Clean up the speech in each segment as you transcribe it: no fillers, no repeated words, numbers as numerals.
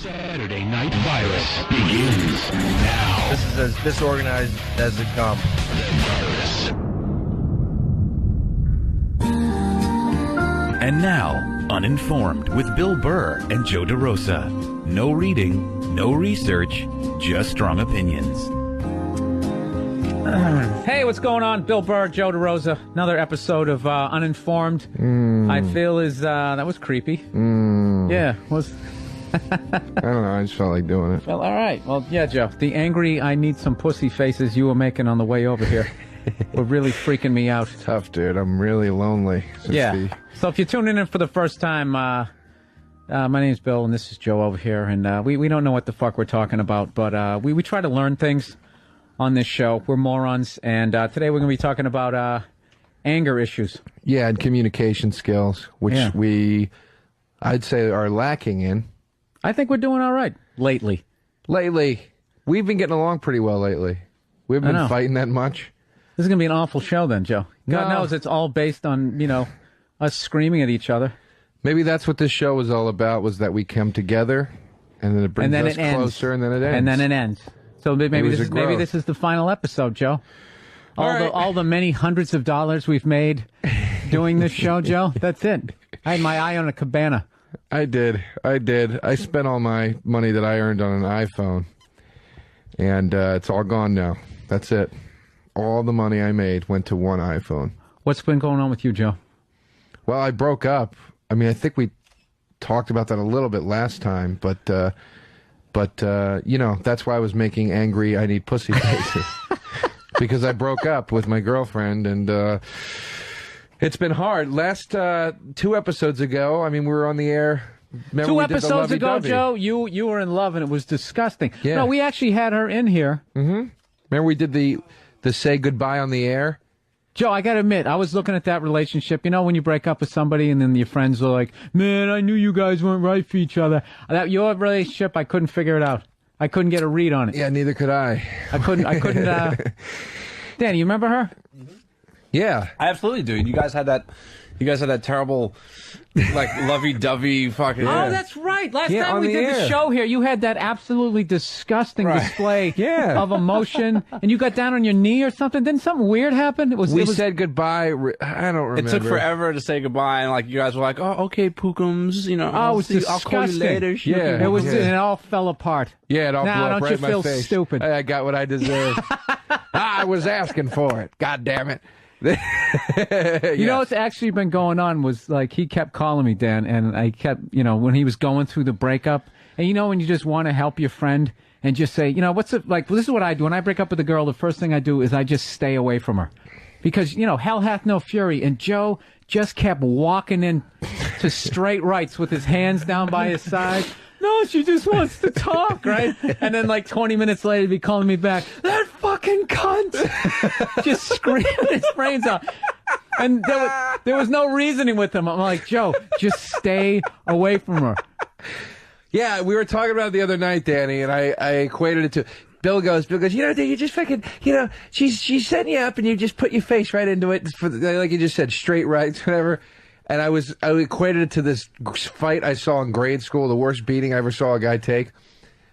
Saturday Night Virus begins now. This is as disorganized as it comes. And now, Uninformed with Bill Burr and Joe DeRosa. No reading, no research, just strong opinions. Hey, what's going on? Bill Burr, Joe DeRosa. Another episode of Uninformed. I feel that was creepy. Yeah, was. I don't know. I just felt like doing it. Well, all right. Well, yeah, Joe. The angry I need some pussy faces you were making on the way over here were really freaking me out. Tough, dude. I'm really lonely. Yeah. So if you're tuning in for the first time, my name's Bill and this is Joe over here. And we don't know what the fuck we're talking about, but we try to learn things on this show. We're morons. And today we're going to be talking about anger issues. Yeah, and communication skills, which I'd say are lacking in. I think we're doing all right lately. We've been getting along pretty well lately. We haven't been fighting that much. This is going to be an awful show then, Joe. God No. knows it's all based on, us screaming at each other. Maybe that's what this show was all about, was that we come together, and then it brings us closer, and then it ends. And then it ends. So maybe was a growth. this is the final episode, Joe. All the many hundreds of dollars we've made doing this show, Joe, that's it. I had my eye on a cabana. I did. I spent all my money that I earned on an iPhone, and it's all gone now. That's it. All the money I made went to one iPhone. What's been going on with you, Joe? Well, I broke up. I mean, I think we talked about that a little bit last time, but that's why I was making angry I need pussy faces. Because I broke up with my girlfriend, and it's been hard. Last 2 episodes ago, I mean, we were on the air. Remember 2 episodes ago, Joe, you were in love, and it was disgusting. Yeah. No, we actually had her in here. Remember we did the say goodbye on the air? Joe, I got to admit, I was looking at that relationship. You know, when you break up with somebody and then your friends are like, man, I knew you guys weren't right for each other. Your relationship, I couldn't figure it out. I couldn't get a read on it. Yeah, neither could I. I couldn't, Danny, you remember her? Yeah. I absolutely do. You guys had that terrible, like, lovey-dovey fucking... Oh, that's right. Last time on we the did the air. show here, you had that absolutely disgusting display of emotion, and you got down on your knee or something. Didn't something weird happen? We said goodbye. I don't remember. It took forever to say goodbye, and, like, you guys were like, oh, okay, Pookums, Oh, it was disgusting. I'll call you later. Yeah. It all fell apart. Yeah, it all blew Now, up don't right you in my feel face. stupid? I got what I deserved. I was asking for it. God damn it. You know what's actually been going on was, like, he kept calling me, Dan, and I kept, when he was going through the breakup, and when you just want to help your friend and just say, what's it like? Well, this is what I do. When I break up with a girl, the first thing I do is I just stay away from her. Because, hell hath no fury. And Joe just kept walking in to straight rights with his hands down by his side. No, she just wants to talk, right? And then, like, 20 minutes later, he'd be calling me back, that fucking cunt! Just screaming his brains out. And there was no reasoning with him. I'm like, Joe, just stay away from her. Yeah, we were talking about it the other night, Danny, and I equated it to... Bill goes, dude, you just fucking, she's setting you up and you just put your face right into it, like you just said, straight rights, whatever. And I equated it to this fight I saw in grade school, the worst beating I ever saw a guy take.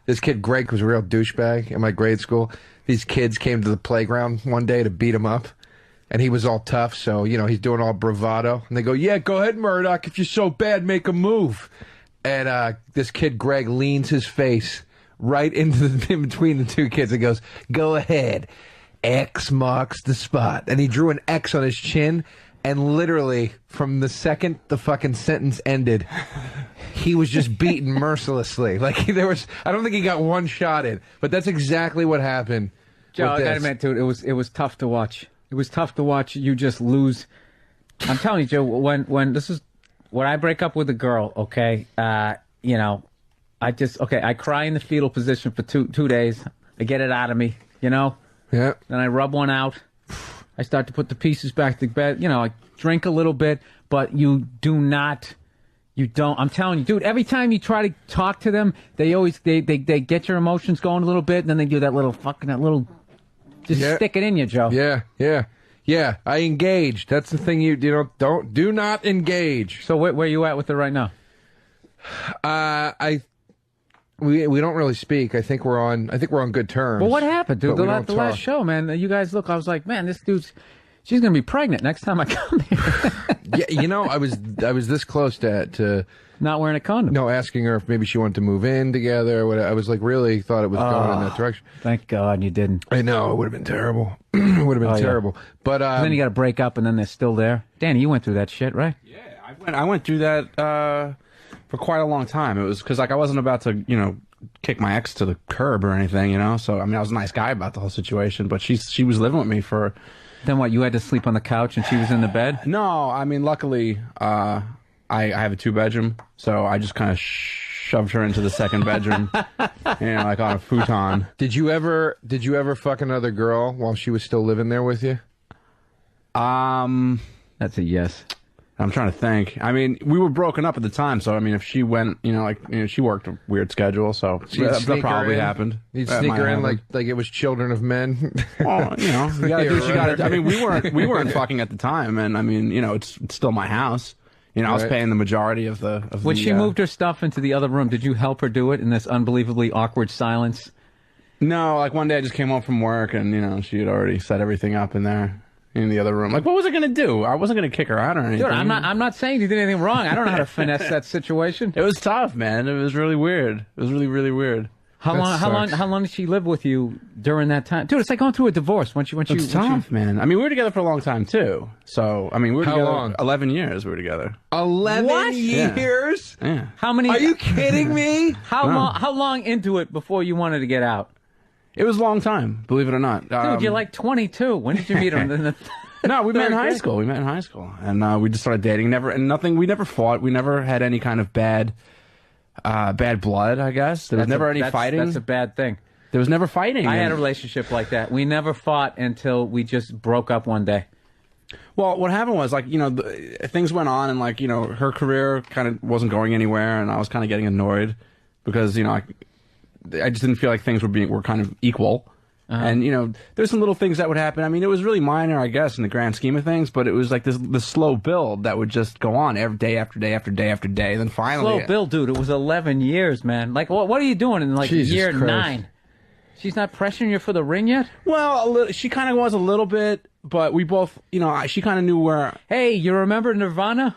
This kid, Greg, was a real douchebag in my grade school. These kids came to the playground one day to beat him up. And he was all tough, so, he's doing all bravado. And they go, yeah, go ahead, Murdoch. If you're so bad, make a move. And this kid, Greg, leans his face right in between the two kids and goes, go ahead. X marks the spot. And he drew an X on his chin. And literally, from the second the fucking sentence ended, he was just beaten mercilessly. Like, I don't think he got one shot in. But that's exactly what happened. Joe, I gotta admit, dude, it was tough to watch. It was tough to watch you just lose. I'm telling you, Joe, when I break up with a girl, okay, I cry in the fetal position for two days. I get it out of me, Yeah. Then I rub one out. I start to put the pieces back to bed. I drink a little bit, but you don't. I'm telling you, dude, every time you try to talk to them, they get your emotions going a little bit, and then they do that little stick it in you, Joe. Yeah. I engaged. That's the thing do not engage. So where you at with it right now? I We don't really speak. I think we're on good terms. Well, what happened, dude? But The last show, man. You guys look. I was like, man, this dude's. She's gonna be pregnant next time I come here. Yeah, you know, I was this close to not wearing a condom. No, asking her if maybe she wanted to move in together. Or whatever. I was like, really thought it was going in that direction. Thank God you didn't. I know, it would have been terrible. It would have been terrible. Yeah. But and then you got to break up, and then they're still there. Danny, you went through that shit, right? Yeah, I went through that for quite a long time. It was because like I wasn't about to, you know, kick my ex to the curb or anything, you know. So I mean, I was a nice guy about the whole situation, but she was living with me for. Then what? You had to sleep on the couch and she was in the bed? No, I mean, luckily, I have a 2-bedroom, so I just kind of shoved her into the second bedroom, you know, like on a futon. Did you ever fuck another girl while she was still living there with you? That's a yes. I'm trying to think. I mean, we were broken up at the time, so I mean, if she went, you know, like, you know, she worked a weird schedule, so that probably happened. You'd sneak her in like it was Children of Men. Well, you know, you gotta do what you gotta. I mean, we weren't fucking at the time, and I mean, you know, it's still my house. You know, I was paying the majority of the. When she moved her stuff into the other room, did you help her do it in this unbelievably awkward silence? No, like one day I just came home from work, and you know, she had already set everything up in there. In the other room. Like, what was I going to do? I wasn't going to kick her out or anything. Dude, I'm not saying you did anything wrong. I don't know how to finesse that situation. It was tough, man. It was really weird. It was really, really weird. How long did she live with you during that time? Dude, it's like going through a divorce. It's tough, man. I mean, we were together for a long time, too. So, I mean, we were together. Long? 11 years we were together. 11 years? Yeah. How many? Are you kidding me? How long into it before you wanted to get out? It was a long time, believe it or not. Dude, you're like 22. When did you meet him? No, we met in high school. We met in high school, and we just started dating. We never fought. We never had any kind of bad blood. I guess there was never any fighting. That's a bad thing. There was never fighting. I had a relationship like that. We never fought until we just broke up one day. Well, what happened was, like, you know, things went on, and like, you know, her career kind of wasn't going anywhere, and I was kind of getting annoyed because, you know, I just didn't feel like things were kind of equal. And, you know, there's some little things that would happen. I mean, it was really minor, I guess, in the grand scheme of things, but it was like this slow build that would just go on every day after day after day after day. Then finally... Slow build, dude. It was 11 years, man. Like, what are you doing in, like, year 9? She's not pressuring you for the ring yet? Well, she kind of was a little bit, but we both, you know, she kind of knew where... Hey, you remember Nirvana?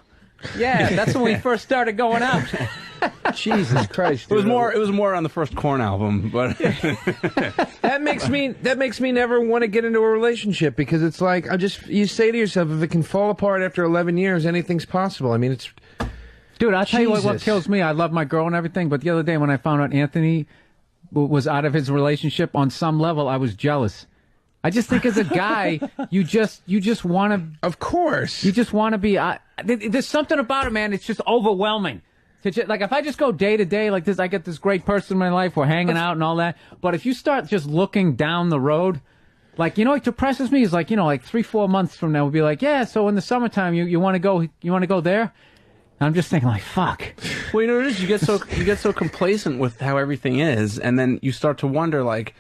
Yeah, that's when we first started going out. Jesus Christ! Dude. It was more on the first Korn album, but that makes me never want to get into a relationship because it's like you say to yourself, if it can fall apart after 11 years, anything's possible. I mean, it's. Dude, I'll tell you what kills me. I love my girl and everything, but the other day when I found out Anthony was out of his relationship, on some level, I was jealous. I just think as a guy, you just want to. Of course. You just want to be. There's something about it, man. It's just overwhelming. Like, if I just go day to day like this, I get this great person in my life, we're hanging out and all that. But if you start just looking down the road, like, you know what depresses me is, like, you know, like 3-4 months from now, we'll be like, yeah, so in the summertime, you want to go there? And I'm just thinking, like, fuck. Well, you know what it is? You get so complacent with how everything is, and then you start to wonder, like,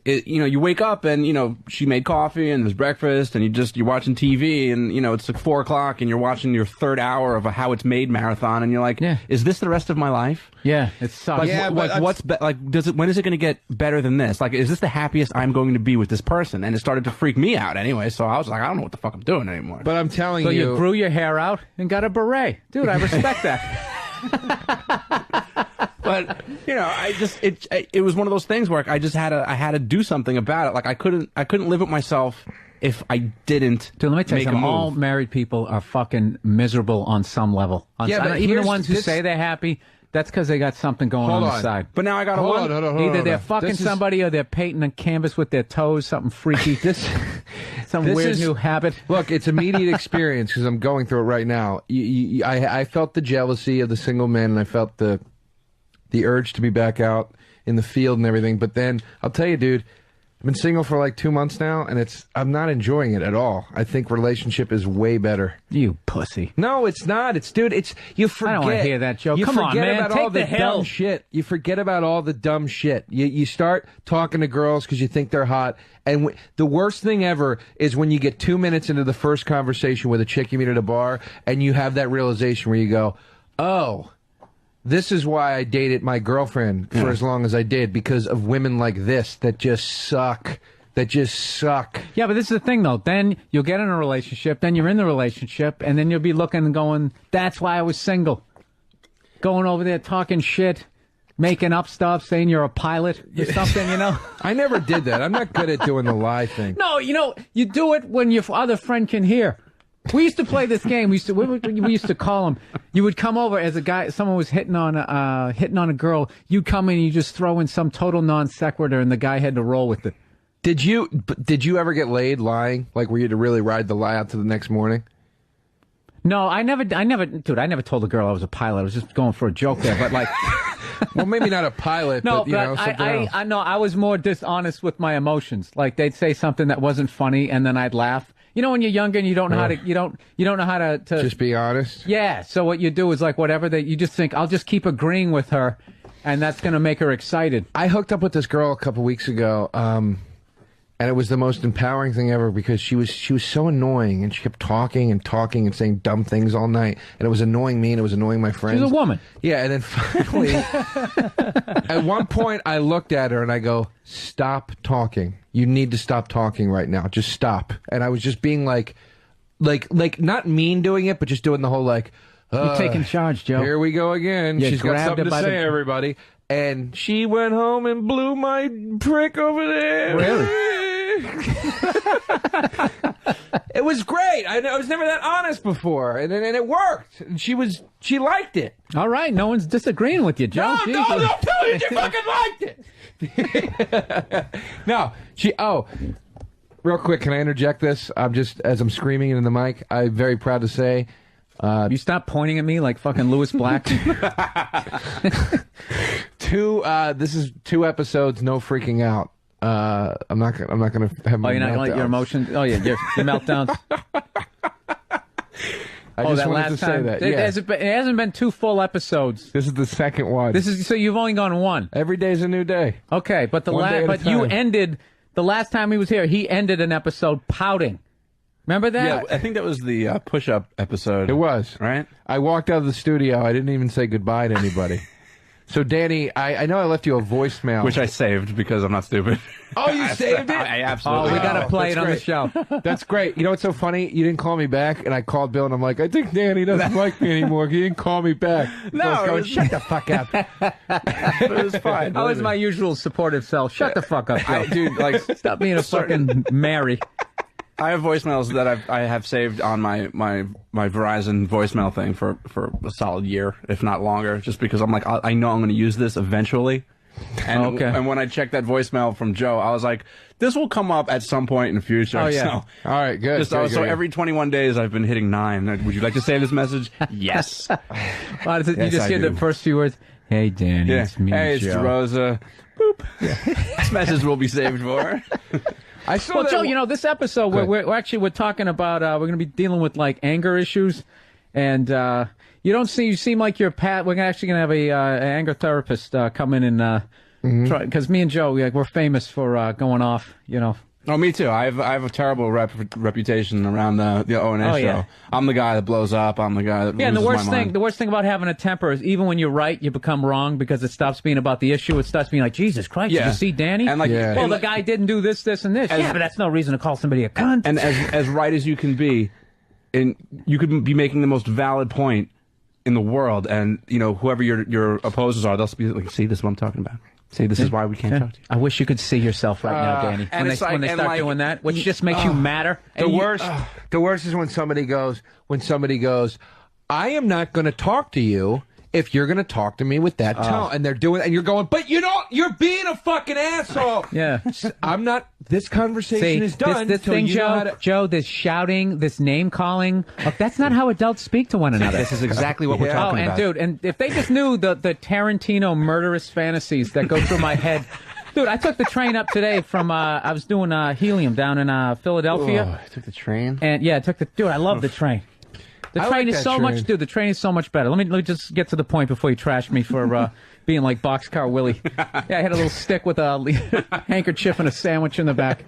you know, you wake up and, you know, she made coffee and there's breakfast and you're watching TV and, you know, it's like 4 o'clock and you're watching your 3rd hour of a How It's Made marathon and you're like, is this the rest of my life? Yeah, it sucks. Like, yeah, when is it going to get better than this? Like, is this the happiest I'm going to be with this person? And it started to freak me out anyway, so I was like, I don't know what the fuck I'm doing anymore. But I'm telling you. So you grew your hair out and got a beret. Dude, I respect that. But, you know, it was one of those things where I had to do something about it. Like, I couldn't live with myself if I didn't. Dude, let me tell you something. Make a move. All married people are fucking miserable on some level. But even the ones who say they're happy, that's because they got something going on the side. But now I got Hold on. Either they're fucking somebody or they're painting a canvas with their toes, something freaky. Some weird new habit. Look, it's immediate experience because I'm going through it right now. I felt the jealousy of the single men, and I felt the urge to be back out in the field and everything. But then, I'll tell you, dude, I've been single for like 2 months now, and I'm not enjoying it at all. I think relationship is way better. You pussy. No, it's not. You forget. I don't want to hear that joke. Come on, man. About all the dumb shit. You forget about all the dumb shit. You start talking to girls because you think they're hot. And the worst thing ever is when you get 2 minutes into the first conversation with a chick you meet at a bar, and you have that realization where you go, oh, This is why I dated my girlfriend for as long as I did, because of women like this that just suck. Yeah, but this is the thing, though. Then you'll get in a relationship, then you're in the relationship, and then you'll be looking and going, that's why I was single. Going over there talking shit, making up stuff, saying you're a pilot or something, you know? I never did that. I'm not good at doing the lie thing. No, you know, you do it when your other friend can hear. We used to play this game. We used to call them. You would come over as a guy. Someone was hitting on a girl. You'd come in and you just throw in some total non sequitur, and the guy had to roll with it. Did you ever get laid lying? Like, were you to really ride the lie out to the next morning? No, I never, dude. I never told a girl I was a pilot. I was just going for a joke there, but like, well, maybe not a pilot. No, but you know, something else. I know. I was more dishonest with my emotions. Like they'd say something that wasn't funny, and then I'd laugh. You know, when you're younger and you don't know how to, you don't know how to just be honest. Yeah. So what you do is like whatever that you just think, I'll just keep agreeing with her, and that's going to make her excited. I hooked up with this girl a couple weeks ago, and it was the most empowering thing ever because she was so annoying, and she kept talking and saying dumb things all night, and it was annoying me and it was annoying my friends. She's a woman. Yeah, and then finally, at one point, I looked at her and I go, "Stop talking. You need to stop talking right now. Just stop." And I was just being like not mean doing it, but just doing the whole like, you're taking charge, Joe. Here we go again. You She's got grabbed something her to by say, the- everybody. And she went home and blew my prick over there. Really? It was great. I was never that honest before, and it worked. And she liked it. All right, no one's disagreeing with you, Joe. No, don't tell me she fucking liked it. No, real quick, can I interject this? As I'm screaming into the mic, I'm very proud to say. You stop pointing at me like fucking Lewis Black. This is 2 episodes, no freaking out. I'm not gonna have my Oh, you're not gonna let your meltdowns. emotions. Oh yeah, your meltdowns. I just that wanted last to say time. that. It Yeah. hasn't been 2 full episodes. This is the second one. So you've only gone 1. Every day's a new day. Okay, but One day at a you time. ended the last time he was here. He ended an episode pouting. Remember that? Yeah, I think that was the push-up episode. It was. Right? I walked out of the studio. I didn't even say goodbye to anybody. So, Danny, I know I left you a voicemail. Which I saved because I'm not stupid. Oh, you saved it? I absolutely Oh, we got to play it that's on the great. show. That's great. You know what's so funny? You didn't call me back, and I called Bill, and I'm like, I think Danny doesn't like me anymore. He didn't call me back. No, I was it going, was- shut the fuck up. It was fine. I was my usual supportive self. Shut the fuck up, Joe. Dude, like, Stop being a fucking Mary. I have voicemails that I have saved on my Verizon voicemail thing for a solid year, if not longer, just because I'm like, I know I'm going to use this eventually. And, Okay. and when I checked that voicemail from Joe, I was like, this will come up at some point in the future. Oh, yeah. So, All right, good. just, good, so good. every 21 days, I've been hitting 9. Would you like to save this message? Yes. Well, you Yes, just I hear do. the first few words. Hey, Danny, Yeah. it's me, Hey, it's Joe. Rosa. Boop. This message will be saved for. I saw Well, that Joe, you know, this episode we're talking about we're going to be dealing with like anger issues, and you seem like you're we're actually going to have an anger therapist come in and try, because me and Joe we're famous for going off, you know. Oh, me too. I have a terrible reputation around the O&A Oh, show. yeah. I'm the guy that blows up. I'm the guy that Yeah, and the loses my mind. worst thing about having a temper is even when you're right, you become wrong because it stops being about the issue. It starts being like, Jesus Christ, Yeah. did you see Danny? And like, Yeah. well, and the like- guy didn't do this, and this. And- Yeah, but that's no reason to call somebody a cunt. and as right as you can be, and you could be making the most valid point in the world, and you know whoever your opposers are, they'll be like, "See, this is what I'm talking about. See, this is why we can't talk to you." I wish you could see yourself right now, Danny. and When it's they, like- when they and start like- doing that, which just makes you madder. The worst is when somebody goes, I am not going to talk to you if you're going to talk to me with that tone. And they're doing, and you're going, but you're being a fucking asshole. Yeah. I'm not, this conversation See, is done. this till thing, you know how to- Joe, this shouting, this name calling, that's not how adults speak to one another. This is exactly what we're Yeah. talking and about. dude, and if they just knew the Tarantino murderous fantasies that go through my head. Dude, I took the train up today from, I was doing helium down in Philadelphia. I took the train. And yeah, I love the train. The I train like is that so much, train. dude. The train is so much better. Let me just get to the point before you trash me for being like Boxcar Willie. Yeah, I had a little stick with a handkerchief and a sandwich in the back.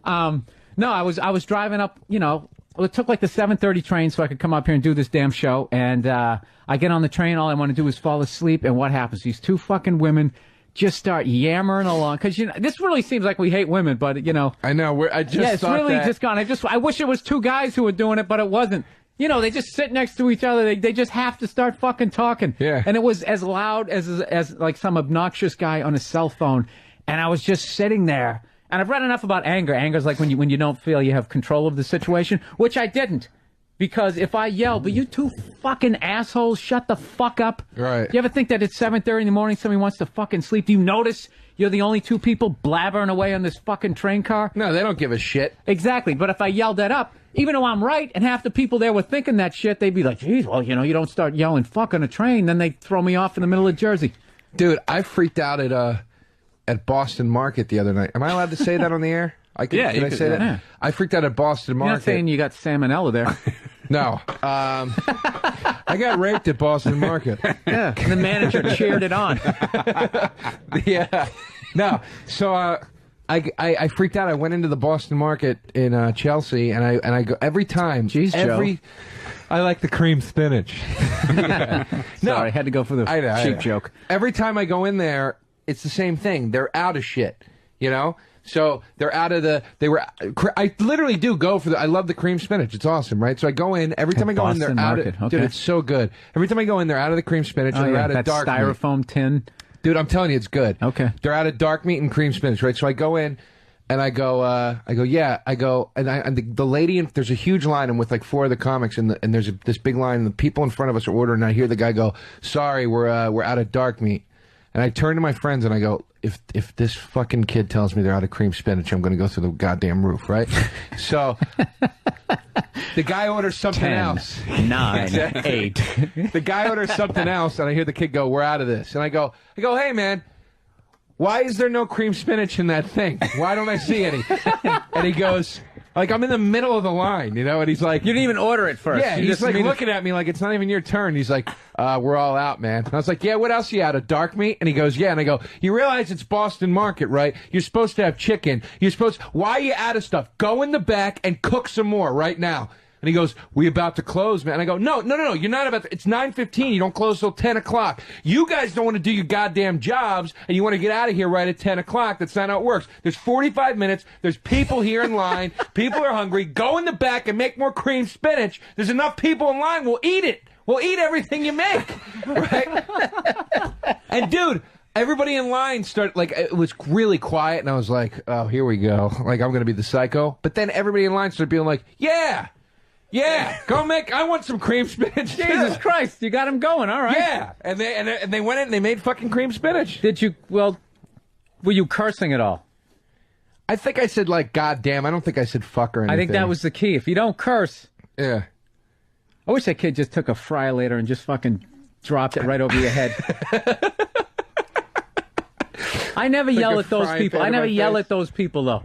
No, I was driving up, you know, it took like the 7:30 train so I could come up here and do this damn show. And I get on the train. All I want to do is fall asleep. And what happens? These two fucking women just start yammering along. Because, this really seems like we hate women, but, I know. it's really just gone. I wish it was two guys who were doing it, but it wasn't. They just sit next to each other. They just have to start fucking talking. Yeah. And it was as loud as like some obnoxious guy on a cell phone. And I was just sitting there. And I've read enough about anger. Anger is like when you don't feel you have control of the situation, which I didn't. Because if I yell, but you two fucking assholes, shut the fuck up. Right. You ever think that it's 7:30 in the morning, somebody wants to fucking sleep? Do you notice you're the only two people blabbering away on this fucking train car? No, they don't give a shit. Exactly. But if I yelled that up, even though I'm right, and half the people there were thinking that shit, they'd be like, geez, well, you don't start yelling fuck on a train, then they throw me off in the middle of Jersey. Dude, I freaked out at Boston Market the other night. Am I allowed to say that on the air? Can I say that? Yeah. I freaked out at Boston Market. You're not saying you got salmonella there. No. I got raped at Boston Market. Yeah. And the manager cheered it on. Yeah. No. So I freaked out. I went into the Boston Market in Chelsea, and I go every time. Jeez, Joe. I like the cream spinach. No, I had to go for the cheap joke. Every time I go in there, it's the same thing. They're out of shit, So they're out of I literally do go for I love the cream spinach. It's awesome, right? So I go in, every time I go in, they're out of, okay. Dude, it's so good. Every time I go in, they're out of the cream spinach, and they're out of that dark meat. styrofoam tin. Dude, I'm telling you, it's good. Okay. They're out of dark meat and cream spinach, right? So I go in, and I go, and the lady, there's a huge line. I'm with like 4 other comics, and there's this big line, and the people in front of us are ordering, and I hear the guy go, sorry, we're out of dark meat. And I turn to my friends and I go, if this fucking kid tells me they're out of cream spinach, I'm going to go through the goddamn roof, right? So the guy orders something 10, else. 9, 8. The guy orders something else, and I hear the kid go, we're out of this. And I go, hey, man, why is there no cream spinach in that thing? Why don't I see any? And he goes, like, I'm in the middle of the line, and he's like... You didn't even order it first. Yeah, he's like looking at me like it's not even your turn. He's like, we're all out, man. And I was like, yeah, what else are you out of? Dark meat? And he goes, yeah. And I go, you realize it's Boston Market, right? You're supposed to have chicken. Why are you out of stuff? Go in the back and cook some more right now. And he goes, we about to close, man. And I go, no, you're not about to. It's 9:15. You don't close till 10 o'clock. You guys don't want to do your goddamn jobs, and you want to get out of here right at 10 o'clock. That's not how it works. There's 45 minutes. There's people here in line. People are hungry. Go in the back and make more cream spinach. There's enough people in line. We'll eat it. We'll eat everything you make. Right? And, dude, everybody in line it was really quiet, and I was like, oh, here we go. Like, I'm going to be the psycho. But then everybody in line started being like, yeah, I want some cream spinach. Jesus Christ, you got him going, all right. Yeah, and they went in and they made fucking cream spinach. Were you cursing at all? I think I said, like, goddamn. I don't think I said fuck or anything. I think that was the key. If you don't curse. Yeah. I wish that kid just took a fryer-later and just fucking dropped it right over your head. I never yell at those people. I never yell at those people, though.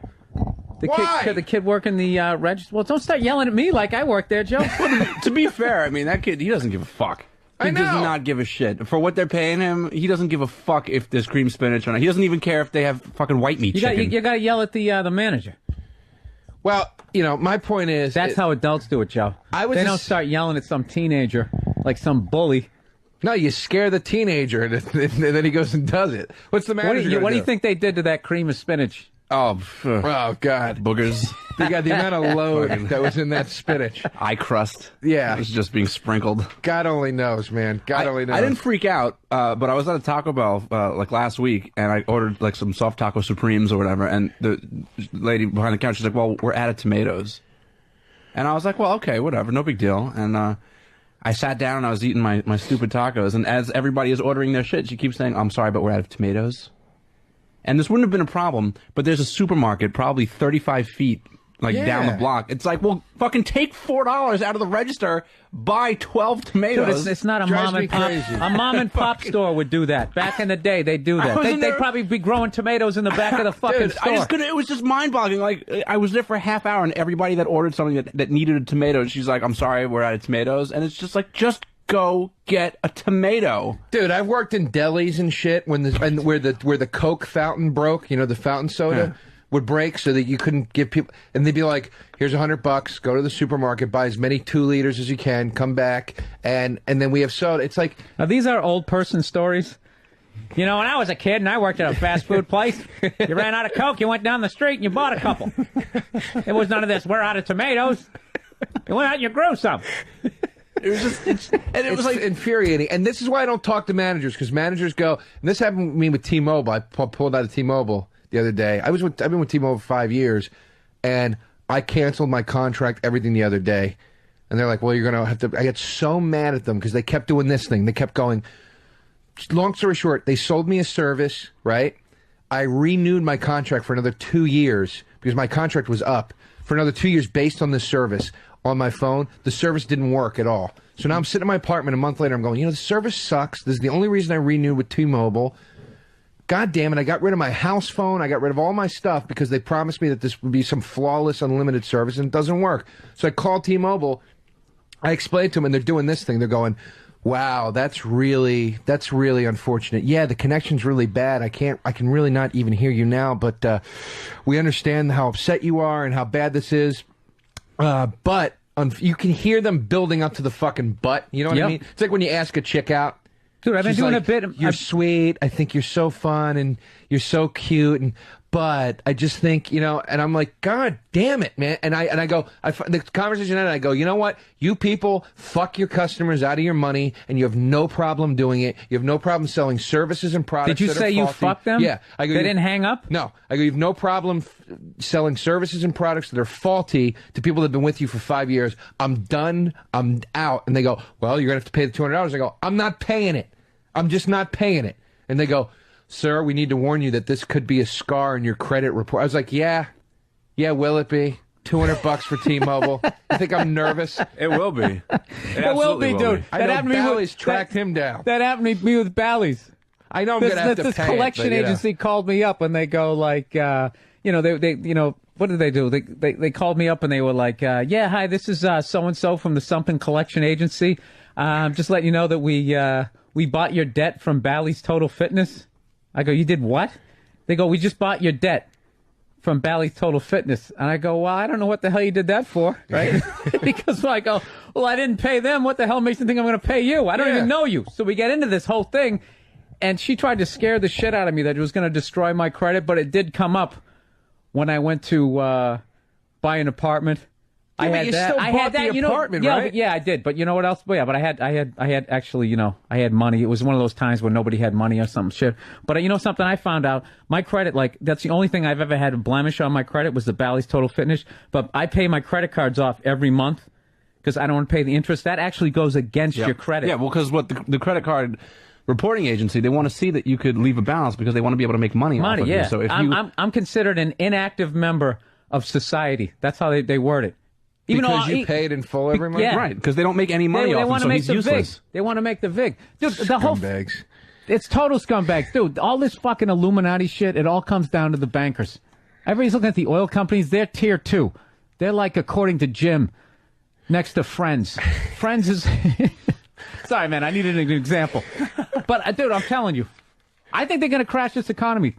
Why? The kid working the register. Well, don't start yelling at me like I work there, Joe. To be fair, I mean, that kid, he doesn't give a fuck. He does not give a shit. For what they're paying him, he doesn't give a fuck if there's cream spinach or not. He doesn't even care if they have fucking white meat chicken. You got to yell at the manager. Well, my point is... That's how adults do it, Joe. They don't start yelling at some teenager like some bully. No, you scare the teenager, and then he goes and does it. What's the manager What do you think they did to that cream of spinach? Oh, God. Boogers. The amount of load that was in that spinach. Eye crust. Yeah. It was just being sprinkled. God only knows, man. God only knows. I didn't freak out, but I was at a Taco Bell like last week, and I ordered like some soft taco supremes or whatever, and the lady behind the counter, she's like, well, we're out of tomatoes. And I was like, well, okay, whatever, no big deal. And I sat down and I was eating my stupid tacos, and as everybody is ordering their shit, she keeps saying, I'm sorry, but we're out of tomatoes. And this wouldn't have been a problem, but there's a supermarket probably 35 feet down the block. It's like, well, fucking take $4 out of the register, buy 12 tomatoes. Dude, it's not a mom and pop. A mom and pop store would do that. Back in the day, they'd do that. They'd probably be growing tomatoes in the back of the fucking store. It was just mind-boggling. Like, I was there for a half hour, and everybody that ordered something that needed a tomato, she's like, I'm sorry, we're out of tomatoes. And it's just like, just go get a tomato. Dude, I've worked in delis and shit where the Coke fountain broke, the fountain soda. would break so that you couldn't give people, and they'd be like, here's $100, go to the supermarket, buy as many 2 liters as you can, come back, and then we have soda. It's like, now these are old person stories. You know, when I was a kid and I worked at a fast food place, you ran out of Coke, you went down the street and you bought a couple. It was none of this, we're out of tomatoes. You went out and you grew some. It was just, it was like infuriating. And this is why I don't talk to managers, because managers go, and this happened with me with T-Mobile. I pulled out of T-Mobile the other day. I've been with T-Mobile for 5 years, and I canceled my contract, everything the other day. And they're like, well, you're going to have to, I get so mad at them because they kept doing this thing. They kept going, long story short, they sold me a service, right? I renewed my contract for another 2 years because my contract was up for another 2 years based on this service. On my phone, the service didn't work at all. So now I'm sitting in my apartment a month later, I'm going, you know, the service sucks. This is the only reason I renewed with T-Mobile. God damn it, I got rid of my house phone, I got rid of all my stuff because they promised me that this would be some flawless, unlimited service, and it doesn't work. So I called T-Mobile, I explained to them, and they're doing this thing. They're going, wow, that's really unfortunate. Yeah, the connection's really bad. I can really not even hear you now, but we understand how upset you are and how bad this is. But you can hear them building up to the fucking butt. You know what I mean? It's like when you ask a chick out. Dude, I've been doing a bit. You're sweet. I think you're so fun and you're so cute. But I just think, you know, and I'm like, God damn it, man. And I go, the conversation ended, I go, you know what? You people fuck your customers out of your money, and you have no problem doing it. You have no problem selling services and products. Did you say you fucked them? Yeah. I go, they didn't hang up? No. I go, you have no problem selling services and products that are faulty to people that have been with you for 5 years. I'm done. I'm out. And they go, well, you're going to have to pay the $200. I go, I'm not paying it. I'm just not paying it. And they go, sir, we need to warn you that this could be a scar in your credit report. I was like, yeah, will it be? $200 for T-Mobile. You think I'm nervous? It will be. It will be, dude. I know Bally's tracked him down. That happened to me with Bally's. I know I'm going to have to pay this collection agency called me up, and they go like, you know, they you know, what did they do? They called me up and they were like, yeah, hi, this is so-and-so from the something collection agency. Just letting you know that we bought your debt from Bally's Total Fitness. I go, you did what? They go, we just bought your debt from Bally's Total Fitness. And I go, well, I don't know what the hell you did that for, right? Because I go, well, I didn't pay them. What the hell makes you think I'm going to pay you? I don't even know you. So we get into this whole thing, and she tried to scare the shit out of me that it was going to destroy my credit, but it did come up when I went to buy an apartment. Yeah, I had that. I had that. Apartment, right? Yeah, I did. But you know what else? Well, yeah, but I had actually, you know, I had money. It was one of those times when nobody had money or some shit. But you know something? I found out my credit, like, that's the only thing I've ever had a blemish on my credit was the Bally's Total Fitness. But I pay my credit cards off every month because I don't want to pay the interest. That actually goes against your credit. Yeah, well, because what the credit card reporting agency, they want to see that you could leave a balance because they want to be able to make money off of you. So if I'm considered an inactive member of society. That's how they word it. Even because you paid in full every month? Yeah. Right, because they don't make any money off him, so he's useless. They want to make the VIG. Dude, the Scumbags. It's total scumbags. Dude, all this fucking Illuminati shit, it all comes down to the bankers. Everybody's looking at the oil companies. They're tier 2. They're like, according to Jim, next to Friends. Friends is... Sorry, man, I needed an example. But, dude, I'm telling you, I think they're going to crash this economy.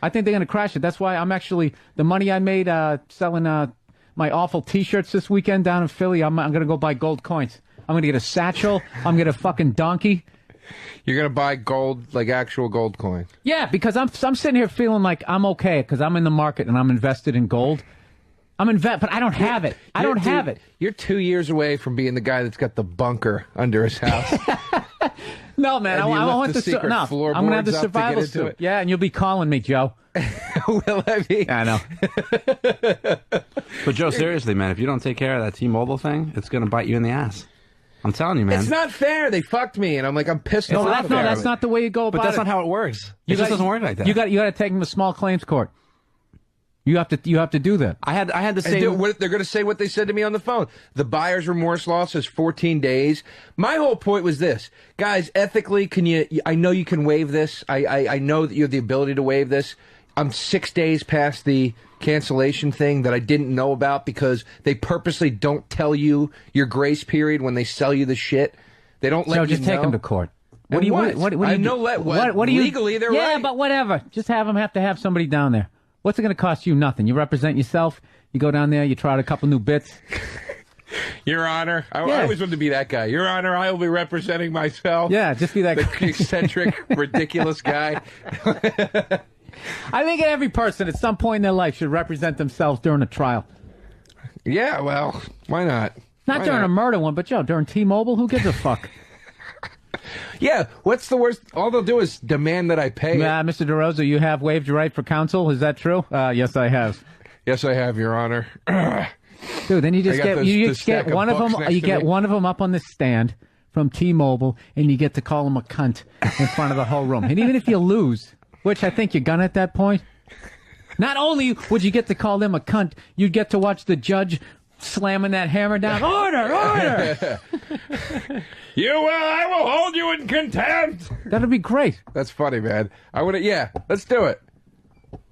I think they're going to crash it. That's why I'm actually... The money I made selling... my awful T-shirts this weekend down in Philly, I'm going to go buy gold coins. I'm going to get a satchel. I'm going to get a fucking donkey. You're going to buy gold, like actual gold coin? Yeah, because I'm sitting here feeling like I'm okay because I'm in the market and I'm invested in gold. But I don't have it. I don't have it. You're 2 years away from being the guy that's got the bunker under his house. No, man, I want the secret floorboards. I'm going to have the survival suit. Yeah, and you'll be calling me, Joe. Will I be? I know. But Joe, seriously, man, if you don't take care of that T-Mobile thing, it's going to bite you in the ass. I'm telling you, man. It's not fair. They fucked me, and I'm like, I'm pissed off. No, that's not the way you go about it. But that's not how it works. It just doesn't work like that. You got to take them to small claims court. You have to do that. I had the same. They're going to say what they said to me on the phone. The buyer's remorse law says 14 days. My whole point was this, guys. Ethically, can you? I know you can waive this. I know that you have the ability to waive this. I'm 6 days past the cancellation thing that I didn't know about because they purposely don't tell you your grace period when they sell you the shit. They don't let you know. Just take them to court. What do you want? What do you legally they're right. Yeah, but whatever. Just have them have to have somebody down there. What's it going to cost you? Nothing. You represent yourself. You go down there. You try out a couple new bits. Your Honor, I always wanted to be that guy. Your Honor, I will be representing myself. Yeah, just be that the eccentric, ridiculous guy. I think every person at some point in their life should represent themselves during a trial. Yeah, well, why not? Not during a murder one, but during T-Mobile, who gives a fuck? Yeah, what's the worst? All they'll do is demand that I pay. Mr. DeRosa, you have waived your right for counsel. Is that true? Yes, I have. Yes, I have, Your Honor. Dude, then you just get one of them. You get one of them up on the stand from T-Mobile, and you get to call him a cunt in front of the whole room. And even if you lose, which I think you're gonna at that point, not only would you get to call them a cunt, you'd get to watch the judge slamming that hammer down. Order, order. I will hold you in contempt. That'd be great. That's funny, man. Let's do it.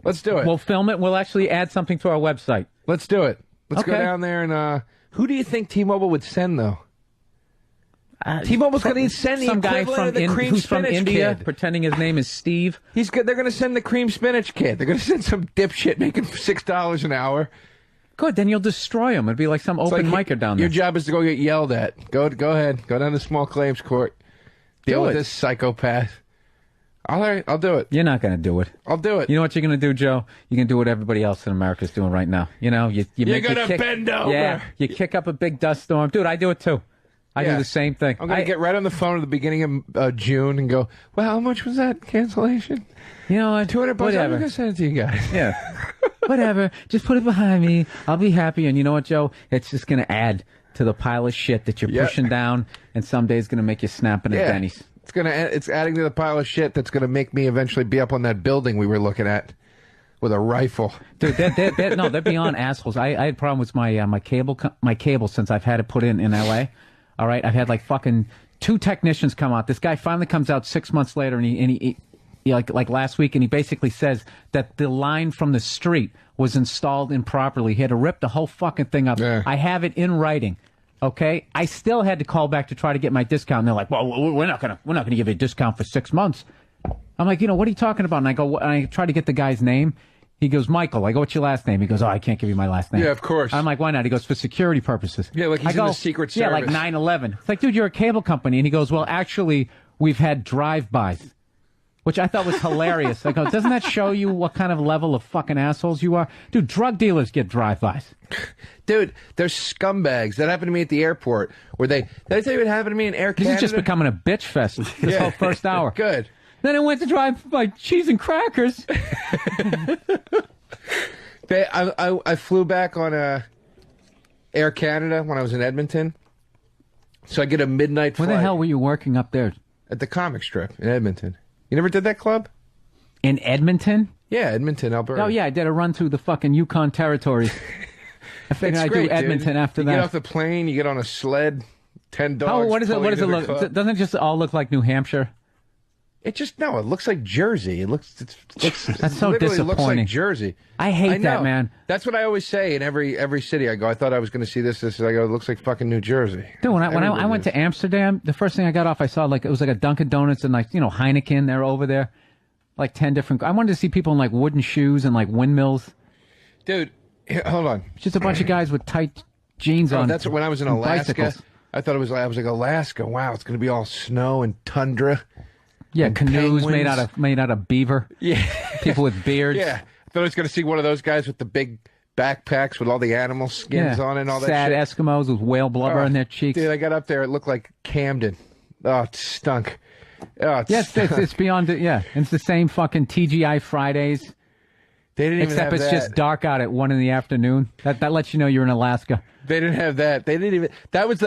Let's do it. We'll film it. We'll actually add something to our website. Let's do it. Let's go Okay. down there and who do you think T-Mobile would send though? T-Mobile's going to send the some guy equivalent from of the cream who's from spinach India, kid. pretending his name is Steve. They're going to send the cream spinach kid. They're going to send some dipshit making $6 an hour. Good, then you'll destroy him. It'd be like some open micer down there. Your job is to go get yelled at. Go ahead. Go down to small claims court. Deal with this psychopath. All right, I'll do it. You're not going to do it. I'll do it. You know what you're going to do, Joe? You're going to do what everybody else in America is doing right now. You know, you're going to bend over. Yeah, you kick up a big dust storm. Dude, I do it too. I do the same thing. I'm going to get right on the phone at the beginning of June and go, well, how much was that cancellation? You know what? $200. Whatever. I'm going to send it to you guys. Yeah. Whatever. Just put it behind me. I'll be happy. And you know what, Joe? It's just going to add to the pile of shit that you're pushing down, and someday it's going to make you snapping at Denny's. It's adding to the pile of shit that's going to make me eventually be up on that building we were looking at with a rifle. Dude, they're beyond assholes. I had problems with my cable since I've had it put in L.A. All right, I've had like fucking 2 technicians come out. This guy finally comes out 6 months later, and he like last week, and he basically says that the line from the street was installed improperly. He had to rip the whole fucking thing up. Yeah. I have it in writing. Okay, I still had to call back to try to get my discount. And they're like, "Well, we're not gonna give you a discount for 6 months." I'm like, what are you talking about? And I try to get the guy's name. He goes, Michael. I go, what's your last name? He goes, I can't give you my last name. Yeah, of course. I'm like, why not? He goes, for security purposes. Yeah, like he's in the Secret Service. Yeah, like 9/11. It's like, dude, you're a cable company. And he goes, well, actually, we've had drive-bys, which I thought was hilarious. I go, doesn't that show you what kind of level of fucking assholes you are? Dude, drug dealers get drive-bys. Dude, there's scumbags. That happened to me at the airport. Did I tell you what happened to me in Air Canada? This is just becoming a bitch fest this whole first hour. Good. Then I went to drive my cheese and crackers. I flew back on Air Canada when I was in Edmonton. So I get a midnight flight. Where the hell were you working up there? At the comic strip in Edmonton. You never did that club? In Edmonton? Yeah, Edmonton, Alberta. Oh, yeah, I did a run through the fucking Yukon territories. I figured I'd do Edmonton after that. You get off the plane, you get on a sled, 10 dogs. What does it look? Doesn't it just all look like New Hampshire? It looks like Jersey. It looks That's so literally disappointing. looks like Jersey. I hate that, man. That's what I always say in every city I go. I thought I was going to see this. I go, it looks like fucking New Jersey. Dude, when I went to Amsterdam, the first thing I got off, I saw it was like a Dunkin' Donuts and Heineken. They're over there, like 10 different. I wanted to see people in like wooden shoes and like windmills. Dude, hold on. Just a bunch of guys with tight jeans on. That's when I was in Alaska. Bicycles. I thought I was like Alaska. Wow, it's going to be all snow and tundra. Yeah, and canoes penguins. made out of beaver. Yeah, people with beards. Yeah, I thought I was going to see one of those guys with the big backpacks with all the animal skins on it and all that sad shit. Eskimos with whale blubber on their cheeks. Dude, I got up there. It looked like Camden. Oh, it stunk. Oh, it's beyond it. Yeah, it's the same fucking TGI Fridays. They didn't even Except have it's that. just dark out at 1 PM. That lets you know you're in Alaska. They didn't have that. They didn't even. That was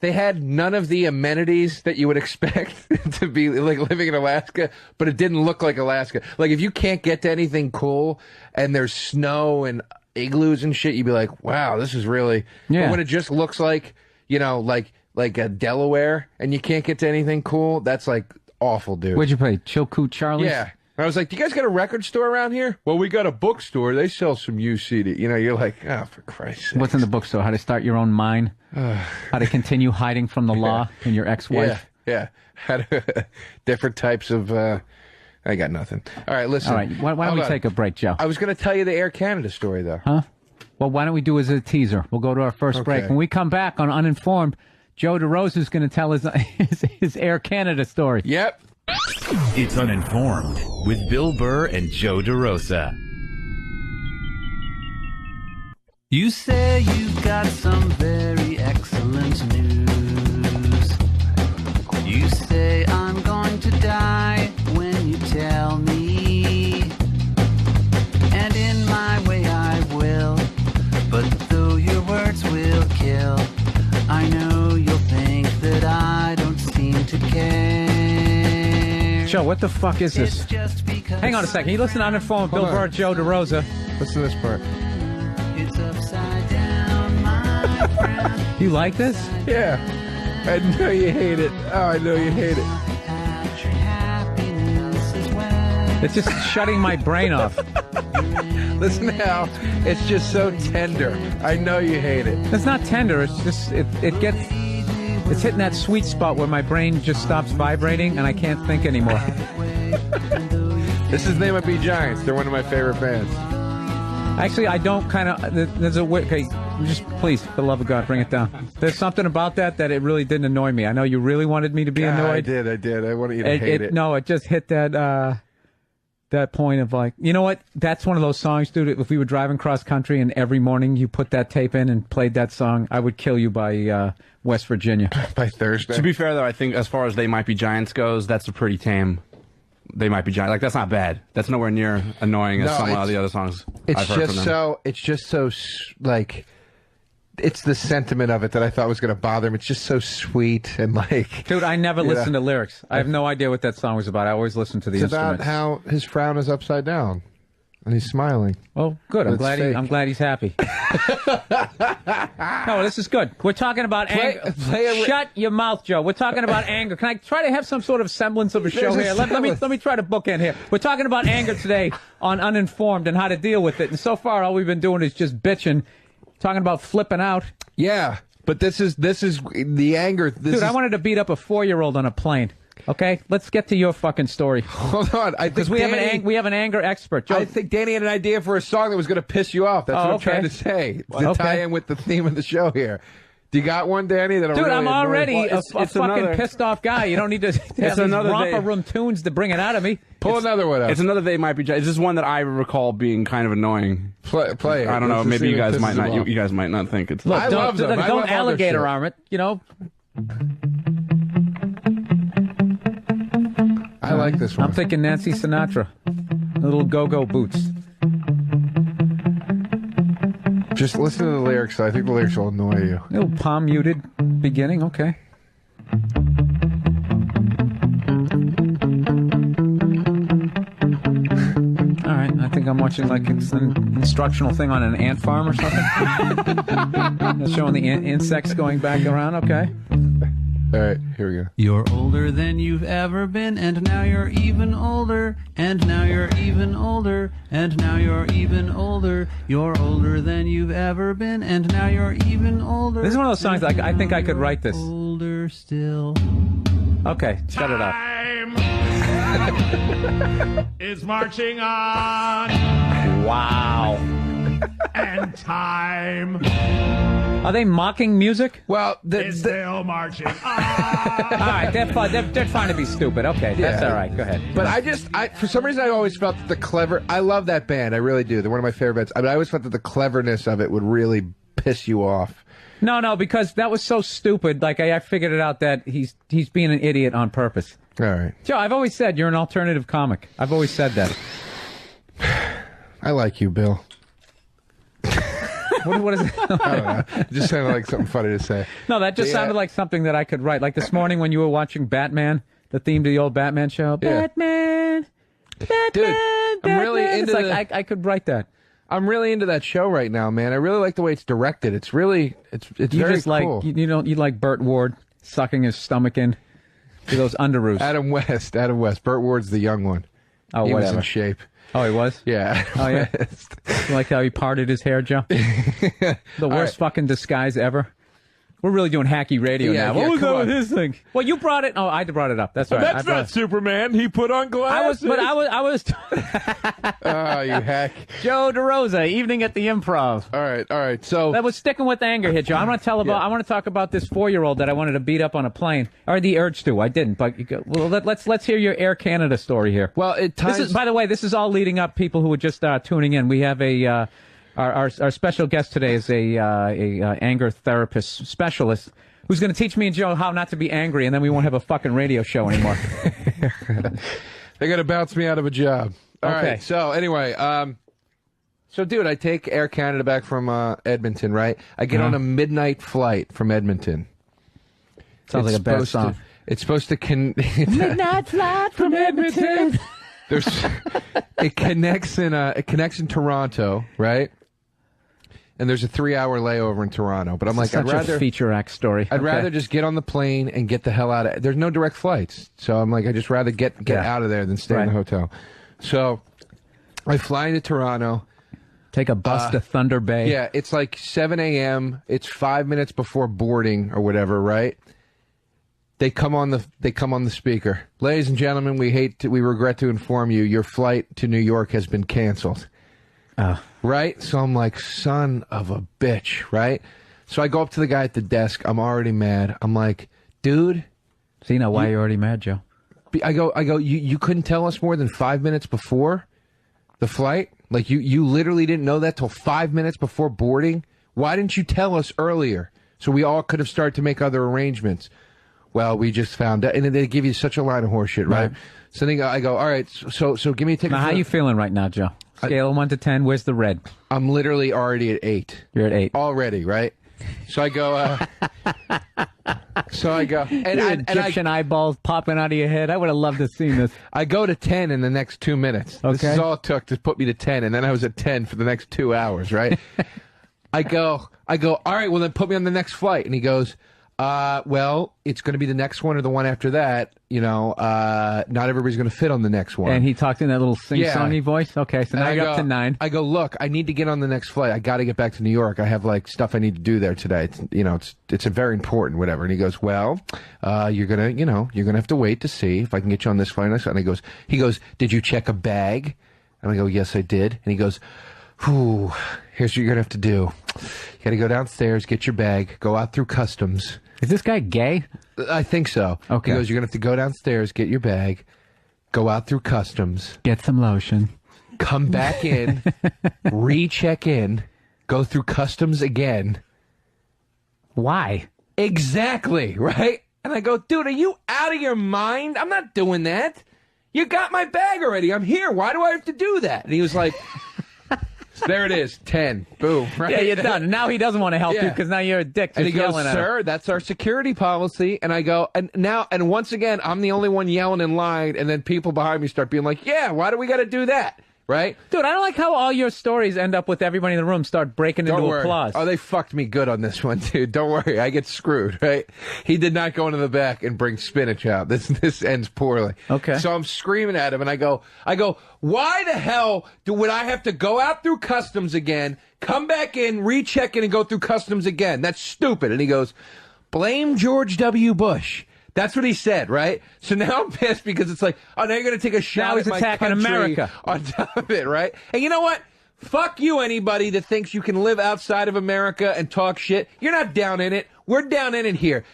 they had none of the amenities that you would expect to be like living in Alaska, but it didn't look like Alaska. Like if you can't get to anything cool and there's snow and igloos and shit, you'd be like, wow, this is really. Yeah. But when it just looks like like a Delaware and you can't get to anything cool, that's like awful, dude. Where'd you play? Chilkoot Charlie's? Yeah. I was like, do you guys got a record store around here? Well, we got a bookstore. They sell some UCD. You're like, oh, for Christ's sake. What's in the bookstore? How to start your own mine? How to continue hiding from the law and your ex-wife? Yeah. How to, different types of I got nothing. All right, listen. All right, why don't we take a break, Joe? I was going to tell you the Air Canada story, though. Huh? Well, why don't we do it as a teaser? We'll go to our first break. When we come back on Uninformed, Joe DeRosa is going to tell his Air Canada story. Yep. It's Uninformed with Bill Burr and Joe DeRosa. You say you've got some very excellent news. You say I'm going to die when you tell me. And in my way I will. But though your words will kill, I know you'll think that I don't seem to care. Joe, what the fuck is this? It's just because Hang on a second. You listen to Uninformed with Bill Burr, Joe DeRosa. Listen to this part. it's upside down, my friend. You like this? Yeah. I know you hate it. Oh, I know you hate it. It's just shutting my brain off. Listen now. It's just so tender. I know you hate it. It's not tender. It's just it's hitting that sweet spot where my brain just stops vibrating and I can't think anymore. This is They Might Be Giants. They're one of my favorite bands. Actually, I don't kind of. There's a okay. Just please, for the love of God, bring it down. There's something about that it really didn't annoy me. I know you really wanted me to be annoyed. I did. I wanted you to hate it. No, it just hit that point of like, you know what? That's one of those songs, dude. If we were driving cross country and every morning you put that tape in and played that song, I would kill you by West Virginia. By Thursday. To be fair, though, I think as far as They Might Be Giants goes, that's a pretty tame. They Might Be Giants. Like, that's not bad. That's nowhere near annoying as some of the other songs I've heard from them. It's just so, like, it's the sentiment of it that I thought was going to bother him. It's just so sweet and like... Dude, I never listened to lyrics. I have no idea what that song was about. I always listen to the instruments. It's about how his frown is upside down. And he's smiling. Oh, good. I'm glad he's happy. No, this is good. We're talking about anger. Shut your mouth, Joe. We're talking about anger. Can I try to have some sort of semblance of a show here? Let me try to bookend here. We're talking about anger today on Uninformed and how to deal with it. And so far, all we've been doing is just bitching, talking about flipping out. Yeah, but this is the anger. Dude, I wanted to beat up a 4-year-old on a plane. Okay, let's get to your fucking story. Hold on, because we have an anger expert. Joe, I think Danny had an idea for a song that was going to piss you off. That's what I'm trying to say to tie in with the theme of the show here. Do you got one, Danny? Dude, I'm already a fucking pissed off guy. You don't need to have these romper room tunes to bring it out of me. Pull another one up. It's another They Might Be Giants. This is one that I recall being kind of annoying. Play it. I don't know. Maybe you guys might not. You guys might not think it's. Look, I love them. Don't alligator arm it. You know. I like this one. I'm thinking Nancy Sinatra. Little go-go boots. Just listen to the lyrics. I think the lyrics will annoy you. A little palm muted beginning. Okay. All right. I think I'm watching like it's an instructional thing on an ant farm or something. They're showing the insects going back around. Okay. All right, here we go. You're older than you've ever been, and now you're even older, and now you're even older, and now you're even older. You're older than you've ever been, and now you're even older. This is one of those songs like I think I could write this. Older still. Okay, shut it up. Is marching on. Wow. And time Are they mocking music? Well, is still marching on. All right, they're trying to be stupid. Okay, that's all right. Go ahead. But for some reason, I always felt that I love that band. I really do. They're one of my favorite bands. I mean, I always felt that the cleverness of it would really piss you off. No, because that was so stupid. Like, I figured it out that he's being an idiot on purpose. All right. Joe, I've always said you're an alternative comic. I've always said that. I like you, Bill. What is it? I don't know. It just sounded like something funny to say. No, that just sounded like something that I could write. Like this morning when you were watching Batman, the theme to the old Batman show. Yeah. Batman. Dude, I'm really into I could write that. I'm really into that show right now, man. I really like the way it's directed. It's very cool. You like Burt Ward sucking his stomach in to those underoos. Adam West. Burt Ward's the young one. Oh, he whatever. was in shape. Oh, he was? Yeah. Oh, yeah? You like how he parted his hair, Joe? The worst fucking disguise ever. We're really doing hacky radio Yeah, now. yeah, What was come that on. with his thing? Well, you brought it. Oh, I brought it up. That's right. That's not Superman. He put on glasses. I was. Oh, you hack. Joe DeRosa, Evening at the Improv. All right. So That was sticking with the anger here, Joe. I want to tell about. I want to talk about this 4-year-old that I wanted to beat up on a plane, or the urge to. I didn't, but well, let's hear your Air Canada story here. well, it ties. This is, by the way, this is all leading up. People who are just tuning in, we have a our special guest today is a anger therapist specialist who's going to teach me and Joe how not to be angry, and then we won't have a fucking radio show anymore. They're gonna bounce me out of a job. All Okay. right. So anyway, so dude, I take Air Canada back from Edmonton. Right. I get on a midnight flight from Edmonton. Sounds like a bad song. It's supposed to Midnight flight from Edmonton. It connects in Toronto, right? And there's a 3-hour layover in Toronto. But I'm like, Such I'd rather a feature act story. I'd rather just get on the plane and get the hell out of. There's no direct flights, so I'm like, I just rather get out of there than stay in the hotel. So I fly into Toronto. Take a bus to Thunder Bay. Yeah, it's like 7 a.m. It's 5 minutes before boarding or whatever, right? They come on the speaker. Ladies and gentlemen, we regret to inform you your flight to New York has been canceled. Right? So I'm like, son of a bitch, right? So I go up to the guy at the desk. I'm already mad. I'm like, dude. So you know why you're already mad, Joe? I go, you couldn't tell us more than 5 minutes before the flight? Like you literally didn't know that till 5 minutes before boarding? Why didn't you tell us earlier? So we all could have started to make other arrangements. Well, we just found out, and then they give you such a line of horseshit, right? So then I go, all right, so give me a ticket. Now, how you feeling right now, Joe? Scale of 1 to 10, where's the red? I'm literally already at 8. You're at 8. Already, right? So I go, and Egyptian eyeballs popping out of your head. I would have loved to have seen this. I go to 10 in the next 2 minutes. Okay. This is all it took to put me to 10, and then I was at 10 for the next 2 hours, right? I go, all right, well, then put me on the next flight. And he goes, well, it's going to be the next one or the one after that. You know, not everybody's going to fit on the next one. And he talked in that little sing-songy voice? Okay, so now you're up to 9. I go, look, I need to get on the next flight. I got to get back to New York. I have, like, stuff I need to do there today. It's a very important, whatever. And he goes, well, you're going to have to wait to see if I can get you on this flight. And he goes, did you check a bag? And I go, yes, I did. And he goes, whew, here's what you're going to have to do. You got to go downstairs, get your bag, go out through customs. Is this guy gay? I think so. Okay. He goes, you're going to have to go downstairs, get your bag, go out through customs, Get some lotion. come back in, recheck in, go through customs again. Why? Exactly, right? And I go, dude, are you out of your mind? I'm not doing that. You got my bag already. I'm here. Why do I have to do that? And he was like, so there it is, 10. Boom. Right? Yeah, you're done. Now he doesn't want to help you Yeah. because now you're a dick. And he just goes, yelling at him. sir, that's our security policy. And I go, and once again, I'm the only one yelling in line. And then people behind me start being like, yeah, why do we got to do that? Right? Dude, I don't like how all your stories end up with everybody in the room start breaking Don't into worry. applause. Oh, they fucked me good on this one, dude. Don't worry. I get screwed, right? He did not go into the back and bring spinach out. This ends poorly. Okay. So I'm screaming at him, and I go, why the hell would I have to go out through customs again, come back in, recheck in, and go through customs again? That's stupid. And he goes, blame George W. Bush. That's what he said, right? So now I'm pissed because it's like, oh, now you're going to take a shot Now he's at my attacking country America. on top of it, right? And you know what? Fuck you, anybody that thinks you can live outside of America and talk shit. You're not down in it. We're down in it here.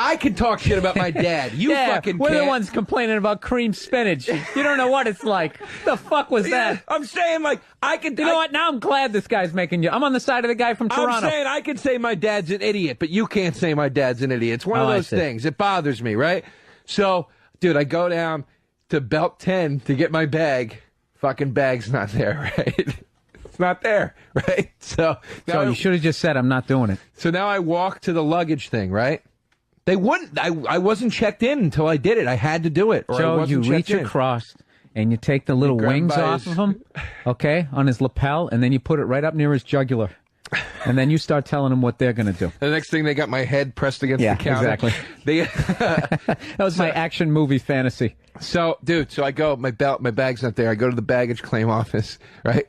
I can talk shit about my dad. You fucking we're can't. the ones complaining about cream spinach. You don't know what it's like. The fuck was that? I'm saying, like, I can... You know what? Now I'm glad this guy's making you. I'm on the side of the guy from Toronto. I'm saying I can say my dad's an idiot, but you can't say my dad's an idiot. It's one of I those see. things. It bothers me, right? So, dude, I go down to belt 10 to get my bag. Fucking bag's not there, right? It's not there, right? So You should have just said, I'm not doing it. So now I walk to the luggage thing, right? They wouldn't. I wasn't checked in until I did it. I had to do it. Or I Joe, wasn't you reach checked in. across and you take the little grab him wings by off his- of him, okay, on his lapel, and then you put it right up near his jugular. And then you start telling him what they're going to do. The next thing, they got my head pressed against Yeah, the counter. exactly. They, That was my action movie fantasy. so, dude, I go, my bag's not there. I go to the baggage claim office, right?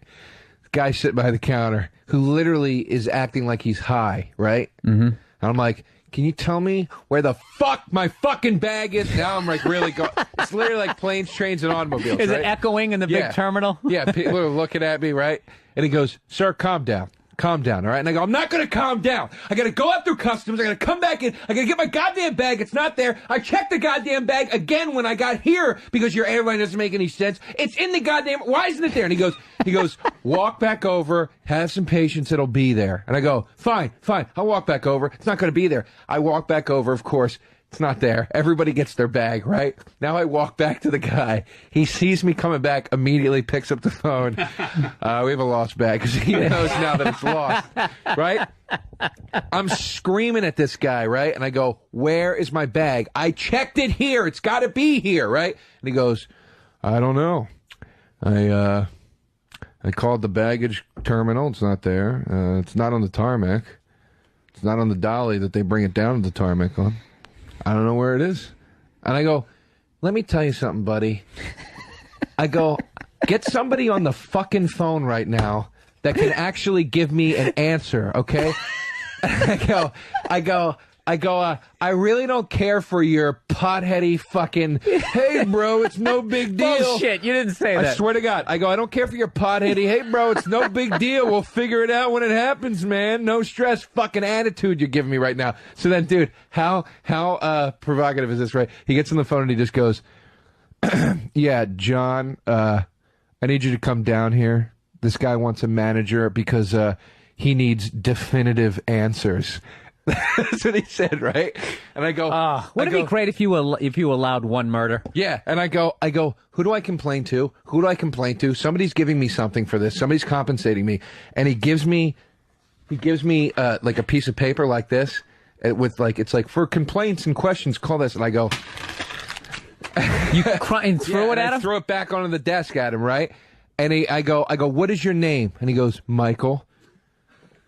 Guy sitting behind the counter who literally is acting like he's high, right? Mm-hmm. And I'm like, can you tell me where the fuck my fucking bag is? Now I'm like really going. It's literally like planes, trains, and automobiles. Is right? it echoing in the big terminal? Yeah, people are looking at me, right? And he goes, sir, calm down. Calm down, all right? And I go, I'm not going to calm down. I got to go out through customs. I got to come back in. I got to get my goddamn bag. It's not there. I checked the goddamn bag again when I got here because your airline doesn't make any sense. It's in the goddamn... Why isn't it there? And he goes, walk back over. Have some patience. It'll be there. And I go, fine. I'll walk back over. It's not going to be there. I walk back over, of course. It's not there. Everybody gets their bag, right? Now I walk back to the guy. He sees me coming back, immediately picks up the phone. We have a lost bag because he knows now that it's lost, right? I'm screaming at this guy, right? And I go, where is my bag? I checked it here. It's got to be here, right? And he goes, I don't know. I called the baggage terminal. It's not there. It's not on the tarmac. It's not on the dolly that they bring it down to the tarmac on. I don't know where it is. And I go, let me tell you something, buddy. I go, get somebody on the fucking phone right now that can actually give me an answer, okay? I go, I really don't care for your potheady fucking, hey, bro, it's no big deal. Bullshit, you didn't say that. I swear to God. I go, I don't care for your potheady, hey, bro, it's no big deal. We'll figure it out when it happens, man. No stress. Fucking attitude you're giving me right now. So then, dude, how provocative is this, right? He gets on the phone and he just goes, yeah, John, I need you to come down here. This guy wants a manager because he needs definitive answers. That's what he said, right? And I go, wouldn't it be great if you allowed one murder? Yeah, and I go, who do I complain to? Who do I complain to? Somebody's giving me something for this. Somebody's compensating me, and he gives me like a piece of paper like this with like it's like for complaints and questions. Call this, and I go, you cry and throw it at him. Throw it back onto the desk at him, right? And I go, what is your name? And he goes, Michael.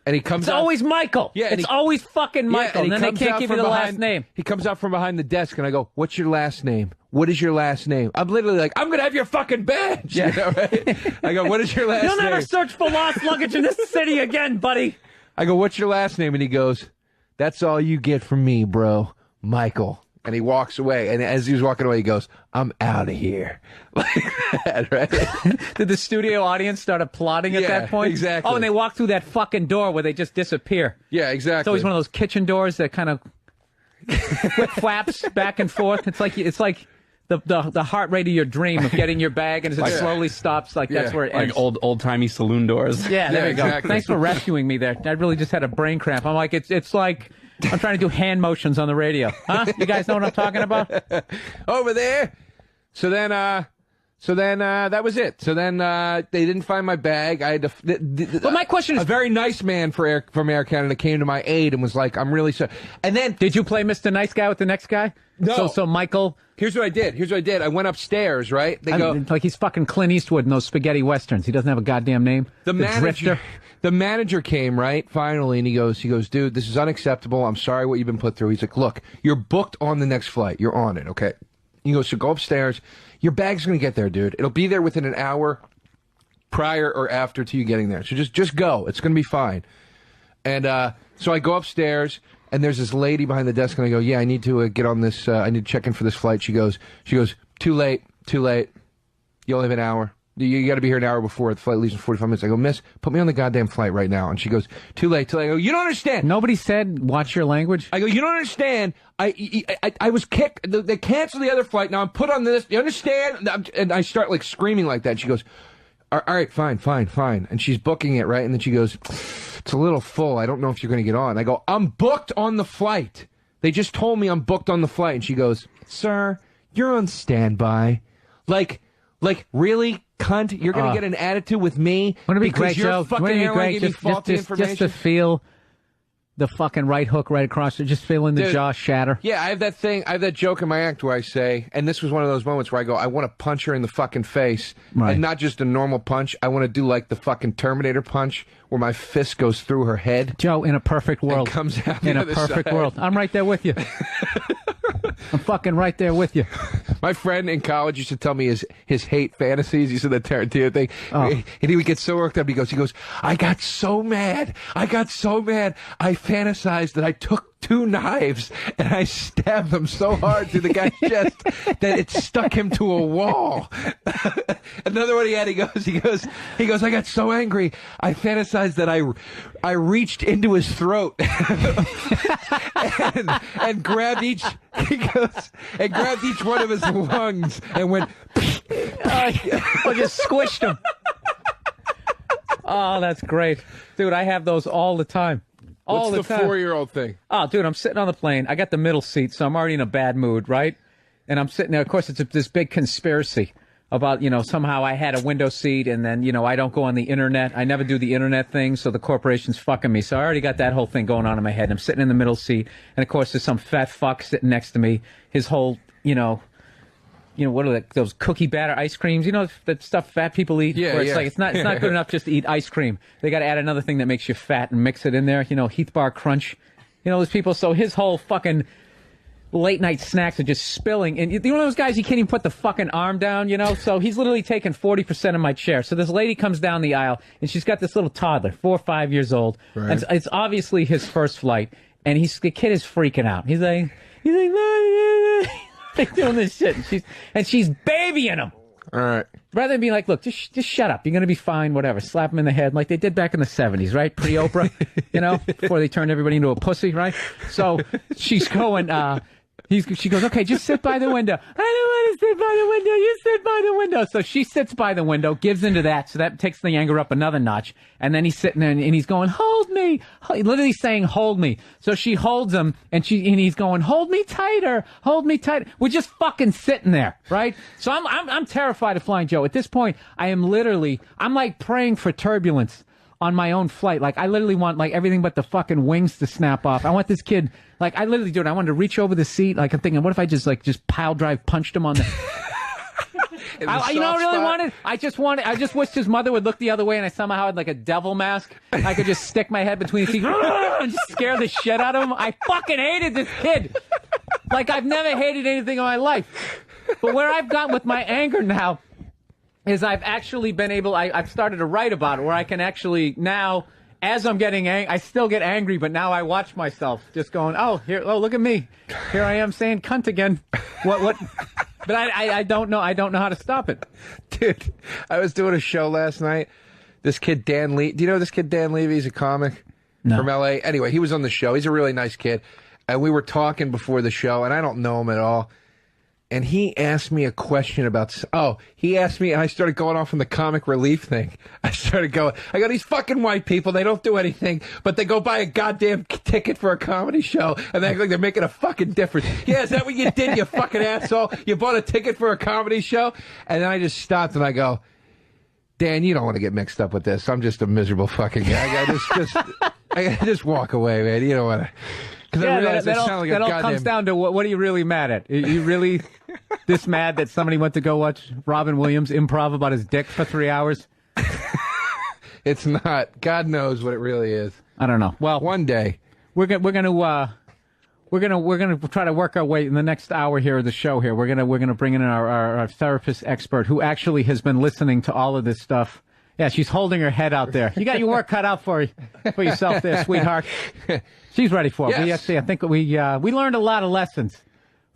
And he comes out. It's always Michael. Yeah, it's always fucking Michael. And then they can't give you the last name. He comes out from behind the desk, and I go, what's your last name? What is your last name? I'm literally like, I'm going to have your fucking badge. Yeah. You know, right? I go, what is your last name? You'll never search for lost luggage in this city again, buddy. I go, what's your last name? And he goes, that's all you get from me, bro. Michael. And he walks away. And as he was walking away, he goes, I'm out of here. Like that, right? Did the studio audience start applauding at that point? Exactly. Oh, and they walk through that fucking door where they just disappear. Yeah, exactly. It's always one of those kitchen doors that kind of flaps back and forth. It's like the heart rate of your dream of getting your bag, and as it slowly stops, like that's where it ends. Like old-timey saloon doors. Yeah, there you go. Exactly. Thanks for rescuing me there. I really just had a brain cramp. I'm like, it's like I'm trying to do hand motions on the radio. Huh? You guys know what I'm talking about? Over there. So then that was it. So then they didn't find my bag. I had to. But my question is, a very nice man from Air Canada came to my aid and was like, "I'm really sorry." And then, did you play Mr. Nice Guy with the next guy? No. So Michael. Here's what I did. I went upstairs. Right? They go like he's fucking Clint Eastwood in those spaghetti westerns. He doesn't have a goddamn name. The manager came, right, finally, and he goes, dude, this is unacceptable. I'm sorry what you've been put through. He's like, look, you're booked on the next flight. You're on it, okay? He goes, so go upstairs. Your bag's going to get there, dude. It'll be there within an hour prior or after to you getting there. So just go. It's going to be fine. And so I go upstairs, and there's this lady behind the desk, and I go, yeah, I need to get on this. I need to check in for this flight. She goes, too late. You only have an hour. You got to be here an hour before the flight leaves in 45 minutes. I go, miss, put me on the goddamn flight right now. And she goes, too late. I go, you don't understand. Nobody said, watch your language. I go, you don't understand. I was kicked. They canceled the other flight. Now I'm put on this. You understand? And I start like screaming like that. She goes, all right, fine. And she's booking it, right? And then she goes, it's a little full. I don't know if you're going to get on. I go, I'm booked on the flight. They just told me I'm booked on the flight. And she goes, sir, you're on standby. Like, really, cunt? You're going to get an attitude with me because your fucking airline gave me faulty information? Just to feel the fucking right hook right across it, just feeling the jaw shatter. Yeah, I have that joke in my act where I say, and this was one of those moments where I go, I want to punch her in the fucking face. Right. And not just a normal punch. I want to do like the fucking Terminator punch where my fist goes through her head. Joe, in a perfect world. And comes out in a perfect world. I'm right there with you. I'm fucking right there with you. My friend in college used to tell me his hate fantasies. He said that Tarantino thing. Oh. And he would get so worked up. He goes, I got so mad. I fantasized that I took 2 knives, and I stabbed them so hard through the guy's chest that it stuck him to a wall. Another one he had, he goes, I got so angry, I fantasized that I reached into his throat and grabbed each one of his lungs and went, I just squished him. Oh, that's great. Dude, I have those all the time. What's the 4-year-old thing? Oh, dude, I'm sitting on the plane. I got the middle seat, so I'm already in a bad mood, right? And I'm sitting there. Of course, it's this big conspiracy about, somehow I had a window seat, and then, I don't go on the internet. I never do the internet thing, so the corporation's fucking me. So I already got that whole thing going on in my head. And I'm sitting in the middle seat, and of course, there's some fat fuck sitting next to me. His whole, what are those cookie batter ice creams? That stuff fat people eat? Yeah, where it's like, it's not good enough just to eat ice cream. They got to add another thing that makes you fat and mix it in there. Heath Bar Crunch. Those people. So his whole fucking late night snacks are just spilling. And you're one of those guys, you can't even put the fucking arm down, So he's literally taking 40% of my chair. So this lady comes down the aisle, and she's got this little toddler, 4 or 5 years old. Right. And it's obviously his first flight. And the kid is freaking out. He's like, they're doing this shit, and she's babying him. all right. Rather than being like, look, just shut up. You're gonna be fine. Whatever. Slap him in the head like they did back in the 70s, right? Pre-Oprah, before they turned everybody into a pussy, right? So she's going. She goes, okay, just sit by the window. I don't want to sit by the window. You sit by the window. So she sits by the window, gives into that. So that takes the anger up another notch. And then he's sitting there and he's going, hold me. Literally saying, hold me. So she holds him and he's going, hold me tighter. Hold me tighter. We're just fucking sitting there, right? So I'm terrified of flying, Joe. At this point, I'm like praying for turbulence on my own flight. Like, I literally want, like, everything but the fucking wings to snap off. I want this kid, like, I literally, dude, I wanted to reach over the seat. Like, I'm thinking, what if I just pile drive punched him on the... I really wanted? I just wished his mother would look the other way and I somehow had, like, a devil mask. I could just stick my head between the seats and just scare the shit out of him. I fucking hated this kid. Like, I've never hated anything in my life. But where I've gotten with my anger now is I've actually been able, I've started to write about it, where I can actually now, as I'm getting angry, I still get angry, but now I watch myself just going, oh, look at me. Here I am saying cunt again. What? But I don't know. I don't know how to stop it. Dude, I was doing a show last night. This kid, Dan Levy. Do you know this kid, Dan Levy? He's a comic from L.A. Anyway, he was on the show. He's a really nice kid. And we were talking before the show, and I don't know him at all. And he asked me a question about, he asked me, and I started going off on the comic relief thing. I go, these fucking white people, they don't do anything, but they go buy a goddamn ticket for a comedy show, and they act like they're making a fucking difference. Yeah, is that what you did, you fucking asshole? You bought a ticket for a comedy show? And then I just stopped and I go, Dan, you don't want to get mixed up with this. I'm just a miserable fucking guy. I just walk away, man. You don't want to. Because I realize that all comes down to what are you really mad at? Are you really this mad that somebody went to go watch Robin Williams improv about his dick for 3 hours? It's not. God knows what it really is. I don't know. Well, one day we're gonna try to work our way in the next hour here of the show. Here we're gonna bring in our therapist expert who actually has been listening to all of this stuff. Yeah, she's holding her head out there. You got your work cut out for yourself there, sweetheart. She's ready for it. Yes. I think we learned a lot of lessons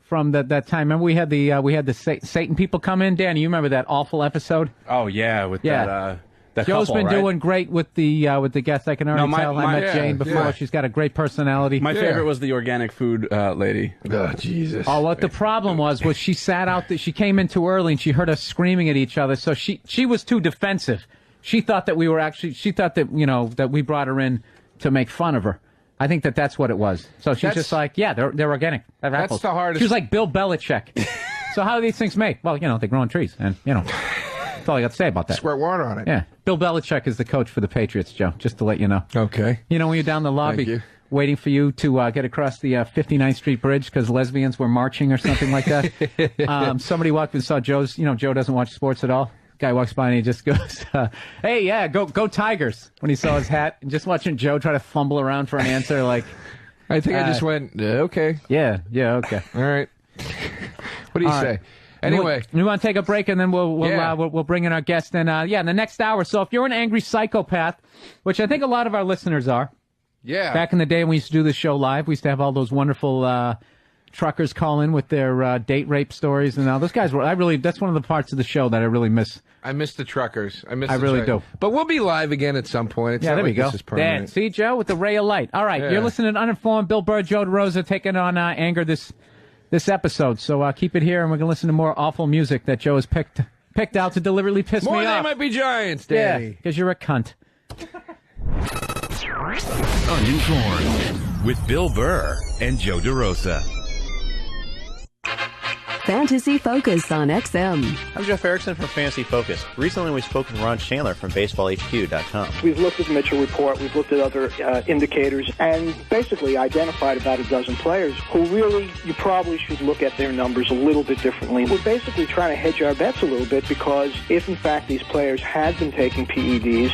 from that time. Remember we had the Satan people come in. Dan, you remember that awful episode? Oh yeah, that Joe's couple, been right? doing great with the guests. I can already tell. I met Jane before. Yeah. She's got a great personality. My favorite was the organic food lady. Oh Jesus! Oh, what the problem was she sat out there. She came in too early and she heard us screaming at each other. So she was too defensive. She thought that that we brought her in to make fun of her. I think that's what it was. So she's just like, yeah, they're organic. That's the hardest. She was like Bill Belichick. So how are these things made? Well, they grow on trees, and that's all I got to say about that. Squirt water on it. Yeah, Bill Belichick is the coach for the Patriots, Joe. Just to let you know. Okay. When you're down the lobby waiting for you to get across the 59th Street Bridge because lesbians were marching or something like that. Somebody walked and saw Joe's. Joe doesn't watch sports at all. Guy walks by and he just goes, hey, yeah, go Tigers, when he saw his hat. And just watching Joe try to fumble around for an answer, like... I think I just went, okay. Yeah, okay. All right. What do you say? Anyway. We want to take a break, and then we'll bring in our guest in the next hour. So if you're an angry psychopath, which I think a lot of our listeners are, Yeah. Back in the day when we used to do the show live, we used to have all those wonderful truckers call in with their date rape stories, and all those guys were. That's one of the parts of the show that I really miss. I miss the truckers. I really do. But we'll be live again at some point. It's Yeah, not there we like go. This is permanent. See, Joe, with the ray of light. All right, Yeah. you're listening to Uninformed. Bill Burr, Joe DeRosa, taking on anger this episode. So keep it here, and we're gonna listen to more awful music that Joe has picked out to deliberately piss More me They off. Might Be Giants, Yeah, Danny. because you're a cunt. Uninformed with Bill Burr and Joe DeRosa. Fantasy Focus on XM. I'm Jeff Erickson from Fantasy Focus. Recently, we spoke with Ron Chandler from BaseballHQ.com. We've looked at the Mitchell report, we've looked at other indicators, and basically identified about a dozen players who really, you probably should look at their numbers a little bit differently. We're basically trying to hedge our bets a little bit because if, in fact, these players had been taking PEDs,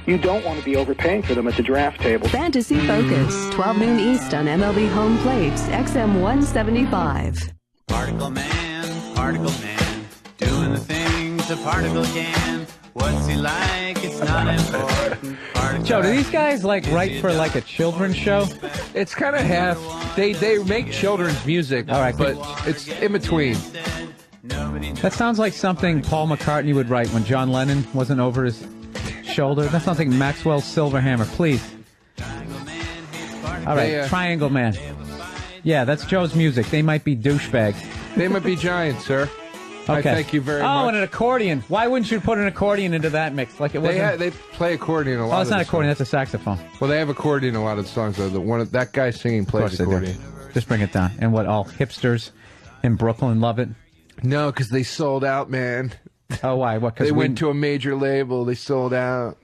you don't want to be overpaying for them at the draft table. Fantasy Focus, 12 noon East on MLB Home Plate, XM 175. Particle man, doing the things a particle can. What's he like? It's not important. Particle Joe, do these guys write for a children's show? It's kind of half. They make children's music, All right, but it's in between. That sounds like something Paul McCartney would write when John Lennon wasn't over his shoulder. That sounds like Maxwell's Silverhammer, please. All right, Triangle Man. Yeah, that's Joe's music. They might be douchebags. They might be giants, sir. Okay. I thank you very much. Oh, and an accordion. Why wouldn't you put an accordion into that mix? Like it wasn't. They play accordion a lot. Oh, it's of not the accordion. songs. That's a saxophone. Well, they have accordion in a lot of the songs. Though that guy singing Of plays course they do. accordion. Just bring it down. And what? All hipsters in Brooklyn love it. No, because they sold out, man. Oh, why? What? Because They went to a major label. They sold out.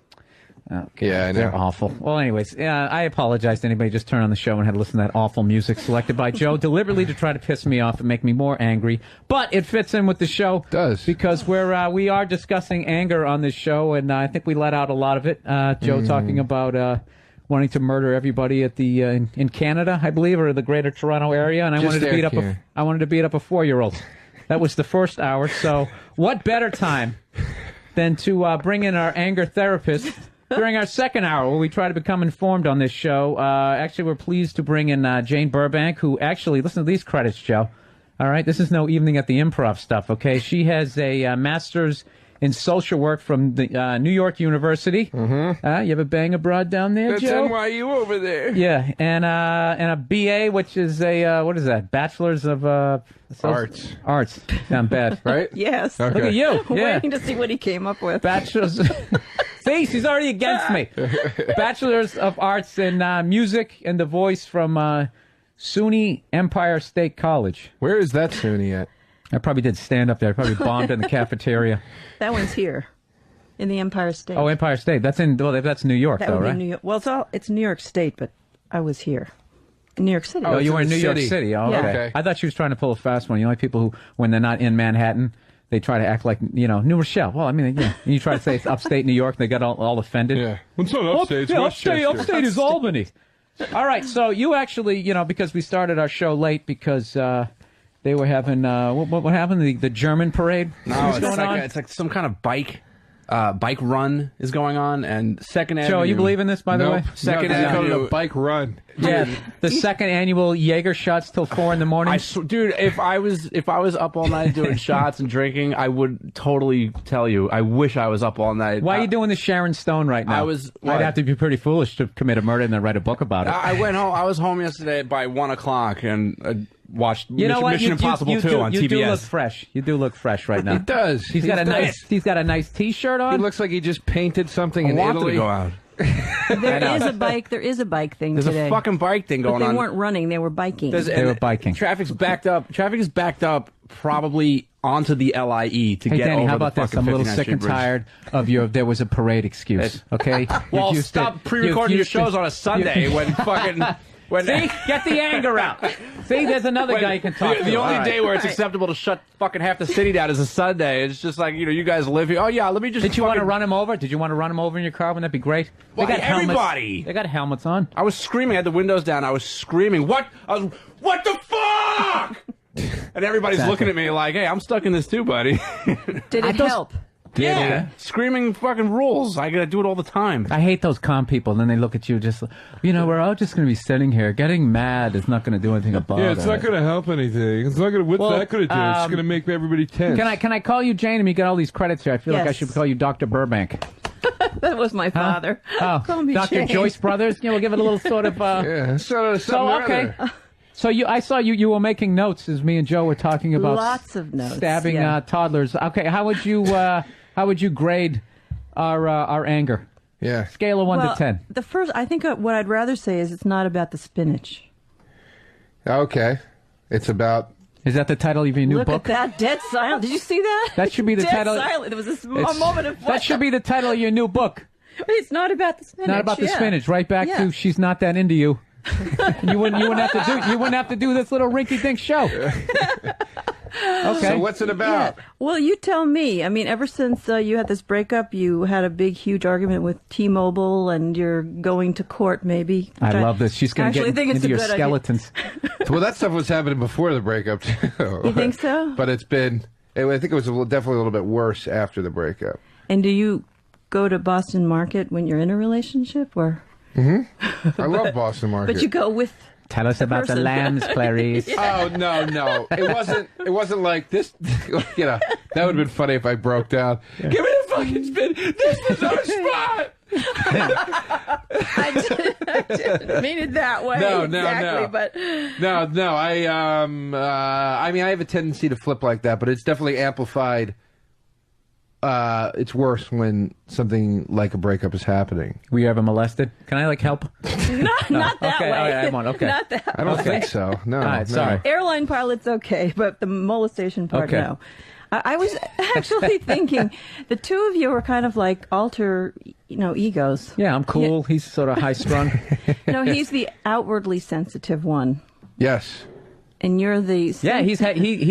Okay. Yeah, I know. They're awful. Well, anyways, I apologize to anybody who just turned on the show and had to listen to that awful music selected by Joe deliberately to try to piss me off and make me more angry. But it fits in with the show. It does. Because we are discussing anger on this show, and I think we let out a lot of it. Joe talking about wanting to murder everybody at the in Canada, I believe, or the Greater Toronto area, and I wanted to beat up a 4-year-old. That was the first hour. So, what better time than to bring in our anger therapist during our second hour, where we try to become informed on this show. Actually, we're pleased to bring in Jane Burbank, who actually, listen to these credits, Joe. All right, this is no Evening at the Improv stuff, okay? She has a master's in social work from the New York University. Mm-hmm. You ever bang abroad down there, That's Joe? NYU over there. Yeah, and a BA, which is a, what is that, Bachelor's of... Arts. Arts. Sound bad, right? Yes. Okay. Look at you. Yeah. Waiting to see what he came up with. Bachelor's... See, she's already against me. Bachelor's of Arts in Music and the Voice from SUNY Empire State College. Where is that SUNY at? I probably did stand up there. I probably bombed in the cafeteria. That one's here, in the Empire State. Oh, Empire State. That's that's New York, that though, would right? be New York. Well, it's New York State, but I was here, in New York City. Oh, it's you were in in the New York city. City. Oh, Yeah. okay. I thought she was trying to pull a fast one. You know, like people who, when they're not in Manhattan, they try to act like, New Rochelle. Well, I mean, yeah. And you try to say it's upstate New York, they got all offended. Yeah. Well, it's not upstate. It's Westchester. Upstate is Albany. All right, so you actually, because we started our show late because they were having, what happened? The German parade? No, What's it's going on? it's like some kind of bike run is going on, and Second Avenue. Joe, you believe in this, by the way? Second Avenue bike run. Yeah, the second annual Jaeger shots till 4 in the morning. Dude, if I was up all night doing shots and drinking, I would totally tell you. I wish I was up all night. Why are you doing the Sharon Stone right now? I'd have to be pretty foolish to commit a murder and then write a book about it. I went home. I was home yesterday by 1 o'clock and watched Mission Impossible 2 on TBS. You do look fresh. You do look fresh right now. He does. He's got a nice T-shirt on. He looks like he just painted something I in wanted Italy. to go out. There is a bike thing There's today. a fucking bike thing going But on. they weren't running, they were biking. They were biking. Traffic's backed up. Traffic is backed up probably onto the LIE to Hey, get Danny, over how about the this? fucking I'm a little 59th sick Street and Bridge. tired of your there was a parade excuse, okay? Well, You used to- stop pre-recording you your used to- shows on a Sunday when fucking... See? Get the anger out. See, there's another guy you can talk to. The only All right. day where it's acceptable to shut fucking half the city down is a Sunday. It's just like, you guys live here. Oh, yeah, let me just... Did you want to run him over? Did you want to run him over in your car? Wouldn't that be great? Why, They got helmets. everybody! They got helmets on. I was screaming. I had the windows down. I was screaming. What the fuck? And everybody's Exactly. looking at me like, hey, I'm stuck in this too, buddy. Did it help? Yeah. Screaming fucking rules. I gotta do it all the time. I hate those calm people. And then they look at you just, we're all just going to be sitting here. Getting mad is not going to do anything about it. Yeah, it's not going to help anything. It's not going to. What's that going to do? It's going to make everybody tense. Can I call you Jane? And you get all these credits here. I feel like I Yes. should call you Dr. Burbank. That was my father. Oh, Call me Dr. Jane. Joyce Brothers. We'll give it a little sort of. Yeah, So something okay. other. So I saw you were making notes as me and Joe were talking about Lots of notes, stabbing yeah. toddlers. Okay, how would you grade our anger? Yeah. Scale of 1 Well, to 10. The first, I think what I'd rather say is it's not about the spinach. Okay. It's about. Is that the title of your new Look book? at that, dead silent. Did you see that? That should be the dead title. Silent. There was a moment of That should be the title of your new book. It's not about the spinach. Not about the yeah. spinach. Right back Yeah. to she's not that into you. you wouldn't have to do this little rinky-dink show. Okay. So what's it about? Yeah. Well, you tell me. I mean, ever since you had this breakup, you had a big, huge argument with T-Mobile, and you're going to court, maybe. I love this. She's going to Actually, get think it's into a your good idea. skeletons. Well, that stuff was happening before the breakup too. You think so? But it's been. I think it was definitely a little bit worse after the breakup. And do you go to Boston Market when you're in a relationship, or? I love Boston Market. But you go with. Tell us about the person. lambs, Clarice. Oh no! It wasn't like this. That would have been funny if I broke down. Give me the fucking spin. This is our spot. I didn't mean it that way. No. exactly, But No. I mean, I have a tendency to flip like that, but it's definitely amplified. It's worse when something like a breakup is happening. Were you ever molested? Can I help? not that okay, way. all right, I won't. Okay. Not that I don't way. think so. No. All right, no. sorry. Airline pilot's okay, but the molestation part, Okay. no. I was actually thinking the two of you are kind of like alter, egos. Yeah, I'm cool. He's sort of high strung. He's the outwardly sensitive one, Yes. and you're the Yeah, he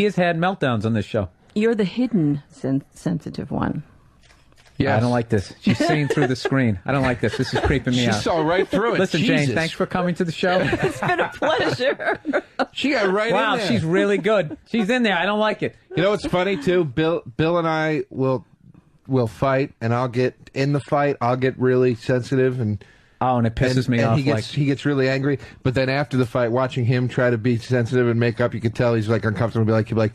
has had meltdowns on this show. you're the hidden sensitive one. Yes. I don't like this. She's seeing through the screen. I don't like this. This is creeping me She out. saw right through it. Listen, Jesus. Jane, thanks for coming to the show. It's been a pleasure. She got right Wow, in there. she's really good. She's in there. I don't like it. You know what's funny too? Bill and I will fight, and I'll get in the fight. I'll get really sensitive, and it pisses me and off. he gets really angry. But then after the fight, watching him try to be sensitive and make up, you could tell he's like uncomfortable. He'll be like,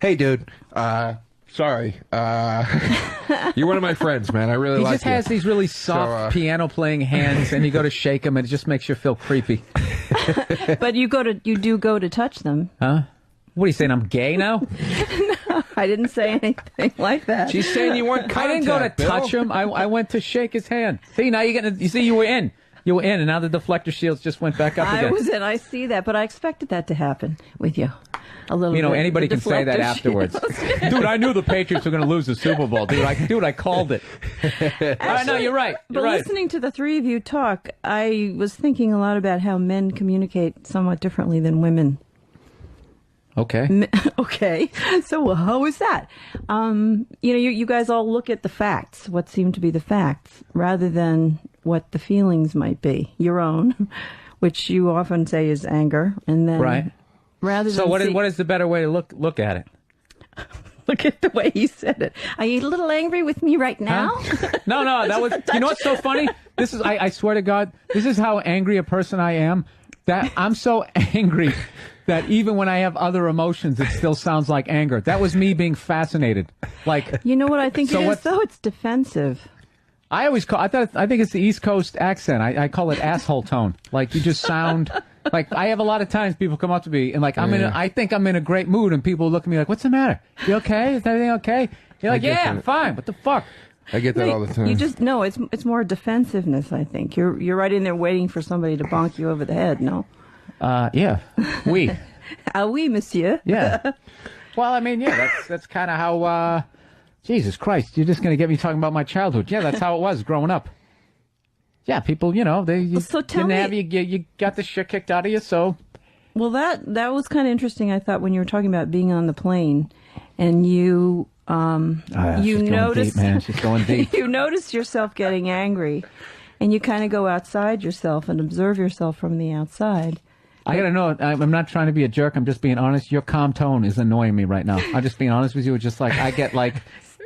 "Hey, dude, sorry, you're one of my friends, man. I really He like just you." has these really soft piano playing hands, and you go to shake him, and it just makes you feel creepy. But you do go to touch them. Huh? What are you saying? I'm gay now? I didn't say anything like that. She's saying you want contact. I didn't go to Bill. touch him. I went to shake his hand. See, now you're getting. You see, you were in. You were in, and now the deflector shields just went back up again. I was in. I see that, but I expected that to happen with you. A little bit. Anybody The can say that deflector afterwards. shields. Dude, I knew the Patriots were going to lose the Super Bowl. Dude, I called it. No, you're right. But You're right. listening to the three of you talk, I was thinking a lot about how men communicate somewhat differently than women. Okay. Okay, so how is that? You guys all look at the facts, what seem to be the facts, rather than what the feelings might be, your own, which you often say is anger, and then Right. Rather So than what is the better way to look at it? look at the way you said it. Are you a little angry with me right now? No, that was. You know what's so funny? This is. I swear to God, this is how angry a person I am. That I'm so angry that even when I have other emotions, it still sounds like anger. That was me being fascinated. Like, You know what I think So it is, what's- though? It's defensive. I always call. I think it's the East Coast accent. I call it asshole tone. Like you just sound. Like I have a lot of times people come up to me and like I think I'm in a great mood and people look at me like, "What's the matter? You okay? Is everything okay?" You're like, get "Yeah, I'm that. fine. What the fuck?" I get that all the time. You just no. It's more defensiveness. I think you're right in there waiting for somebody to bonk you over the head. No. Yeah. We. Ah oui, monsieur. Yeah. Well, I mean, yeah, that's kind of how. Jesus Christ, you're just going to get me talking about my childhood. Yeah, that's how it was growing up. Yeah, people, you So tell didn't me- have you got the shit kicked out of you, so. Well, that was kind of interesting. I thought when you were talking about being on the plane, and you you she's notice going deep, man. She's going deep. you notice yourself getting angry, and you kind of go outside yourself and observe yourself from the outside. I gotta know. I'm not trying to be a jerk. I'm just being honest. Your calm tone is annoying me right now. I'm just being honest with you. It's just like I get like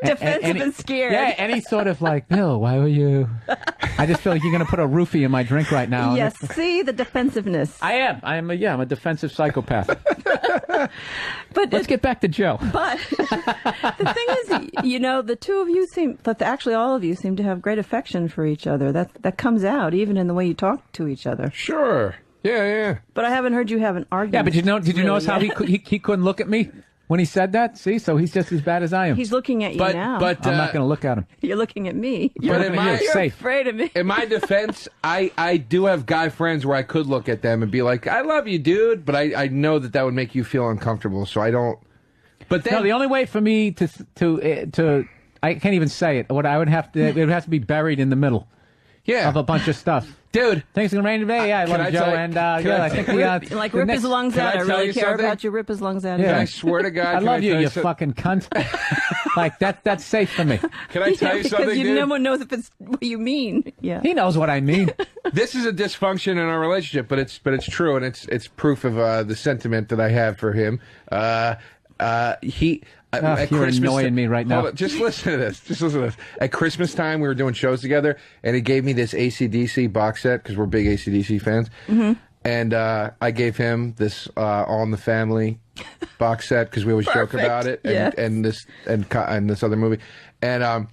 Defensive and scared. Yeah, any sort of like, Bill, why were you? I just feel like you're going to put a roofie in my drink right now. Yes, see the defensiveness. I am. I'm a defensive psychopath. But let's get back to Joe. But the thing is, you know, the two of you seem, but actually all of you seem to have great affection for each other. That comes out even in the way you talk to each other. Sure. Yeah. But I haven't heard you have an argument. Yeah, but did you notice how he couldn't look at me when he said that? See, so he's just as bad as I am. He's looking at you now. But I'm not going to look at him. You're looking at me. You're safe. Afraid of me. In my defense, I do have guy friends where I could look at them and be like, I love you, dude, but I know that would make you feel uncomfortable, so I don't. But then, no, the only way for me to I can't even say it. What I would have to, it would have to be buried in the middle. Yeah. Of a bunch of stuff. Dude. Things are going to rain today. Yeah, I love Joe. And I think we got... Like, rip his lungs out. I really care about you. Rip his lungs out. Yeah. I swear to God. I love you fucking cunt. Like, that's safe for me. Can I tell you something, dude? No one knows if it's what you mean. Yeah. He knows what I mean. This is a dysfunction in our relationship, but it's true, and it's proof of the sentiment that I have for him. You're annoying me right now. Hold on, just listen to this. At Christmas time, we were doing shows together, and he gave me this AC/DC box set because we're big AC/DC fans. Mm-hmm. And I gave him this All in the Family box set because we always joke about it, and this other movie. And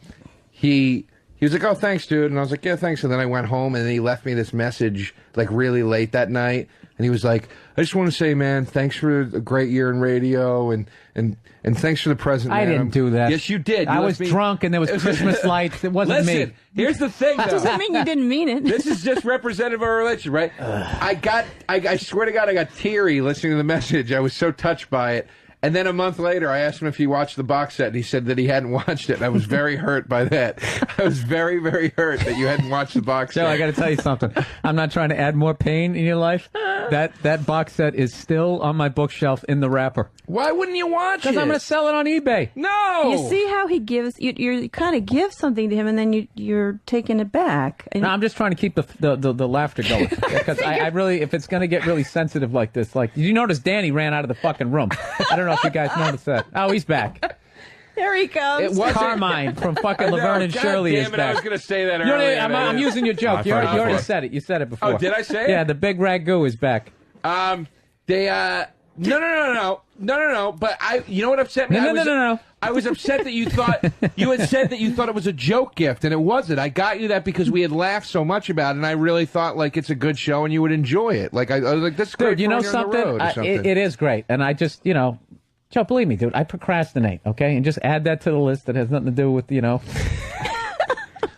he was like, "Oh, thanks, dude." And I was like, "Yeah, thanks." And then I went home, and then he left me this message like really late that night. And he was like, "I just want to say, man, thanks for a great year in radio, and thanks for the present." I man. didn't do that. Yes, you did. I was drunk, and there was Christmas lights. It wasn't me. Listen, here's the thing, though. Doesn't mean you didn't mean it. This is just representative of our relationship, right? I swear to God, I got teary listening to the message. I was so touched by it. And then a month later, I asked him if he watched the box set, and he said that he hadn't watched it. And I was very hurt by that. I was very, very hurt that you hadn't watched the box set. Joe, I got to tell you something. I'm not trying to add more pain in your life. That box set is still on my bookshelf in the wrapper. Why wouldn't you watch it? Because I'm going to sell it on eBay. No! You see how he gives, you kind of give something to him, and then you're taking it back. No, I'm just trying to keep the laughter going. Because I really, if it's going to get really sensitive like this, like, did you notice Danny ran out of the fucking room? I don't know if you guys noticed that. Oh, he's back. There he comes. Carmine from fucking Laverne and Shirley is back. I was going to say that earlier. I'm using your joke. You already said it. You said it before. Oh, did I say it? Yeah, the big ragu is back. No. But you know what upset me? No. I was upset that you thought you had said that you thought it was a joke gift, and it wasn't. I got you that because we had laughed so much about it, and I really thought like it's a good show and you would enjoy it. Like I was like, this is great. Dude, you know something? It is great, and I just Joe, believe me, dude, I procrastinate, okay? And just add that to the list that has nothing to do with, all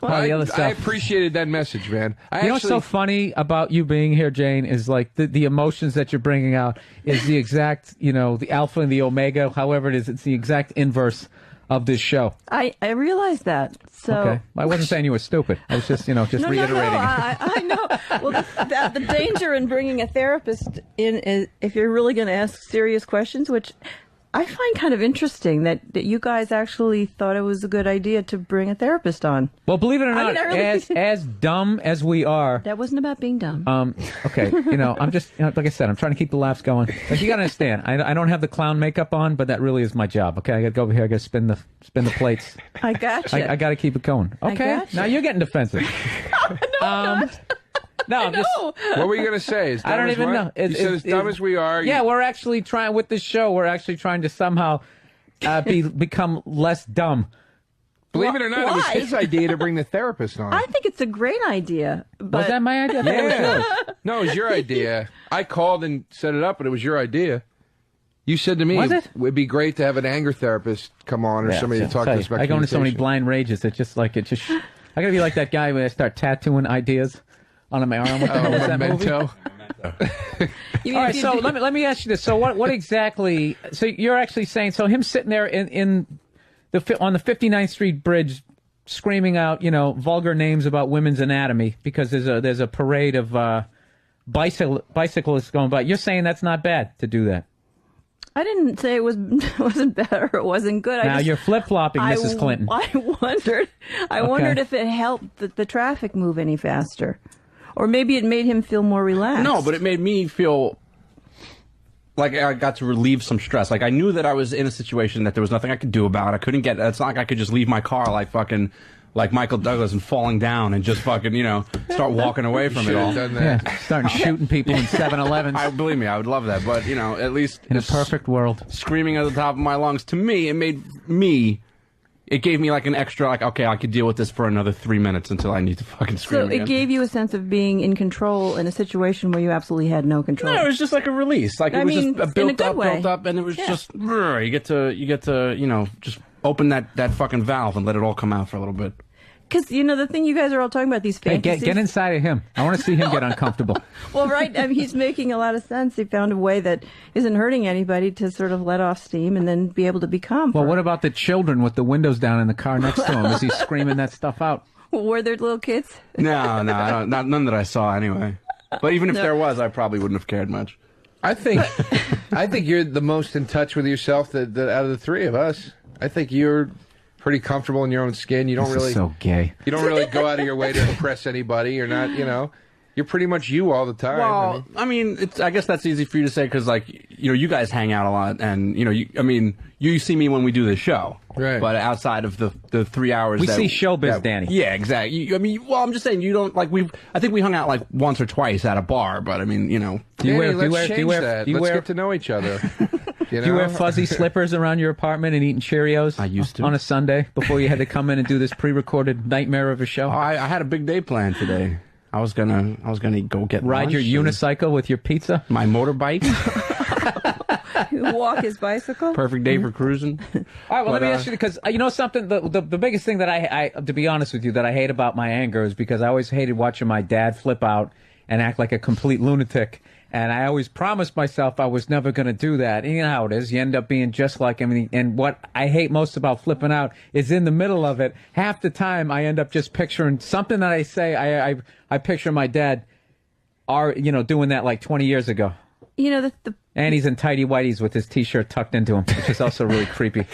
the other stuff. I appreciated that message, man. What's so funny about you being here, Jane, is like the emotions that you're bringing out is the exact, the alpha and the omega, however it is, it's the exact inverse of this show. I realized that. So okay. I wasn't saying you were stupid. I was just, just reiterating. No, I know. Well, the danger in bringing a therapist in is if you're really going to ask serious questions, which I find kind of interesting that you guys actually thought it was a good idea to bring a therapist on. Well, believe it or not, as dumb as we are. That wasn't about being dumb. Okay, I'm just, like I said, I'm trying to keep the laughs going. Like, you got to understand, I don't have the clown makeup on, but that really is my job, okay? I got to go over here, I got to spin the plates. I got you. I got to keep it going. Okay? Now you're getting defensive. No, I'm not. No, I'm just. What were you going to say? I don't even know. You said as dumb as we are. Yeah, we're actually trying with this show. We're actually trying to somehow become less dumb. Believe it or not, it was his idea to bring the therapist on. I think it's a great idea. But... Was that my idea? Yeah. No, it was your idea. I called and set it up, but it was your idea. You said to me, it would be great to have an anger therapist come on or somebody to talk to us about I go into so many blind rages. It's just like, I got to be like that guy when I start tattooing ideas on my arm. What the hell was that movie? All right, so let me ask you this. So what exactly, so you're actually saying, so him sitting there on the 59th Street Bridge screaming out, vulgar names about women's anatomy because there's a parade of bicyclists going by. You're saying that's not bad to do that? I didn't say it wasn't better or it wasn't good. You're flip-flopping, Mrs. Clinton. I wondered if it helped the traffic move any faster. Or maybe it made him feel more relaxed. No, but it made me feel like I got to relieve some stress. Like I knew that I was in a situation that there was nothing I could do about. I couldn't get. It's not like I could just leave my car like fucking. Like Michael Douglas and falling down and just fucking, start walking away from it all. Yeah, starting shooting people in 7-Elevens. Believe me, I would love that. But, at least... In a perfect world. Screaming at the top of my lungs, to me, it gave me like an extra, like, okay, I could deal with this for another 3 minutes until I need to fucking scream So it gave you a sense of being in control in a situation where you absolutely had no control. No, it was just like a release. Like, it was just built up, and it was just, you get to, just open that fucking valve and let it all come out for a little bit. Because, the thing you guys are all talking about, these fantasies... Hey, get inside of him. I want to see him get uncomfortable. Well, right. I mean, he's making a lot of sense. He found a way that isn't hurting anybody to sort of let off steam and then be able to be calm. Well, what about the children with the windows down in the car next to him? Is he screaming that stuff out? Were there little kids? No, I don't, none that I saw anyway. But even if there was, I probably wouldn't have cared much. I think you're the most in touch with yourself that out of the three of us. I think you're pretty comfortable in your own skin. You don't This really is so gay. You don't really go out of your way to impress anybody. You're not, you're pretty much you all the time. Well, I mean, I guess that's easy for you to say because, like, you guys hang out a lot, and you see me when we do this show, right? But outside of the 3 hours, we see showbiz, Danny. Yeah, exactly. I'm just saying you don't like I think we hung out like once or twice at a bar, but I mean, let's get to know each other. Do you wear fuzzy slippers around your apartment and eating Cheerios? I used to. On a Sunday before you had to come in and do this pre-recorded nightmare of a show? I had a big day planned today. I was gonna go get ride your unicycle with your pizza, my motorbike, walk his bicycle. Perfect day for cruising. All right, well, let me ask you because something. The biggest thing that I to be honest with you, that I hate about my anger is because I always hated watching my dad flip out and act like a complete lunatic. And I always promised myself I was never going to do that. And you know how it is. You end up being just like him. And what I hate most about flipping out is in the middle of it, half the time I end up just picturing something that I say. I picture my dad doing that like 20 years ago. And he's in tighty whities with his T-shirt tucked into him, which is also really creepy.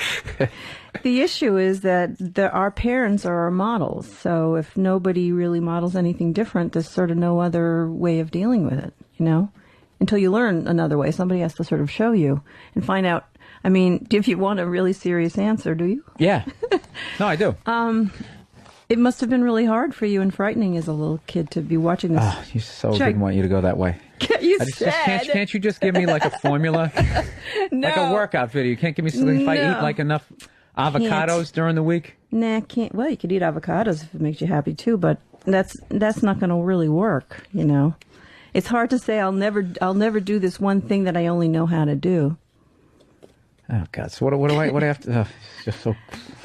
The issue is that our parents are our models. So if nobody really models anything different, there's sort of no other way of dealing with it, Until you learn another way, somebody has to sort of show you and find out. I mean, if you want a really serious answer, do you? Yeah. No, I do. It must have been really hard for you and frightening as a little kid to be watching this. Oh, you so didn't want you to go that way. Can't you just give me like a formula? No. Like a workout video. You can't give me something if I eat like enough avocados during the week? Nah, can't. Well, you could eat avocados if it makes you happy too, but that's not going to really work, It's hard to say I'll never do this one thing that I only know how to do. Oh God! So what do I have to? It's just so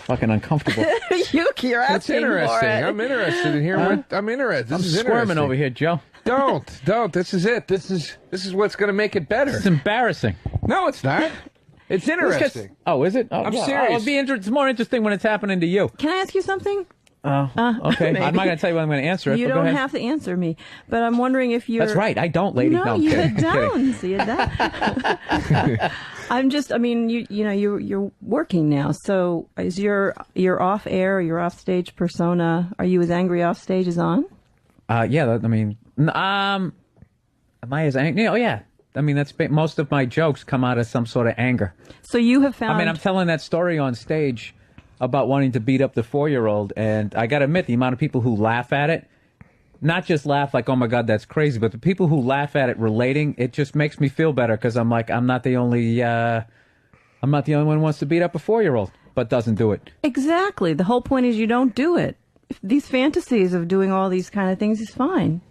fucking uncomfortable. You're asking It's interesting. for it. I'm interested in hearing. I'm interested. I'm squirming over here, Joe. Don't. This is it. This is what's going to make it better. It's embarrassing. No, it's not. It's interesting. Oh, is it? Oh, I'm serious. It's more interesting when it's happening to you. Can I ask you something? Okay. Maybe. I'm not going to tell you when I'm going to answer it. You don't have to answer me, but I'm wondering if you're... That's right. I don't, lady. No, you don't. See it that. You're working now. So is your off air or your off stage persona? Are you as angry off stage as on? Yeah. Am I as angry? Oh yeah. I mean, most of my jokes come out of some sort of anger. So you have found... I'm telling that story on stage about wanting to beat up the 4-year-old, and I got to admit, the amount of people who laugh at it, not just laugh like, oh my God, that's crazy, but the people who laugh at it relating, it just makes me feel better because I'm like, I'm not the only one who wants to beat up a 4-year-old, but doesn't do it. Exactly. The whole point is you don't do it. These fantasies of doing all these kind of things is fine.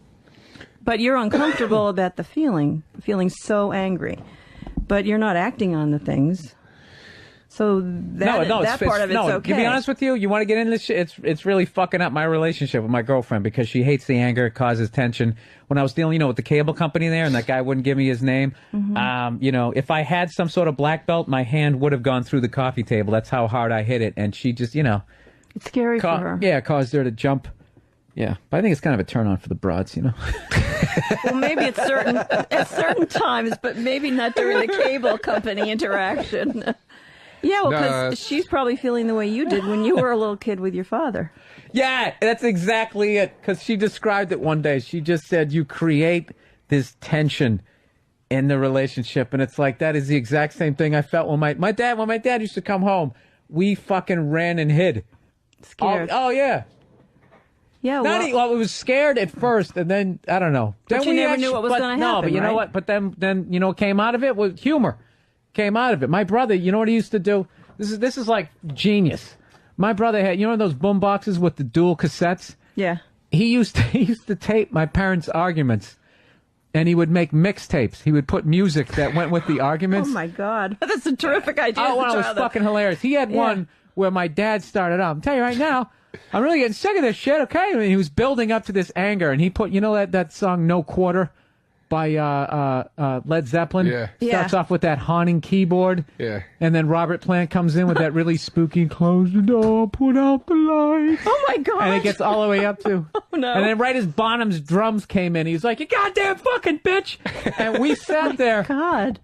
But you're uncomfortable about the feeling so angry. But you're not acting on the things. So that part of it's okay. To be honest with you, you want to get into this shit, it's really fucking up my relationship with my girlfriend because she hates the anger, it causes tension. When I was dealing, with the cable company there and that guy wouldn't give me his name, if I had some sort of black belt, my hand would have gone through the coffee table. That's how hard I hit it. And she just, It's scary for her. Yeah, caused her to jump. Yeah, but I think it's kind of a turn on for the broads, Well, maybe at certain times, but maybe not during the cable company interaction. Yeah, well, because she's probably feeling the way you did when you were a little kid with your father. Yeah, that's exactly it. Because she described it one day. She just said, you create this tension in the relationship. And it's like, that is the exact same thing I felt when my dad used to come home. We fucking ran and hid. Scared. Oh yeah. Yeah, Well, it was scared at first, and then I don't know. But Then you we never knew what was going to happen. No, but you know right? what? But then you know what came out of it was humor. Came out of it. My brother, you know what he used to do? This is like genius. My brother had, you know, those boom boxes with the dual cassettes. Yeah. He used to tape my parents' arguments, and he would make mixtapes. He would put music that went with the arguments. Oh my God, that's a terrific idea. Oh, well, it was fucking hilarious. He had one where my dad started out. I'm telling you right now, I'm really getting sick of this shit, okay? I mean, he was building up to this anger, and he put, you know that song No Quarter by Led Zeppelin? Yeah. Starts off with that haunting keyboard. Yeah. And then Robert Plant comes in with that really spooky, close the door, put out the light. Oh, my God. And it gets all the way up to... Oh, no. And then right as Bonham's drums came in, he's like, you goddamn fucking bitch! And we sat there... God.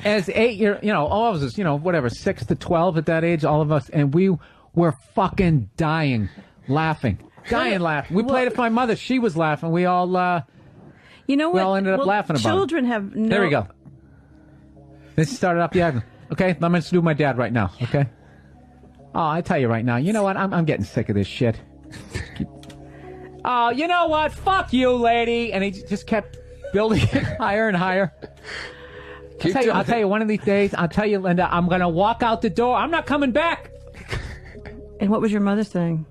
As 8 year, you know, all of us, you know, whatever, 6 to 12 at that age, all of us, and we were fucking dying laughing. We played it for my mother. She was laughing. We all, you know what? We all ended up laughing about children it. have no... There we go. This started up the argument. Okay, I'm going to do my dad right now, okay? Oh, I tell you right now, you know what? I'm getting sick of this shit. Oh, you know what? Fuck you, lady. And he just kept building it higher and higher. I'll tell you, one of these days, I'll tell you, Linda, I'm going to walk out the door. I'm not coming back. And what was your mother saying?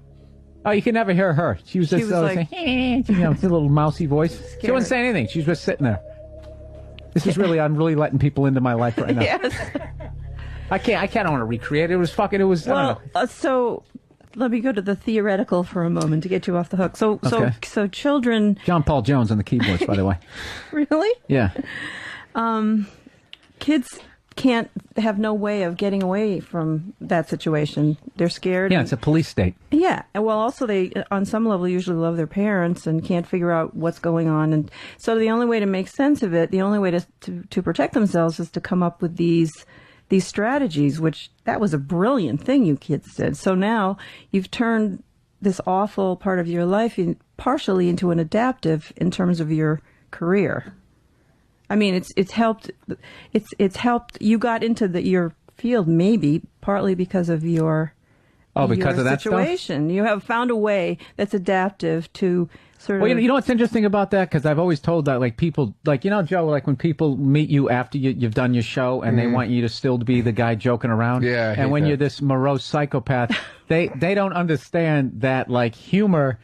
Oh, you can never hear her. She was just like, saying, you know, with a little mousy voice. She wasn't saying anything. She was just sitting there. This is really, I'm really letting people into my life right now. Yes. I don't want to recreate it. It was fucking, I don't know. So let me go to the theoretical for a moment to get you off the hook. So children... John Paul Jones on the keyboards, by the way. Really? Yeah. Kids can't have no way of getting away from that situation. They're scared. Yeah, it's a police state. Yeah. And well, also they, on some level, usually love their parents and can't figure out what's going on. And so the only way to make sense of it, the only way to protect themselves is to come up with these strategies, which that was a brilliant thing you kids did. So now you've turned this awful part of your life partially into an adaptive in terms of your career. I mean, it's helped. It's helped. You got into your field maybe partly because of your because of that situation. You have found a way that's adaptive to sort of. Well, you know what's interesting about that? Because I've always told that, like, people, like, you know, Joe, like when people meet you after you've done your show and they want you to still be the guy joking around. Yeah. And when you're this morose psychopath, they don't understand that, like, humor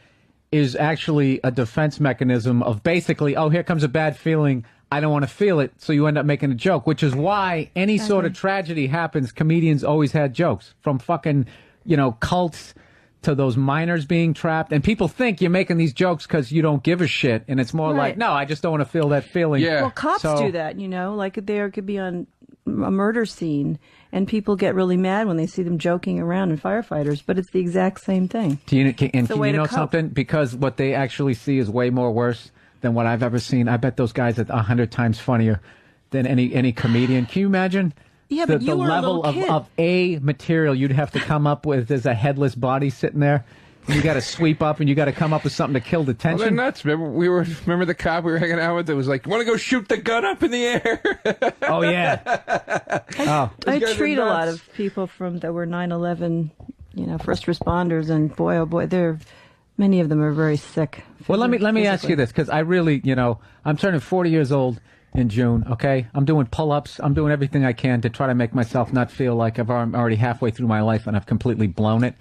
is actually a defense mechanism of basically, oh, here comes a bad feeling. I don't want to feel it, so you end up making a joke, which is why any sort of tragedy happens. Comedians always had jokes, from fucking, you know, cults to those miners being trapped. And people think you're making these jokes because you don't give a shit, and it's more like, no, I just don't want to feel that feeling. Yeah. Well, cops do that, you know, like there could be on a murder scene, and people get really mad when they see them joking around, and firefighters, but it's the exact same thing. Can you know something? Because what they actually see is way more worse than what I've ever seen. I bet those guys are 100 times funnier than any comedian. Can you imagine? Yeah, but you were level a little kid. of A material you'd have to come up with as a headless body sitting there. And you got to sweep up, and you got to come up with something to kill the tension. Well, they're nuts. Remember the cop we were hanging out with that was like, "Want to go shoot the gun up in the air?" Oh yeah. I treat a lot of people that were 9/11, you know, first responders, and boy, oh boy, many of them are very sick. Well, let me ask you this, because I really, you know, I'm turning 40 years old in June, okay? I'm doing pull-ups. I'm doing everything I can to try to make myself not feel like I'm already halfway through my life and I've completely blown it.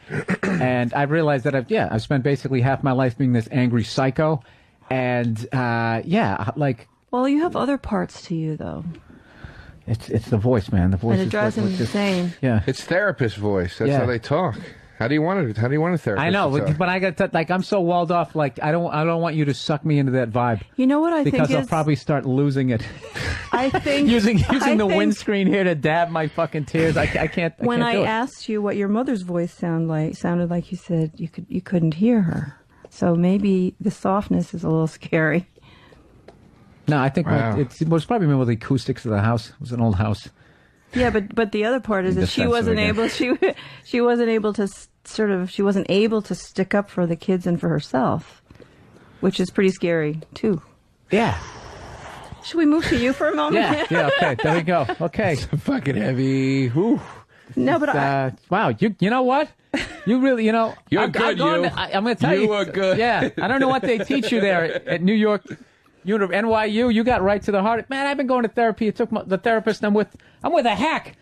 And I realized that I've spent basically half my life being this angry psycho. And, like... Well, you have other parts to you, though. It's the voice, man. The voice and it drives them insane. Yeah. It's therapist voice. That's how they talk. How do you want a therapist? I know, but I got like, I'm so walled off. Like, I don't want you to suck me into that vibe. You know what I think is? Because I'll probably start losing it. I think using the windscreen here to dab my fucking tears. I can't. When I asked you what your mother's voice sounded like you said you couldn't hear her. So maybe the softness is a little scary. No, I think it was probably with the acoustics of the house. It was an old house. Yeah, but the other part is that she wasn't able to stick up for the kids and for herself, which is pretty scary too. Yeah. Should we move to you for a moment? Yeah, okay, there we go. Okay. Fucking heavy. Whew. No, but wow, you know what? You really, you're good, I'm going to tell you. You are good. Yeah, I don't know what they teach you there at New York, NYU. You got right to the heart. Man, I've been going to therapy. It took the therapist I'm with a hack.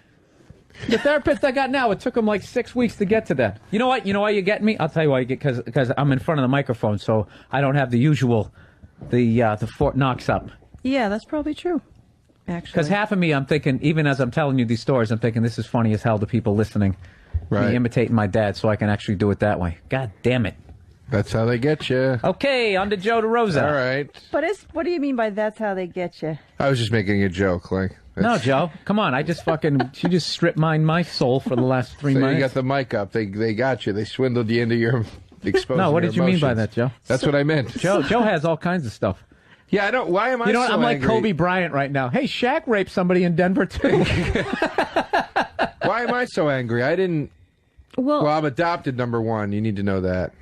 The therapist I got now, it took him like 6 weeks to get to that. You know what? You know why you get me? I'll tell you why you get, because I'm in front of the microphone, so I don't have the usual, the Fort Knox up. yeah, that's probably true. Actually, Because half of me, I'm thinking, even as I'm telling you these stories, I'm thinking this is funny as hell to people listening. Right. Me imitating my dad, so I can actually do it that way. God damn it. That's how they get you. Okay, on to Joe DeRosa. All right. But what do you mean by that's how they get you? I was just making a joke, like. No, Joe, come on. I just she just strip mined my soul for the last 3 So minutes. you got the mic up. They got you. They swindled you into your exposing. No, what your did you mean by emotions. that, Joe? That's what I meant. Joe has all kinds of stuff. Yeah, I don't. Why am I? You know what? so I'm like angry? Kobe Bryant right now. Hey, Shaq raped somebody in Denver too. Why am I so angry? I didn't. Well, I'm adopted. Number one, you need to know that.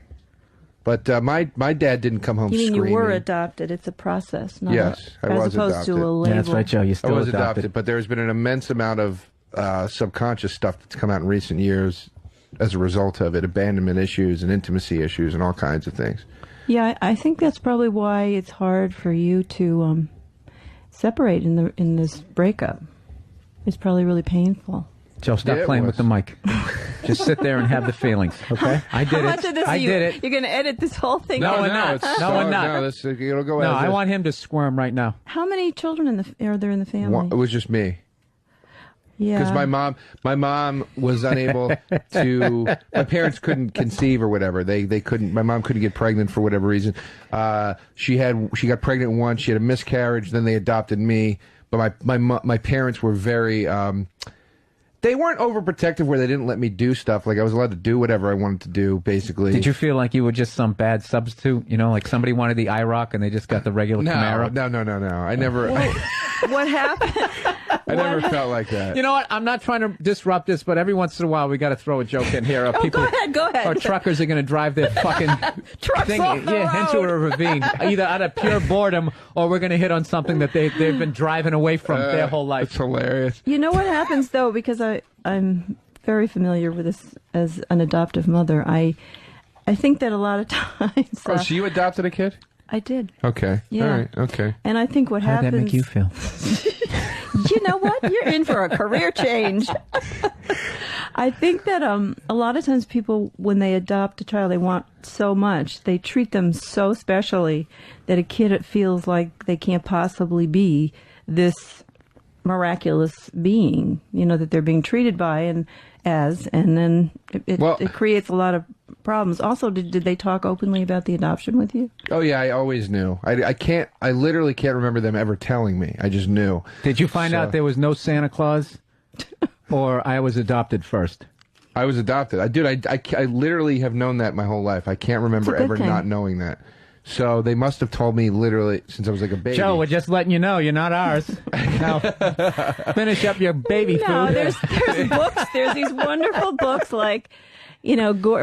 But my dad didn't come home you mean screaming. you were adopted? It's a process, not Yes, I as was opposed adopted. to a label. Yeah, that's right, Joe. You I still was adopted. adopted, but there's been an immense amount of subconscious stuff that's come out in recent years as a result of it, abandonment issues and intimacy issues and all kinds of things. Yeah, I think that's probably why it's hard for you to separate in this breakup. It's probably really painful. Joe, stop Yeah, it playing was. with the mic. Just sit there and have the feelings, okay? I did How it. much of this I are you? did it. You're going to edit this whole thing? No, out? we're not. It's No, we're not. No, it'll go. No, as I is. want him to squirm right now. How many children are there in the family? It was just me. Yeah, Because my mom was unable to. My parents couldn't conceive or whatever. They couldn't. My mom couldn't get pregnant for whatever reason. She got pregnant once. She had a miscarriage. Then they adopted me. But my parents were very. They weren't overprotective where they didn't let me do stuff. Like I was allowed to do whatever I wanted to do. Basically. Did you feel like you were just some bad substitute? You know, like somebody wanted the IROC and they just got the regular Camaro? No. I never. what happened? I never felt like that. You know what? I'm not trying to disrupt this, but every once in a while we got to throw a joke in here. People, go ahead. Or truckers are going to drive their fucking Trucks off the into road. a ravine, either out of pure boredom or we're going to hit on something that they've been driving away from their whole life. It's hilarious. You know what happens though, because I'm very familiar with this as an adoptive mother. I think that a lot of times. Oh, so you adopted a kid? I did. Okay. Yeah. All right. Okay. And I think what How did happens. that make you feel? You know what? You're in for a career change. I think that a lot of times people, when they adopt a child, they want so much. They treat them so specially that a kid feels like they can't possibly be this miraculous being, that they're being treated by and then it creates a lot of problems. Also, did they talk openly about the adoption with you? Oh yeah, I always knew. I literally can't remember them ever telling me. I just knew. Did you find out there was no Santa Claus, or I was adopted first? I was adopted. I literally have known that my whole life. I can't remember It's a good ever thing. not knowing that. So they must have told me literally since I was like a baby. Joe, we're just letting you know you're not ours. Now, finish up your baby No, food. there's books. There's these wonderful books like,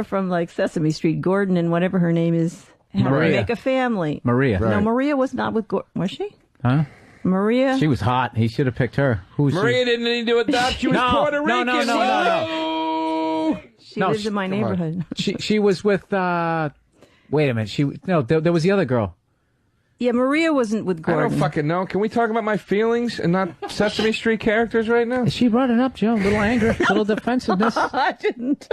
from like Sesame Street, Gordon and whatever her name is, How to Maria. Make a Family. Maria. No, Maria was not with Gordon. Was she? Huh? Maria? She was hot. He should have picked her. Who's Maria didn't need to adopt. She was No, Puerto no, Rican. no, no, Whoa! She No, lives in my come on. neighborhood. She was with. Wait a minute. There was the other girl. Yeah, Maria wasn't with I Gordon. don't fucking know. Can we talk about my feelings and not Sesame Street characters right now? She brought it up, Joe. A little anger, a little defensiveness. I didn't.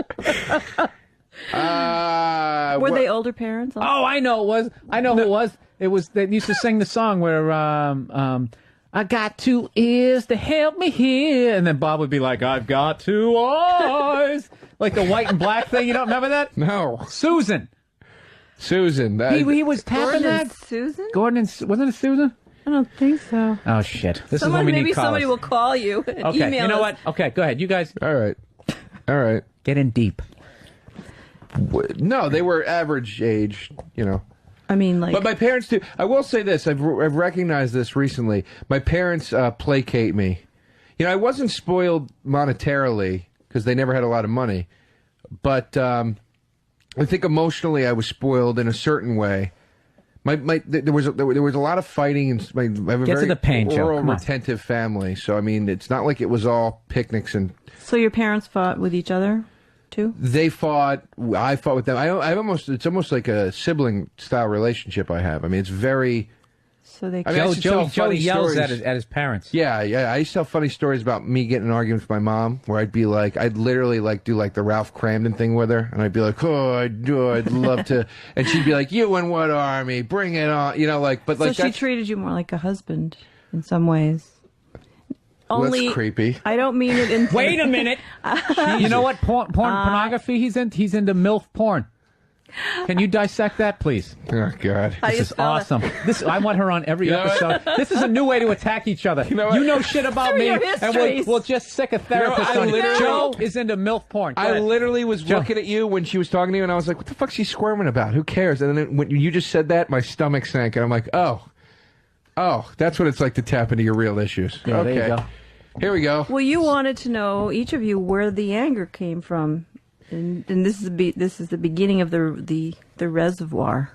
Were they older parents? Oh, I know it was. I know who it was. It was. They used to sing the song where I got 2 ears to help me hear, and then Bob would be like, I've got 2 eyes, like the white and black thing. You don't remember that? No. Susan. He was tapping Gordon that. and Susan? Gordon and wasn't it Susan? I don't think so. Oh shit! This is Someone, when we maybe need somebody will callers. call you and Okay, email you know us. what? Okay, go ahead. You guys All right. get in deep. No, they were average age, I mean, like, But my parents do. I will say this. I've recognized this recently. My parents placate me. I wasn't spoiled monetarily because they never had a lot of money. But I think emotionally I was spoiled in a certain way There was a lot of fighting, and I have a Get to very the pain, Joe. oral, Come on. retentive family. So I mean, it's not like it was all picnics and. So your parents fought with each other, too? They fought. I fought with them. It's almost like a sibling style relationship I have. I mean, it's very. So they. I mean, I used to tell Joe funny yells stories. at his parents. Yeah. I used to tell funny stories about me getting in arguments with my mom, where I'd be like, I'd literally like do like the Ralph Cramden thing with her, and I'd be like, oh, I'd love to, and she'd be like, you and what army? Bring it on, but So like she treated you more like a husband in some ways. Only, that's creepy. I don't mean it in. Wait a minute. You know what pornography he's into? He's into MILF porn. Can you dissect that, please? Oh God, How do you this is spell it? awesome. I want her on every episode. This is a new way to attack each other. You know shit about Through me, your and histories. we'll just sick a therapist I on you. literally- Joe is into MILF porn. Go I ahead. literally was Joe. looking at you when she was talking to you, and I was like, what the fuck's she squirming about? Who cares? And then when you just said that, my stomach sank, and I'm like, oh, that's what it's like to tap into your real issues. Yeah, okay. there you go. Here we go. Well, you wanted to know, each of you, where the anger came from, and this is the beginning of the reservoir.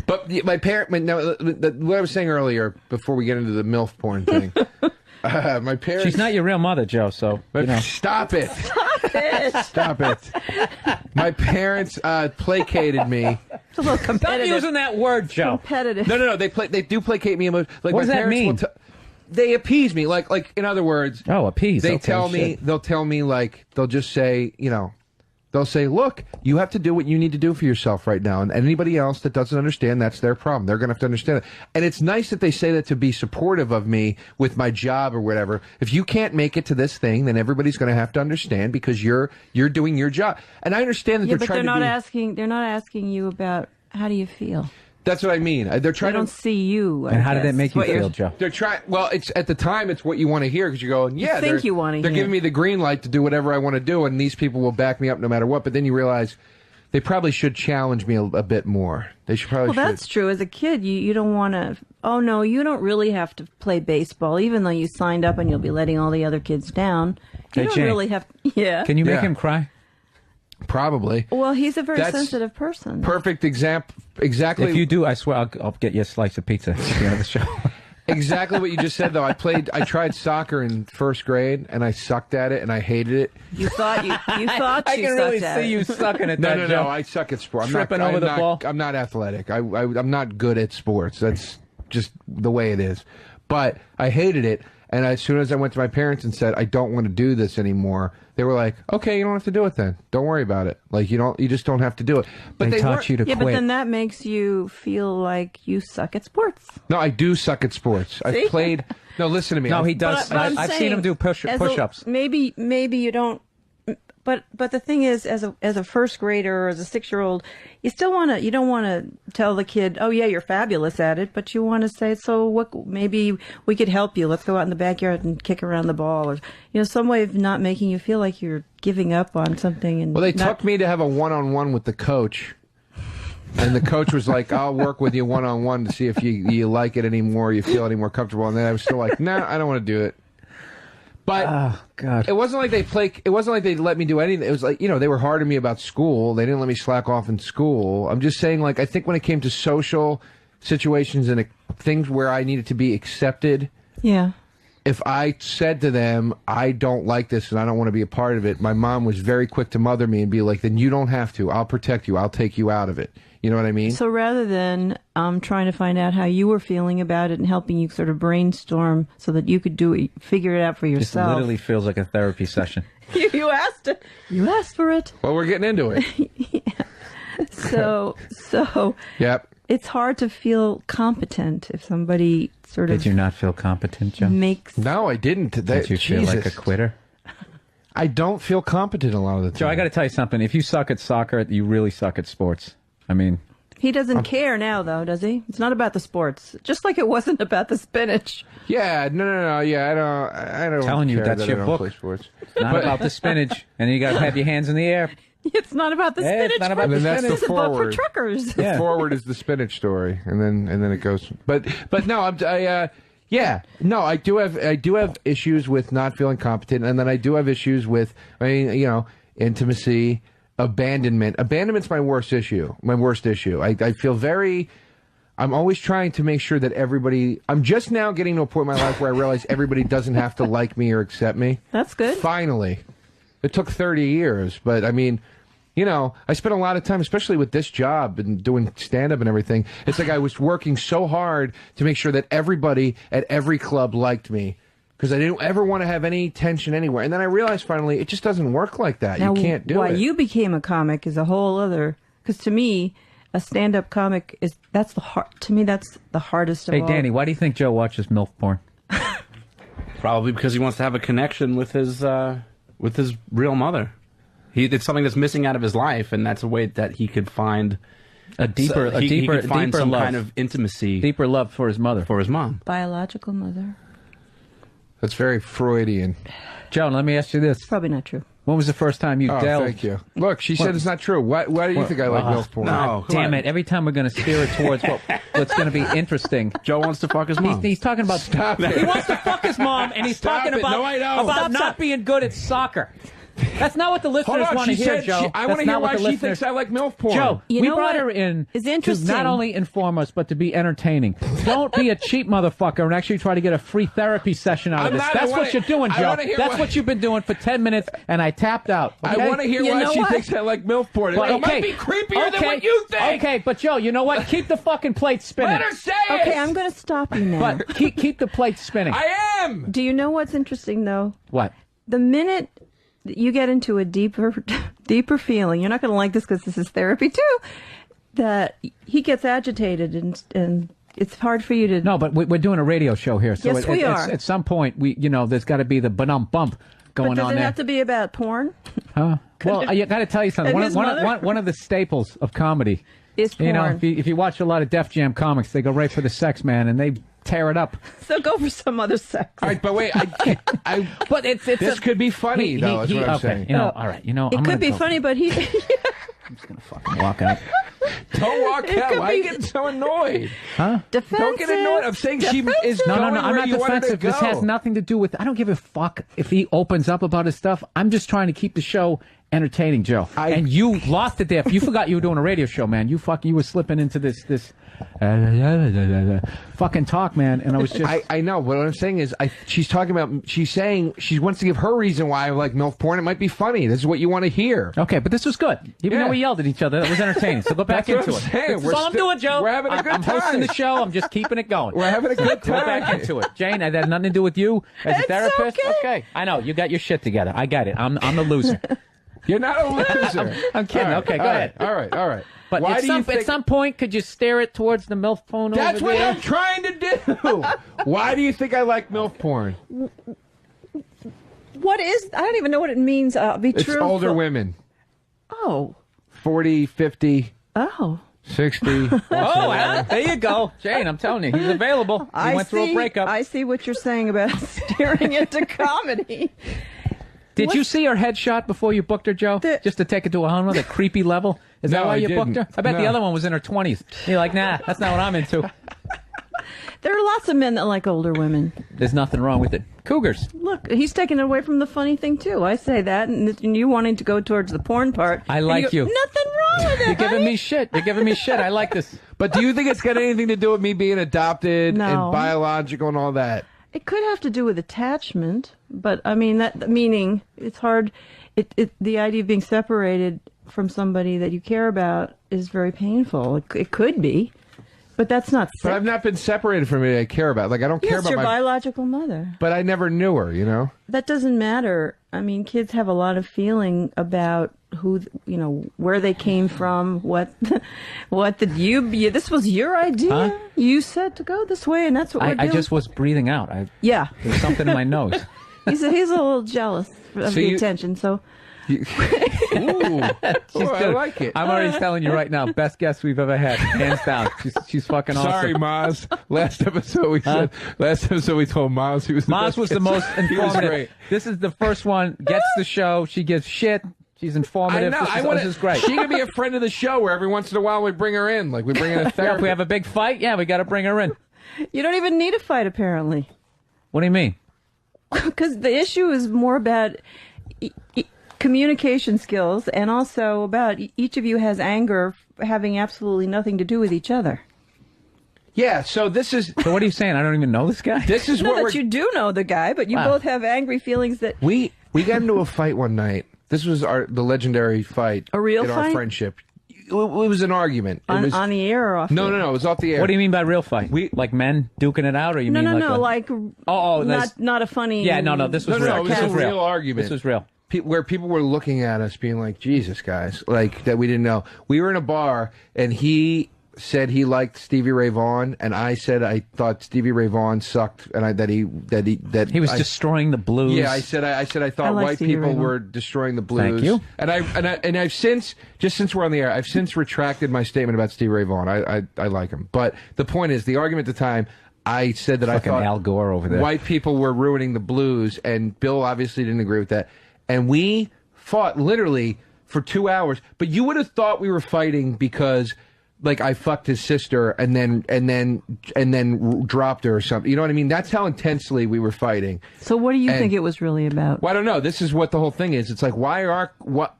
But my parent, what I was saying earlier, before we get into the MILF porn thing, my parents. She's not your real mother, Joe. So Stop it! Stop it! My parents placated me. It's a little Stop competitive. using that word, Joe. Competitive. No. They do placate me. Like What my does that parents mean? will they appease me. Like in other words. Oh, appease. They Okay, tell me. shit. They'll tell me like they'll just say they'll say, look, you have to do what you need to do for yourself right now, and anybody else that doesn't understand, that's their problem. They're going to have to understand it. And it's nice that they say that to be supportive of me with my job or whatever. If you can't make it to this thing, then everybody's going to have to understand because you're doing your job. And I understand that Yeah, they're but trying they're to not be. asking. They're not asking you about how do you feel. That's what I mean. They're They trying don't to. see you. And how did that make you What you're- feel, Joe? They're trying. Well, it's at the time. It's what you want to hear because you're going. Yeah, think they're, you wanna They're hear. giving me the green light to do whatever I want to do, and these people will back me up no matter what. But then you realize they probably should challenge me a bit more. They should probably. Well, that's true. As a kid, you don't want to. Oh no, you don't really have to play baseball, even though you signed up and you'll be letting all the other kids down. You Hey, don't Jane. really have. Yeah. Can you make Yeah. him cry? Probably. Well, he's a very That's sensitive person. Perfect example. Exactly. If you do, I swear I'll get you a slice of pizza at the end of the show. Exactly what you just said, though. I tried soccer in first grade, and I sucked at it, and I hated it. You thought you thought I you can really sucked at see it. you sucking at No, that, no, Joe. no. I suck at sport. Tripping over the ball? I'm not athletic. I'm not good at sports. That's just the way it is. But I hated it, and as soon as I went to my parents and said, I don't want to do this anymore, they were like, okay, you don't have to do it then. Don't worry about it. Like, you just don't have to do it. But They taught weren't- you to Yeah, quit. but then that makes you feel like you suck at sports. No, I do suck at sports. See? I've played. No, listen to me. No, I've- he does. But I'm I've seen saying, him do as a- push-ups. Maybe you don't. But the thing is, as a first grader or as a 6-year-old, you don't want to tell the kid, oh yeah, you're fabulous at it, but you want to say, so what? Maybe we could help you. Let's go out in the backyard and kick around the ball, or some way of not making you feel like you're giving up on something. And Well, they not, took me to have a one-on-one with the coach. And the coach was like, I'll work with you one-on-one to see if you like it anymore, you feel any more comfortable. And then I was still like, nah, I don't want to do it. But Oh God! it wasn't like it wasn't like they let me do anything. It was like, they were hard on me about school. They didn't let me slack off in school. I'm just saying, like, I think when it came to social situations and things where I needed to be accepted, yeah. if I said to them, I don't like this and I don't want to be a part of it, my mom was very quick to mother me and be like, then you don't have to. I'll protect you. I'll take you out of it. You know what I mean? So rather than trying to find out how you were feeling about it and helping you sort of brainstorm so that you could figure it out for This yourself. literally feels like a therapy session. You asked it. You asked for it. Well, we're getting into it. So Yep. it's hard to feel competent if somebody sort Did of you not feel competent, Joe? makes. No, I didn't. Did you feel like a Jesus. quitter? I don't feel competent a lot of the time. Joe, I got to tell you something. If you suck at soccer, you really suck at sports. I mean, He doesn't care now, though, does he? It's not about the sports. Just like it wasn't about the spinach. Yeah, no. Yeah, I don't. Telling you, care that's that your I don't book. play sports. not about the spinach. And then you got to have your hands in the air. It's not about the Yeah, it's spinach. not about And then that's the It's a book for forward. truckers. The forward is the spinach story, and then it goes. But no, I do have issues with not feeling competent, and then I do have issues with intimacy, abandonment. Abandonment's my worst issue. I feel very I'm always trying to make sure that everybody. I'm just now getting to a point in my life where I realize everybody doesn't have to like me or accept me. That's good. Finally, it took 30 years, but I mean, you know, I spent a lot of time, especially with this job and doing stand-up and everything. It's like I was working so hard to make sure that everybody at every club liked me. Because I didn't ever want to have any tension anywhere. And then I realized finally, it just doesn't work like that. Now, you can't do why it. you became a comic is a whole other. Because to me, a stand-up comic that's the hardest of all. Hey, Danny, why do you think Joe watches MILF porn? Probably because he wants to have a connection with his real mother. It's something that's missing out of his life, and that's a way that he could find a deeper some love. kind of intimacy, deeper love for his mother, for his mom, biological mother. That's very Freudian. Joan, let me ask you this. Probably not true. When was the first time you delved? Thank you. Look, she said it's not true. Why do you think I like MILF porn? No, damn it! Every time we're going to steer it towards what's going to be interesting. Joe wants to fuck his mom. He's talking about Stop it. He wants to fuck his mom, and he's talking about not being good at soccer. That's not what the listeners want to hear, Joe. I want to hear why she thinks I like MILF porn. Joe, You we know brought what? her in It's to interesting. not only inform us, but to be entertaining. Don't be a cheap motherfucker and actually try to get a free therapy session out of this. That's what you're doing, Joe. That's what you've been doing for 10 minutes, and I tapped out. Okay? I want to hear why she thinks I like MILF porn. It might be creepier than what you think. Okay, but Joe, you know what? Keep the fucking plate spinning. Let her say it. Okay, I'm going to stop you now. But keep the plate spinning. I am. Do you know what's interesting, though? What? The minute that you get into a deeper feeling, you're not going to like this because this is therapy too, that he gets agitated and it's hard for you to... No, but we're doing a radio show here. So Yes, we are. At some point, there's got to be the bump going But does on it there. have to be about porn? Huh? Well, I got to tell you something. And his mother? One of the staples of comedy Is porn. You know, if you watch a lot of Def Jam comics, they go right for the sex man and they tear it up. So go for some other sex. All right, but wait, but this could be funny though. Is what I'm saying. You know, all right, you know, It could be funny, but he... I'm just gonna fucking walk out. Don't walk out. Why are you getting so annoyed? Huh? Defensive. Don't get annoyed. I'm saying she is No, going I'm where not you wanted to defensive. This go. has nothing to do with. I don't give a fuck if he opens up about his stuff. I'm just trying to keep the show entertaining, Joe. And you lost it there. You forgot you were doing a radio show, man. You were slipping into this fucking talk, man. And I was just. I know. What I'm saying is, she's talking about. She's saying she wants to give her reason why I like MILF porn. It might be funny. This is what you want to hear. Okay, but this was good. Even though we yelled at each other, that was entertaining. So go back That's into what it. I'm saying. That's all I'm doing, Joe. We're having a good I'm hosting time. the show. I'm just keeping it going. We're having a good Go time. back into it. Jane, that had nothing to do with you as a therapist. Okay. I know. You got your shit together. I got it. I'm the loser. You're not a loser. I'm kidding. All right, Okay, go all ahead. right. All right. But Why at some point, could you steer it towards the MILF phone That's over what there? I'm trying to do. Why do you think I like MILF porn? What is... I don't even know what it means. Be It's true. older women. Oh. 40, 50, Oh. 60. Well, there you go. Jane, I'm telling you, he's available. He went through a breakup. I see what you're saying about steering into comedy. Did you see her headshot before you booked her, Joe? Just to take it to a whole other creepy level? Is that No, why I you booked didn't. her? I bet the No. other one was in her 20s. You're like, nah, that's not what I'm into. There are lots of men that like older women. There's nothing wrong with it. Cougars. Look, he's taking it away from the funny thing, too. I say that, and you wanting to go towards the porn part. I like and you. Nothing wrong with it, You're giving honey. me shit. You're giving me shit. I like this. But do you think it's got anything to do with me being adopted No. and biological and all that? It could have to do with attachment, but I mean that meaning it's hard. The idea of being separated from somebody that you care about is very painful. It could be, but that's not. But I've not been separated from anybody I care about. Like I don't care Yes, about your my. biological mother. But I never knew her. You know. That doesn't matter. I mean, kids have a lot of feeling about who, where they came from, what did you, this was your idea. Huh? You said to go this way, and that's what we're doing. I just was breathing out. Yeah. There's something in my nose. He's a little jealous of the attention, so. Ooh, I like it. I'm already telling you right now, best guest we've ever had, hands down. She's fucking awesome. Sorry, Maz. Last episode we told Maz he was the Maz best was the guest. most He was informative. great. This is the first one. Gets the show. She gives shit. She's informative. I know. This is great. She could be a friend of the show where every once in a while we bring her in. Like we bring in a Yeah, therapist. if we have a big fight, we got to bring her in. You don't even need a fight, apparently. What do you mean? Because the issue is more about communication skills and also about each of you has anger having absolutely nothing to do with each other. Yeah, so this is... So what are you saying? I don't even know this guy? This is No, what that we're... you do know the guy, but you both have angry feelings that... We got into a fight one night. This was the legendary fight. A real in fight? our friendship. It was an argument. On, it was, on the air or off No, the air? no, no. It was off the air. What do you mean by real fight? Like men duking it out, or you No, mean no, like no, like not a funny... Yeah, no, this was No, real. no, it was This a real argument. This was real. Where people were looking at us being like, Jesus, guys, like, that we didn't know. We were in a bar, and he said he liked Stevie Ray Vaughan, and I said I thought Stevie Ray Vaughan sucked, and that he was destroying the blues. Yeah, I said I thought like white Stevie people Ray Vaughan. were destroying the blues. Thank you. And I've since, just since we're on the air, I've since retracted my statement about Stevie Ray Vaughan. I like him, but the point is, the argument at the time, I said that Fucking I thought Al Gore over there. white people were ruining the blues, and Bill obviously didn't agree with that, and we fought literally for 2 hours. But you would have thought we were fighting because, like, I fucked his sister and then dropped her or something. You know what I mean? That's how intensely we were fighting. So what do you think it was really about? Well, I don't know. This is what the whole thing is. It's like,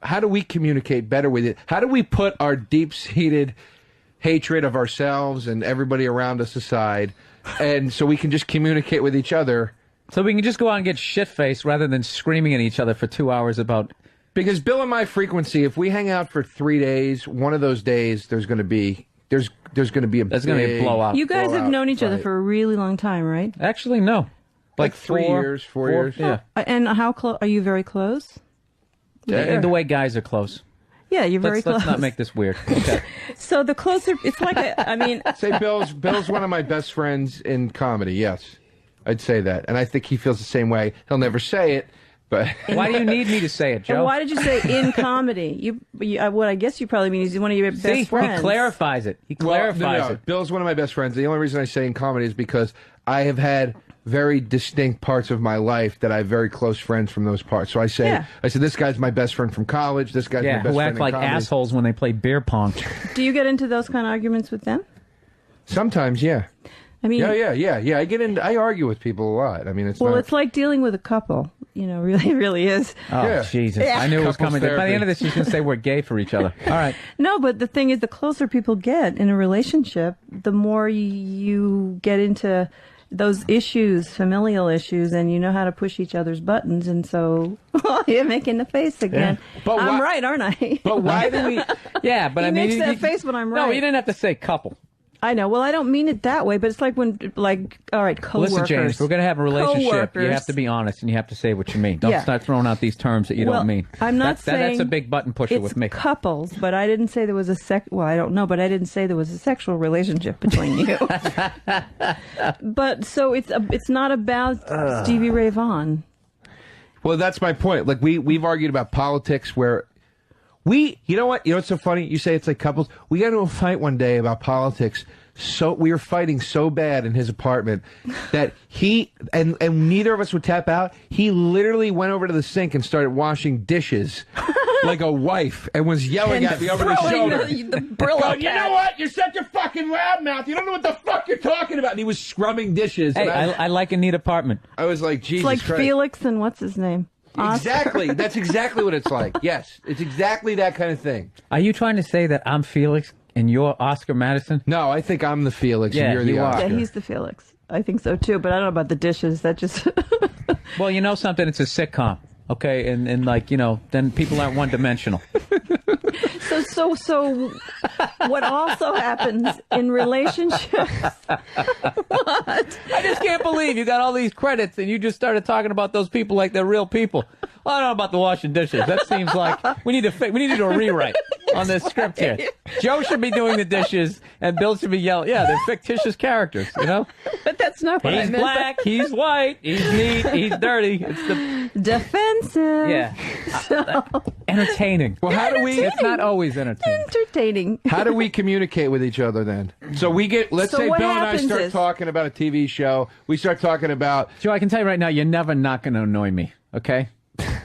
how do we communicate better with it? How do we put our deep-seated hatred of ourselves and everybody around us aside, and so we can just communicate with each other? So we can just go out and get shit-faced rather than screaming at each other for 2 hours about... Because Bill and my frequency, if we hang out for 3 days, one of those days there's going to be a blowout. You guys have known each other fight. for a really long time, right? Actually, no. Like 3 years, 4 years. Yeah. And how close? Are you very close? And the way guys are close. Yeah, you're very close. Let's not make this weird. Okay. So the closer, it's like, I mean... Say Bill's one of my best friends in comedy, yes. I'd say that. And I think he feels the same way. He'll never say it, but... Why do you need me to say it, Joe? And why did you say in comedy? What I guess you probably mean is one of your best friends. He clarifies it. He clarifies it. Bill's one of my best friends. The only reason I say in comedy is because I have had very distinct parts of my life that I have very close friends from those parts. So I say, this guy's my best friend from college. This guy's my best who friend act in like comedy. assholes when they play beer pong. Do you get into those kind of arguments with them? Sometimes, yeah. I mean, yeah. I argue with people a lot. I mean, it's like dealing with a couple. You know, really is. Oh, Yeah. Jesus. Yeah. I knew it was Couples coming. By the therapy. end of this, you can say we're gay for each other. All right. No, but the thing is, the closer people get in a relationship, the more you get into those issues, familial issues, and you know how to push each other's buttons. And so you're making the face again. Yeah. But I'm why- right, aren't I? But why do we... Yeah, but He I mean... makes that face when I'm right. No, you didn't have to say couple. I know. Well, I don't mean it that way, but it's like when, all right, coworkers. Listen, James, if we're going to have a relationship, you Coworkers. have to be honest and you have to say what you mean. Don't start throwing out these terms that you Well, don't mean. I'm not that's saying a big button pusher it's with me. couples, but I didn't say there was well, I don't know, but I didn't say there was a sexual relationship between you. But so it's not about Stevie Ray Vaughan. Well, that's my point. Like, we've argued about politics where you know what? You know what's so funny? You say it's like couples. We got into a fight one day about politics. So we were fighting so bad in his apartment that he and neither of us would tap out. He literally went over to the sink and started washing dishes like a wife and was yelling at me over the shoulder. The Brillo Going, you know what? You're such a fucking loudmouth. You don't know what the fuck you're talking about. And he was scrubbing dishes. Hey, and I like a neat apartment. I was like, Jesus It's like Christ. Felix and what's his name? Exactly. That's exactly what it's like. Yes. It's exactly that kind of thing. Are you trying to say that I'm Felix and you're Oscar Madison? No, I think I'm the Felix Yeah, and you're the you are. Oscar. Yeah, he's the Felix. I think so too, but I don't know about the dishes. That just Well, you know something? It's a sitcom. Okay, and like, you know, then people aren't one-dimensional. So what also happens in relationships? What? I just can't believe you got all these credits and you just started talking about those people like they're real people. Well, I don't know about the washing dishes. That seems like we need to do a rewrite on this script here. Joe should be doing the dishes and Bill should be yelling. Yeah, they're fictitious characters, you know? But that's not what I He's meant. black, he's white, he's neat, he's dirty. It's the Defensive. yeah. Entertaining. Well, how do we? It's not always entertaining. Entertaining. How do we communicate with each other then? So let's So say what Bill and I happens start is- talking about a TV show. We start talking about Joe, I can tell you right now, you're never not going to annoy me, okay?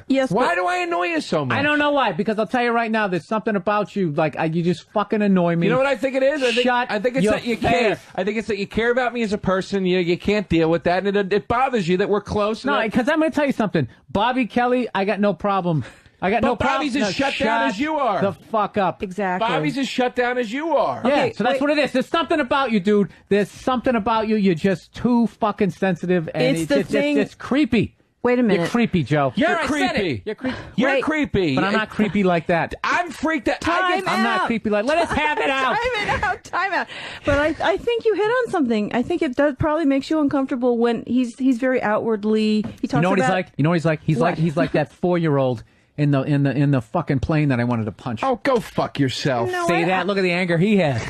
Yes. why do I annoy you so much? I don't know why, because I'll tell you right now, there's something about you, like, you just fucking annoy me. You know what I think it is? I think it's your that you care. face. I think it's that you care about me as a person. You can't deal with that, and it bothers you that we're close. No, and because I'm going to tell you something. Bobby Kelly, I got no problem. I got but no problem. Bobby's as shut down as you are. The fuck up. Exactly. Bobby's as shut down as you are. Yeah, so that's what it is. There's something about you, dude. There's something about you. You're just too fucking sensitive, and it's creepy. Wait a minute. You're creepy, Joe. You're I said creepy. it. You're creepy. You're creepy. But I'm not creepy like that. I'm freaked out. I'm not creepy like. Let us have it out. Time out. But I think you hit on something. I think it does probably makes you uncomfortable when he's very outwardly. He talks You know what about, he's like? You know what he's like? What? He's like that 4-year-old in the fucking plane that I wanted to punch. Oh, go fuck yourself. No, See that? Look at the anger he has.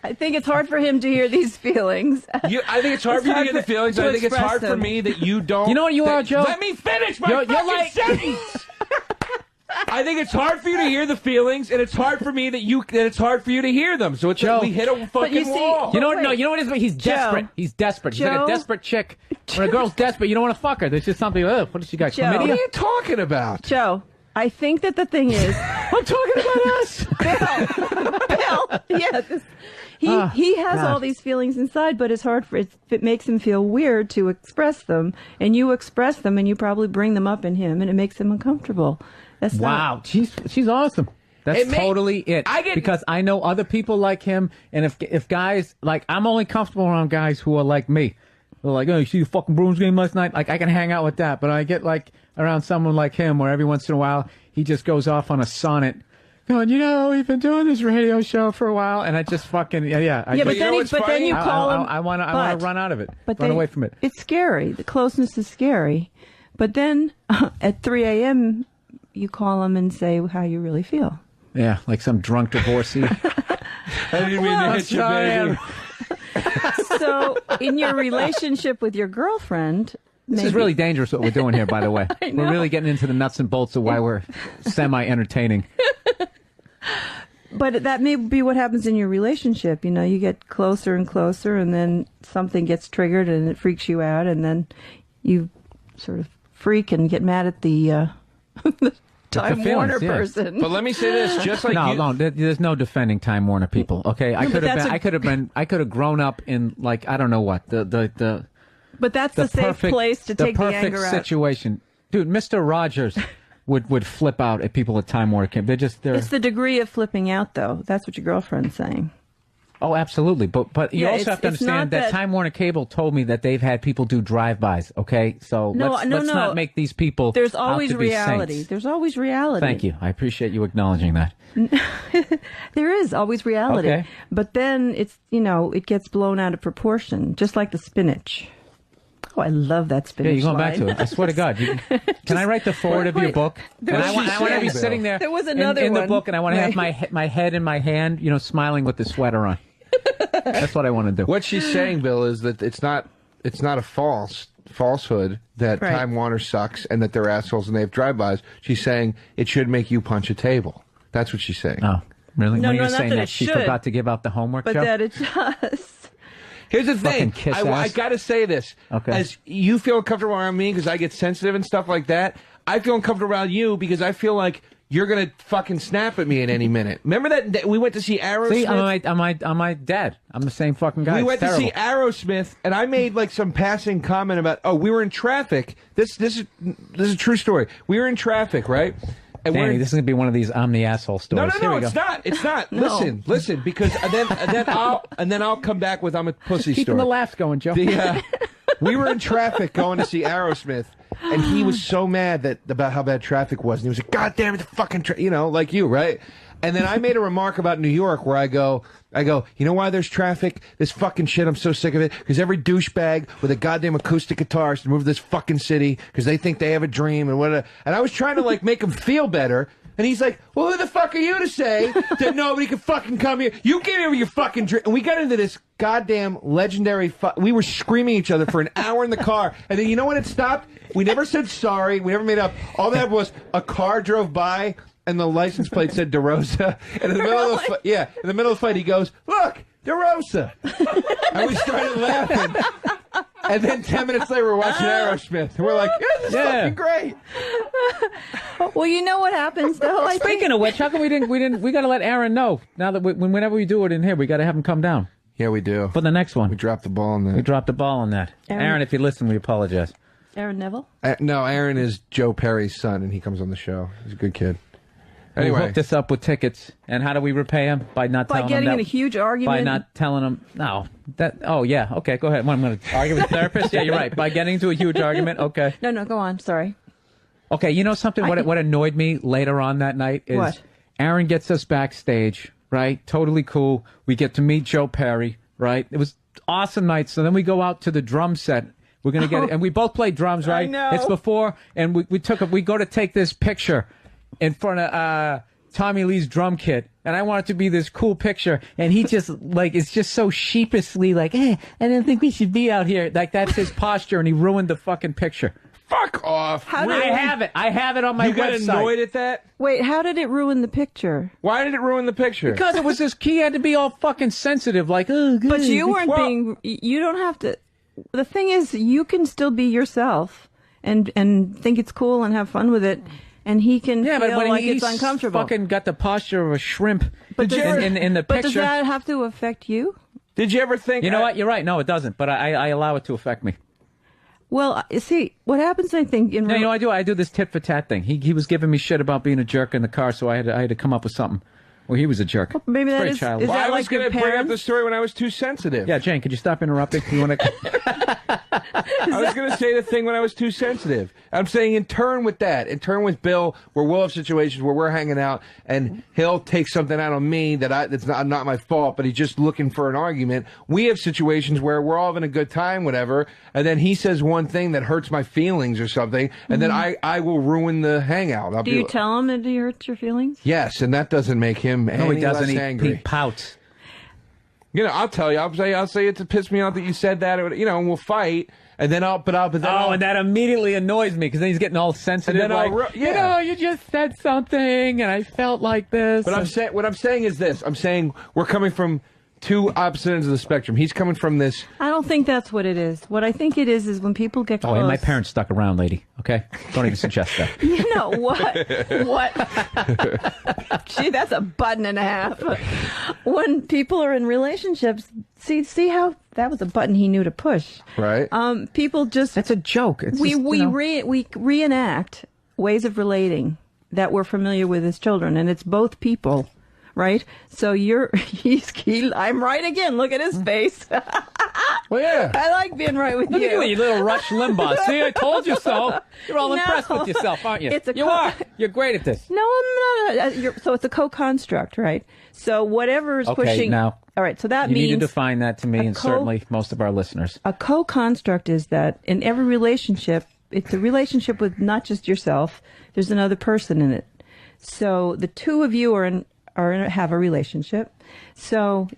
I think it's hard for him to hear these feelings. I think it's hard for you to get the feelings. I think it's hard for me that you don't. You know what you are, Joe? Let me finish my You're fucking like- sentence. I think it's hard for you to hear the feelings, and it's hard for me that it's hard for you to hear them. So it's Joe, we hit a fucking wall. You know what? Wait. No, you know what it is? He's desperate. He's desperate. He's like Joe? a desperate chick. When a girl's desperate, you don't want to fuck her. There's just something. What does she got? Joe. What are Chlamydia? you talking about? Joe, I think that the thing is, I'm talking about us. Bill, yeah, he has all these feelings inside, but it's hard for it makes him feel weird to express them, and you express them, and you probably bring them up in him, and it makes him uncomfortable. That's Wow, she's awesome. That's totally it. Because I know other people like him, and if guys like, I'm only comfortable around guys who are like me. They're like, oh, you see the fucking Bruins game last night? Like, I can hang out with that, but I get like around someone like him, where every once in a while he just goes off on a sonnet. Going, we've been doing this radio show for a while, and I just fucking Yeah, but then you call him. I want to run out of it, run away from it. It's scary. The closeness is scary. But then at 3 a.m., you call him and say how you really feel. Yeah, like some drunk divorcee. I didn't mean to hit you, baby. So, in your relationship with your girlfriend, This is really dangerous what we're doing here, by the way. We're really getting into the nuts and bolts of why we're semi-entertaining. But that may be what happens in your relationship. You get closer and closer, and then something gets triggered, and it freaks you out, and then you sort of freak and get mad at the Time Warner person. But let me say this: just like no, there's no defending Time Warner people. Okay, I could have grown up in like I don't know what But that's the safe place to take the anger out. The perfect situation, dude. Mr. Rogers would flip out at people at Time Warner. It's the degree of flipping out, though. That's what your girlfriend's saying. Oh, absolutely. But you also have to understand that Time Warner Cable told me that they've had people do drive-bys. Okay, so let's not make these people. There's always out to be reality. saints. There's always reality. Thank you. I appreciate you acknowledging that. There is always reality. Okay. But then it's it gets blown out of proportion, just like the spinach. Oh, I love that spinach. Yeah, you're going line. back to it. I swear to God. Can I write the forward of your book? And I want to be sitting there. There was another in one. the book, and I want to have my head in my hand, smiling with the sweater on. That's what I want to do. What she's saying, Bill, is that it's not a falsehood that Time Warner sucks and that they're assholes and they have drive-bys. She's saying it should make you punch a table. That's what she's saying. Oh, really? No, when you're not saying that that it she should, forgot to give out the homework, but Joe? that it does. Here's the thing. Fucking kiss I ass. got to say this. Okay. As you feel uncomfortable around me because I get sensitive and stuff like that, I feel uncomfortable around you because I feel like you're going to fucking snap at me at any minute. Remember that we went to see Aerosmith? See, I'm my dad. I'm the same fucking guy. We It's went to see terrible. Aerosmith, and I made like some passing comment about, we were in traffic. This is a true story. We were in traffic, right? And Danny, this is gonna be one of these I'm the asshole stories. No, Here we it's go. not. It's not. No. Listen, because and then I'll come back with I'm a pussy Keeping story. the laughs going, Joe. We were in traffic going to see Aerosmith, and he was so mad about how bad traffic was, and he was like, "God damn it, the fucking like you, right?" And then I made a remark about New York where I go, you know why there's traffic? This fucking shit, I'm so sick of it. Because every douchebag with a goddamn acoustic guitar has to move to this fucking city because they think they have a dream and whatever. And I was trying to like make him feel better. And he's like, well, who the fuck are you to say that nobody can fucking come here? You came here with your fucking dream. And we got into this goddamn legendary we were screaming at each other for an hour in the car. And then you know when it stopped? We never said sorry. We never made up. All that was a car drove by and the license plate said DeRosa. And in the middle of the in the middle of the fight, he goes, look, DeRosa. And we started laughing. And then 10 minutes later, we're watching Aerosmith. And we're like, this is fucking great. Well, you know what happens, though? Speaking of which, how come we got to let Aaron know now that whenever we do it in here, we got to have him come down. Yeah, we do. For the next one. We dropped the ball on that. We dropped the ball on that. Aaron, if you listen, we apologize. Aaron Neville? No, Aaron is Joe Perry's son, and he comes on the show. He's a good kid. We Anyway, hooked us up with tickets. And how do we repay him? By not By telling getting him in that, a huge argument. By not telling him. No. Oh, yeah. Okay, go ahead. What, I'm going to argue with the therapist? Yeah, you're right. By getting into a huge argument? Okay. No, go on. Sorry. Okay, you know something? What annoyed me later on that night is What? Aaron gets us backstage, right? Totally cool. We get to meet Joe Perry, right? It was awesome night. So then we go out to the drum set. We're going to get it. And we both play drums, right? I know. It's before. And we go to take this picture in front of Tommy Lee's drum kit. And I want it to be this cool picture. And he just, it's just so sheepishly I don't think we should be out here. Like, that's his posture. And he ruined the fucking picture. fuck off. I have it. I have it on my website. You got annoyed at that? Wait, how did it ruin the picture? Why did it ruin the picture? Because it was this key had to be all fucking sensitive, like, oh, good. But you weren't being, you don't have to, the thing is, you can still be yourself and think it's cool and have fun with it. And he can feel like it's uncomfortable. Fucking got the posture of a shrimp but in the picture. But does that have to affect you? Did you ever think... You know what? You're right. No, it doesn't. But I allow it to affect me. Well, see, what happens, I think... No, you know what I do this tit for tat thing. He was giving me shit about being a jerk in the car, so I had to come up with something. Well, he was a jerk. Well, maybe that is childish. that I was like going your to bring up parents? the story when I was too sensitive. Yeah, Jane, could you stop interrupting? You want to... I was going to say the thing when I was too sensitive. I'm saying in turn with that, in turn with Bill, where we'll have situations where we're hanging out and he'll take something out on me that's not my fault, but he's just looking for an argument. We have situations where we're all having a good time, whatever, and then he says one thing that hurts my feelings or something, and then I will ruin the hangout. Do you tell him that he hurts your feelings? Yes, and that doesn't make him any less angry. He pouts. You know, I'll tell you. I'll say it to piss me off that you said that. Or, you know, and we'll fight, and then and that immediately annoys me because then he's getting all sensitive. And then you know, you just said something, and I felt like this. But what I'm saying is this. I'm saying we're coming from two opposite ends of the spectrum. He's coming from this. I don't think that's what it is. What I think it is when people get close. Oh, and my parents stuck around, lady. Okay? Don't even suggest that. You know what? Gee, that's a button and a half. When people are in relationships, see how that was a button he knew to push. Right. People just. That's a joke. It's we just, reenact ways of relating that we're familiar with as children, and it's both people. Right? So I'm right again. Look at his face. Well, yeah. I like being right with Look you. at you little Rush Limbaugh. See, I told you so. You're all impressed with yourself, aren't you? You are. You're great at this. No, I'm not. So it's a co-construct, right? So whatever is pushing. Now. All right, so that you means... need to define that to me and certainly most of our listeners. A co-construct is that in every relationship, it's a relationship with not just yourself. There's another person in it. So the two of you have a relationship. So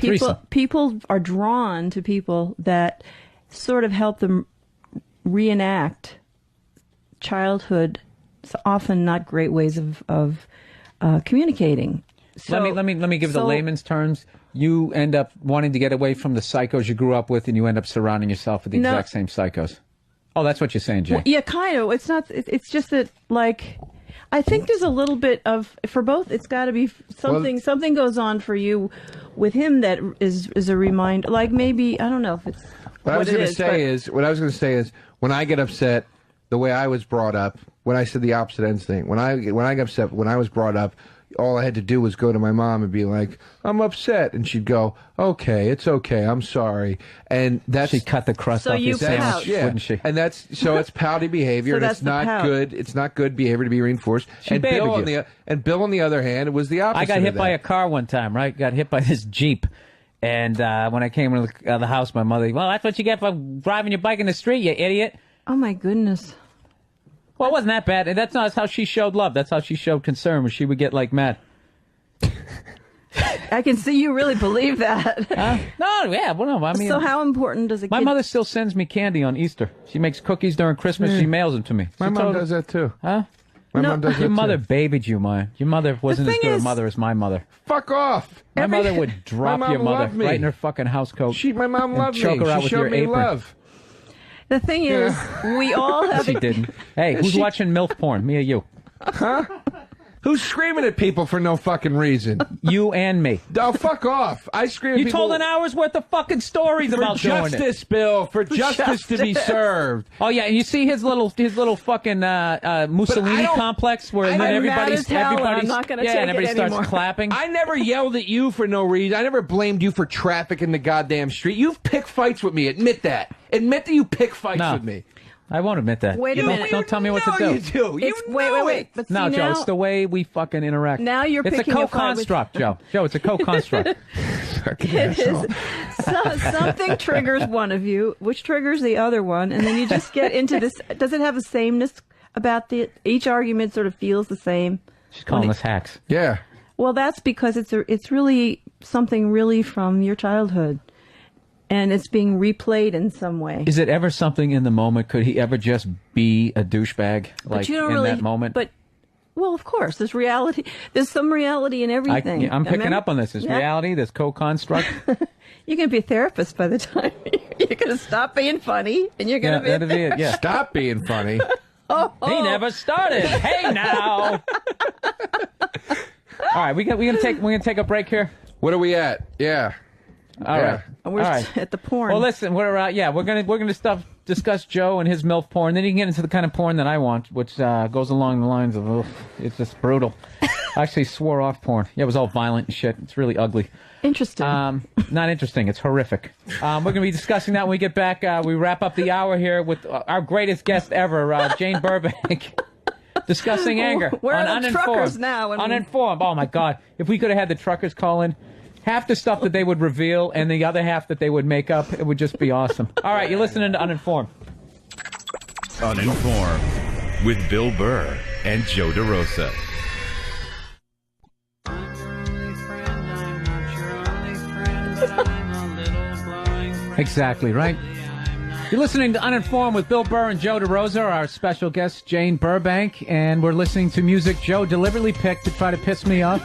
people are drawn to people that sort of help them reenact childhood, often not great ways of communicating. So, let me give the layman's terms. You end up wanting to get away from the psychos you grew up with, and you end up surrounding yourself with the exact same psychos. Oh, that's what you're saying, Jay. Well, yeah, kind of. It's not. It's just that, like, I think there's a little bit of, for both, it's got to be something. Something goes on for you with him that is a reminder. Like maybe, I don't know if it's. What I was going to say is when I get upset, the way I was brought up, when I said the opposite ends thing, when I get upset, when I was brought up, all I had to do was go to my mom and be like, I'm upset. And she'd go, okay, it's okay, I'm sorry. And she'd cut the crust off your sandwich, wouldn't she? And it's pouty behavior, and it's not good. It's not good behavior to be reinforced. And Bill, on the other hand, it was the opposite. I got hit by a car one time, right? Got hit by this Jeep. And when I came into the house, my mother, well, that's what you get for driving your bike in the street, you idiot. Oh, my goodness. Well, it wasn't that bad. And that's not how she showed love. That's how she showed concern, when she would get, like, mad. I can see you really believe that. No, yeah. Well, no, I mean... So how important does it My mother still sends me candy on Easter. She makes cookies during Christmas. She mails them to me. My mom does that, too. Huh? My mom does that, too. Your mother babied you, man. Your mother wasn't as good a mother as my mother. Fuck off! My mother would drop your mother right in her fucking house coat. My mom loved me. Choke her out with your apron. Love. The thing is, we all have... She didn't. Hey, who's watching MILF porn? Me or you? Huh? Who's screaming at people for no fucking reason? You and me. Oh, fuck off. I scream at You people told an hour's worth of fucking stories for about doing it. justice, Bill. For justice to be served. Oh yeah, and you see his little fucking Mussolini complex where then everybody's I'm not gonna take and everybody it starts anymore. clapping. I never yelled at you for no reason. I never blamed you for traffic in the goddamn street. You've picked fights with me. Admit that. Admit that you pick fights with me. I won't admit that. Wait a minute. Don't tell me what to do. You do. Wait. But No, see, Joe, now, it's the way we fucking interact. Now you're It's picking a a fight with- co-construct, Joe. Joe, it's a co-construct. it is something triggers one of you, which triggers the other one, and then you just get into this. Does it have a sameness about each argument? Sort of feels the same. She's calling us hacks. Yeah. Well, that's because it's really something really from your childhood, and it's being replayed in some way. Is it ever something in the moment? Could he ever just be a douchebag, But you don't in really, that moment? But well, of course, there's reality. There's some reality in everything. I'm picking Remember? up on this. There's Yeah. reality. There's co-construct. You're going to be a therapist by the time you're going to stop being funny, and you're going to be. that'd be it. Yeah. Stop being funny. He never started. Hey now. All right, we're gonna take a break here. What are we at? Yeah. All right. We're All right. at the porn. Well, listen, we're gonna discuss Joe and his MILF porn. Then you can get into the kind of porn that I want, which goes along the lines of, it's just brutal. I actually swore off porn. Yeah, it was all violent and shit. It's really ugly. Interesting. Not interesting. It's horrific. We're going to be discussing that when we get back. We wrap up the hour here with our greatest guest ever, Jane Burbank, discussing anger. Where on are the Uninformed. truckers now? Uninformed. Oh, my God. If we could have had the truckers call in, half the stuff that they would reveal and the other half that they would make up, it would just be awesome. All right, you're listening to Uninformed. Uninformed with Bill Burr and Joe DeRosa. Exactly, right? You're listening to Uninformed with Bill Burr and Joe DeRosa, our special guest, Jane Burbank, and we're listening to music Joe deliberately picked to try to piss me off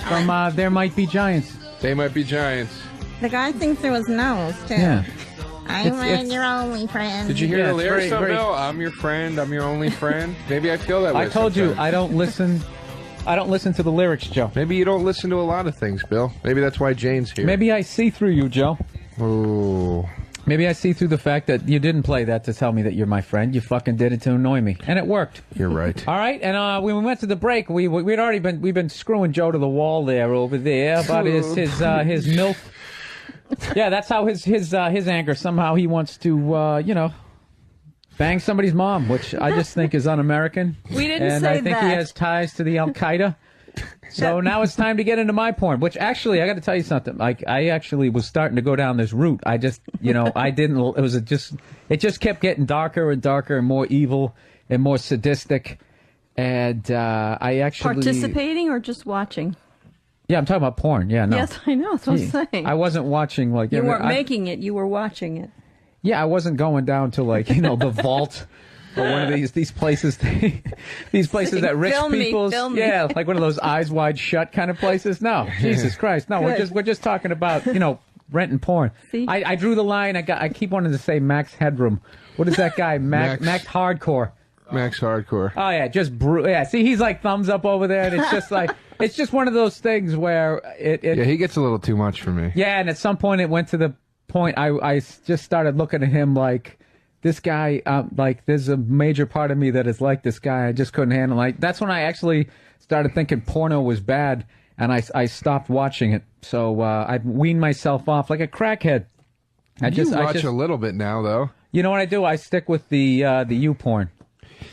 from There Might Be Giants. They Might Be Giants. The guy thinks it was nose, too. Yeah. I'm your only friend. Did you hear Yeah, the it's lyrics, very, very- Bill? I'm your friend. I'm your only friend. Maybe I feel that way I told you, sometimes. I don't listen to the lyrics, Joe. Maybe you don't listen to a lot of things, Bill. Maybe that's why Jane's here. Maybe I see through you, Joe. Ooh. Maybe I see through the fact that you didn't play that to tell me that you're my friend. You fucking did it to annoy me, and it worked. You're right. All right, and when we went to the break, we'd already been screwing Joe to the wall there over there about his MILF. Yeah, that's how his anger. Somehow he wants to bang somebody's mom, which I just think is un-American. We didn't and say I think that. he has ties to the Al Qaeda. So now it's time to get into my porn, which actually, I got to tell you something. Like, I actually was starting to go down this route. I just, I didn't, it just kept getting darker and darker and more evil and more sadistic. And I actually. Participating or just watching? Yeah, I'm talking about porn. Yeah, no. Yes, I know. That's what I'm saying. I wasn't watching, like. You weren't making it, you were watching it. Yeah, I wasn't going down to, like, the vault. Or one of these places, these places that rich film people's, me. yeah, like one of those eyes wide shut kind of places. No, Jesus Christ, no, we're just talking about renting porn. See? I drew the line. I keep wanting to say Max Headroom. What is that guy? Max Hardcore. Max Hardcore. Oh yeah, just yeah. See, he's like thumbs up over there, and it's just like it's just one of those things where it Yeah, he gets a little too much for me. yeah, and at some point it went to the point I just started looking at him like. This guy, like, there's a major part of me that is like this guy. I just couldn't handle. Like, that's when I actually started thinking porno was bad, and I stopped watching it. So I weaned myself off like a crackhead. I watch a little bit now, though. You know what I do? I stick with the U porn.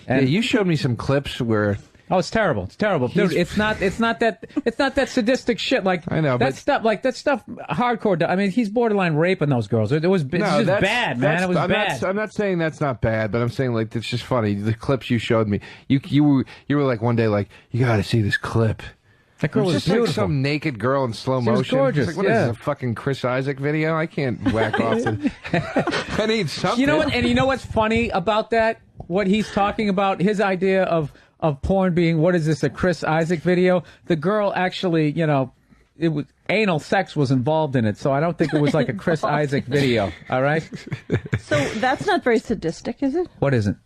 And you showed me some clips where. Oh, it's terrible! It's terrible, dude. It's not that sadistic shit. Like I know that stuff. Like that stuff. Hardcore. I mean, he's borderline raping those girls. It's just bad, man. It was bad. I'm not saying that's not bad, but I'm saying like it's just funny. The clips you showed me. You were like one day like you got to see this clip. That girl was just beautiful. like some naked girl in slow She was motion. gorgeous, It's like, what is this, a fucking Chris Isaac video? I can't whack off to. I need something. You know what? And you know what's funny about that? What he's talking about, his idea of porn being, what is this, a Chris Isaac video? The girl actually, it was anal sex was involved in it, so I don't think it was like a Chris Isaac video. All right. So that's not very sadistic, is it? What isn't?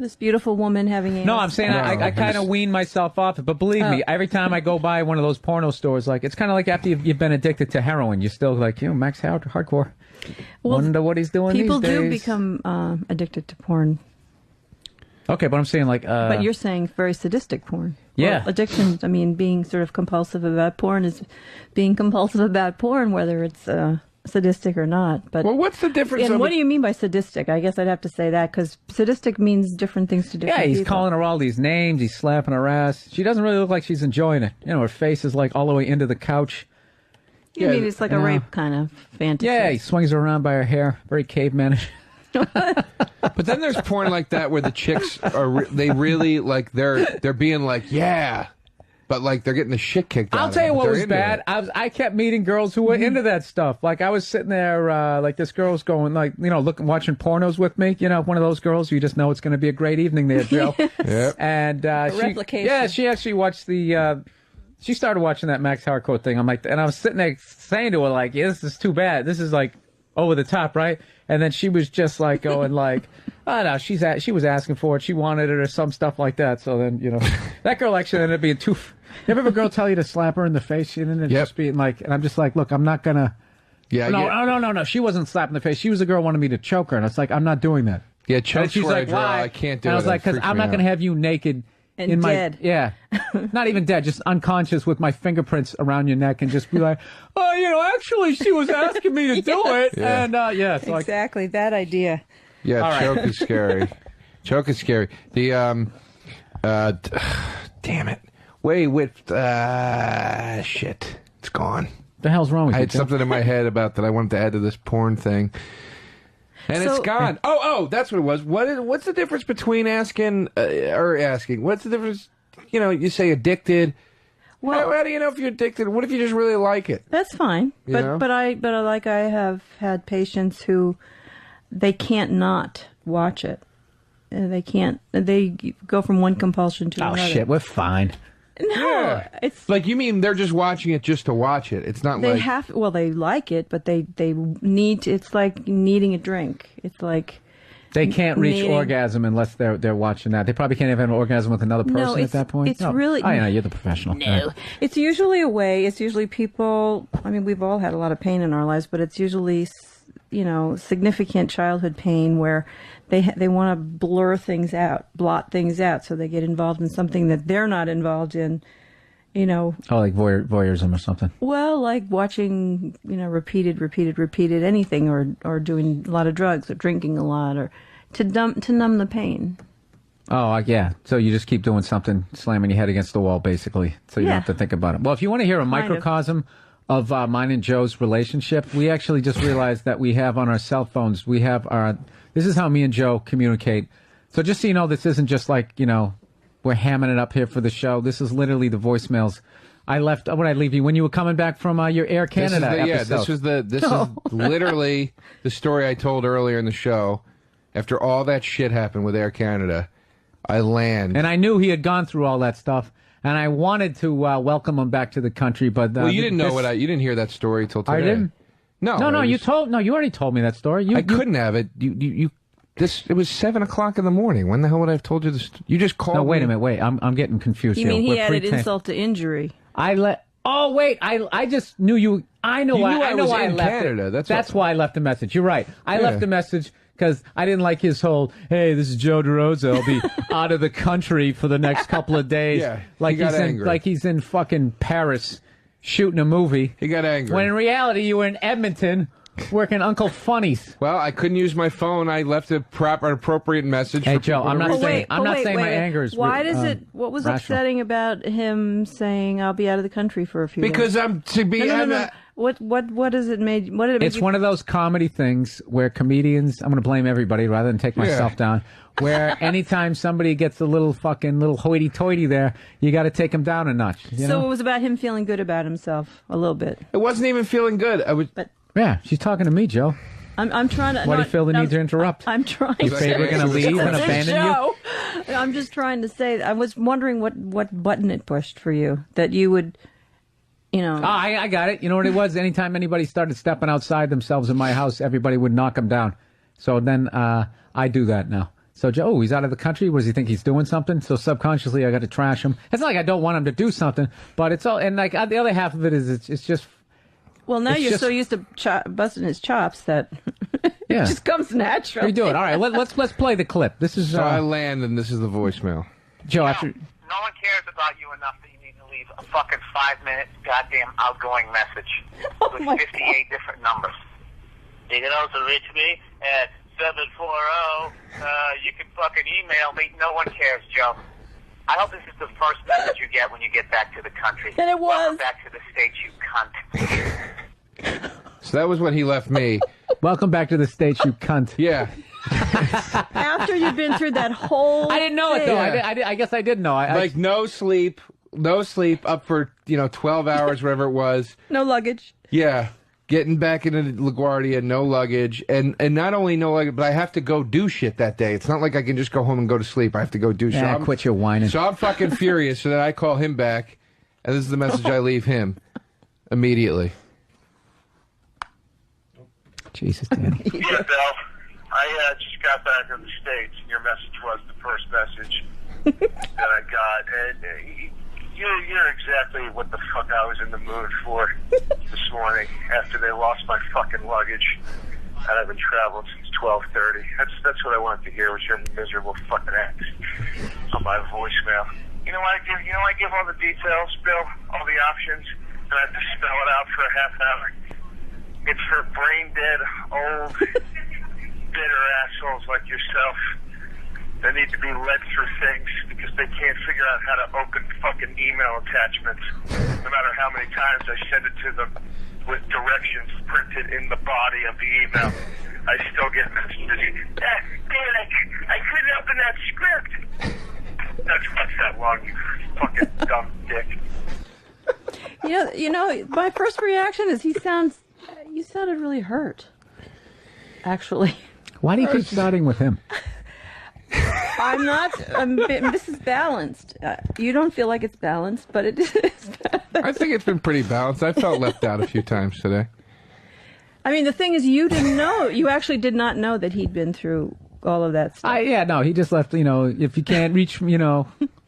This beautiful woman having AIDS. No, I'm saying I kind of wean myself off it. But believe me, every time I go by one of those porno stores, like it's kind of like after you've been addicted to heroin, you're still like, Max Hardcore. Well, wonder what he's doing people these days. do become addicted to porn. Okay, but I'm saying like... but you're saying very sadistic porn. Yeah. Well, addiction, I mean, being sort of compulsive about porn is being compulsive about porn, whether it's sadistic or not. But well, what's the difference? And what do you mean by sadistic? I guess I'd have to say that, because sadistic means different things to different people. Yeah, he's calling her all these names. He's slapping her ass. She doesn't really look like she's enjoying it. Her face is like all the way into the couch. You mean it's like a rape kind of fantasy? Yeah, he swings her around by her hair. Very cavemanish. But then there's porn like that where the chicks are they really like they're being like but like they're getting the shit kicked out. I'll tell you what was bad. I kept meeting girls who were into that stuff. Like I was sitting there, like this girl was going like watching pornos with me. One of those girls you just know it's going to be a great evening there, Joe. Yep. And replication. Yeah, she actually watched the. She started watching that Max Hardcore thing. I'm like, and I was sitting there saying to her like, this is too bad. This is like over the top, right? And then she was just like going like, oh no, she was asking for it. She wanted it or some stuff like that. So then, that girl actually ended up being too. You ever have a girl tell you to slap her in the face? She ended up just being like, and I'm just like, look, I'm not gonna. Yeah. No. She wasn't slapping the face. She was a girl who wanted me to choke her, and it's like, I'm not doing that. Yeah, choke's she's where like, I draw. why? I can't do it. And I was like, because I'm not gonna have you naked. And dead. Not even dead, just unconscious with my fingerprints around your neck and just be like, actually she was asking me to do it. Yeah. And so exactly, that idea. Yeah, choke is scary. Choke is scary. The damn it. Shit. It's gone. The hell's wrong with you? I had something in my head about that I wanted to add to this porn thing. And it's gone. Oh, that's what it was. What's the difference between asking? What's the difference? You say addicted. Well, how do you know if you're addicted? What if you just really like it? That's fine. But I have had patients who they can't not watch it. They can't. They go from one compulsion to another. Oh shit, we're fine. No, it's like you mean they're just watching it just to watch it. It's not they like have. Well, they like it, but they need. It's like needing a drink. It's like they can't reach orgasm unless they're watching that. They probably can't even have an orgasm with another person at that point. It's really. I know you're the professional. No, it's usually a way. It's usually people. I mean, we've all had a lot of pain in our lives, but it's usually significant childhood pain where they want to blur things out, blot things out, so they get involved in something that they're not involved in. Oh, like voyeurism or something. Well, like watching, repeated anything, or doing a lot of drugs, or drinking a lot, or to numb the pain. Oh, yeah. So you just keep doing something, slamming your head against the wall, basically, so you don't have to think about it. Well, if you want to hear a microcosm of mine and Joe's relationship, we actually just realized that we have on our cell phones, this is how me and Joe communicate. So just so you know, this isn't just like, we're hamming it up here for the show. This is literally the voicemails I left. What did I leave you when you were coming back from your Air Canada episode? This is literally the story I told earlier in the show. After all that shit happened with Air Canada, I land. And I knew he had gone through all that stuff. And I wanted to welcome him back to the country, but you didn't know you didn't hear that story till today. I didn't. No, you already told me that story. I couldn't have it. It was 7 o'clock in the morning. When the hell would I have told you this? You just called. No, wait a minute. I'm getting confused. You mean he added insult to injury? Oh wait, I just knew you. I know why. I know why I left Canada. It. That's why I left a message. You're right. I left a message because I didn't like his whole, hey, this is Joe DeRosa. I'll be out of the country for the next couple of days. Yeah, like he's in fucking Paris shooting a movie. He got angry. When in reality, you were in Edmonton working Uncle Funny's. Well, I couldn't use my phone. I left an appropriate message. Hey, Joe, I'm not saying my anger is why does it? What was rational. Upsetting about him saying I'll be out of the country for a few days? Because I'm to be. No. What does it made? What did it make? It's one of those comedy things where comedians. I'm going to blame everybody rather than take myself down. Where anytime somebody gets a little hoity-toity there, you got to take them down a notch. So it was about him feeling good about himself a little bit. It wasn't even feeling good. Yeah, she's talking to me, Joe. I'm trying to. Why do you feel the need to interrupt? I'm trying. You afraid we're going to leave and abandon you? I'm just trying to say. I was wondering what button it pushed for you that you would. I got it. You know what it was? Anytime anybody started stepping outside themselves in my house, everybody would knock them down. So then I do that now. So Joe, he's out of the country. What does he think he's doing something? So subconsciously, I got to trash him. It's not like I don't want him to do something, but it's all. And like the other half of it is, it's just. Well, now you're so used to busting his chops that it just comes natural. We do it. All right, let's play the clip. This is. So I land, and this is the voicemail. Joe, after. No one cares about you enough that you need to leave a fucking 5-minute goddamn outgoing message with 58 different numbers. You can also reach me at 740. You can fucking email me. No one cares, Joe. I hope this is the first message you get when you get back to the country. And it was. Welcome back to the States, you cunt. So that was what he left me. Welcome back to the States, you cunt. Yeah. After you've been through that whole I didn't know it, though. Yeah. I guess I did know. Like, no sleep, up for, 12 hours, whatever it was. No luggage. Yeah. Getting back into LaGuardia, no luggage. And not only no luggage, but I have to go do shit that day. It's not like I can just go home and go to sleep. I have to go do shit. Quit your whining. So I'm fucking furious. So then I call him back, and this is the message I leave him immediately. Jesus, Danny. Yeah, Bill. I just got back from the States, and your message was the first message that I got. And you're exactly what the fuck I was in the mood for this morning after they lost my fucking luggage. And I've been traveling since 12:30. That's what I wanted to hear was your miserable fucking act on my voicemail. You know I give all the details, Bill, all the options, and I have to spell it out for a half hour. It's for brain dead, old, bitter assholes like yourself that need to be led through things because they can't figure out how to open fucking email attachments. No matter how many times I send it to them with directions printed in the body of the email, I still get messages. Man, I couldn't open that script. That's what's that long, you fucking dumb dick. You know, my first reaction is you sounded really hurt. Actually. Why do you keep starting with him? I'm not. This is balanced. You don't feel like it's balanced, but it is. I think it's been pretty balanced. I felt left out a few times today. I mean, the thing is, you didn't know. You actually did not know that he'd been through all of that stuff. He just left, if you can't reach,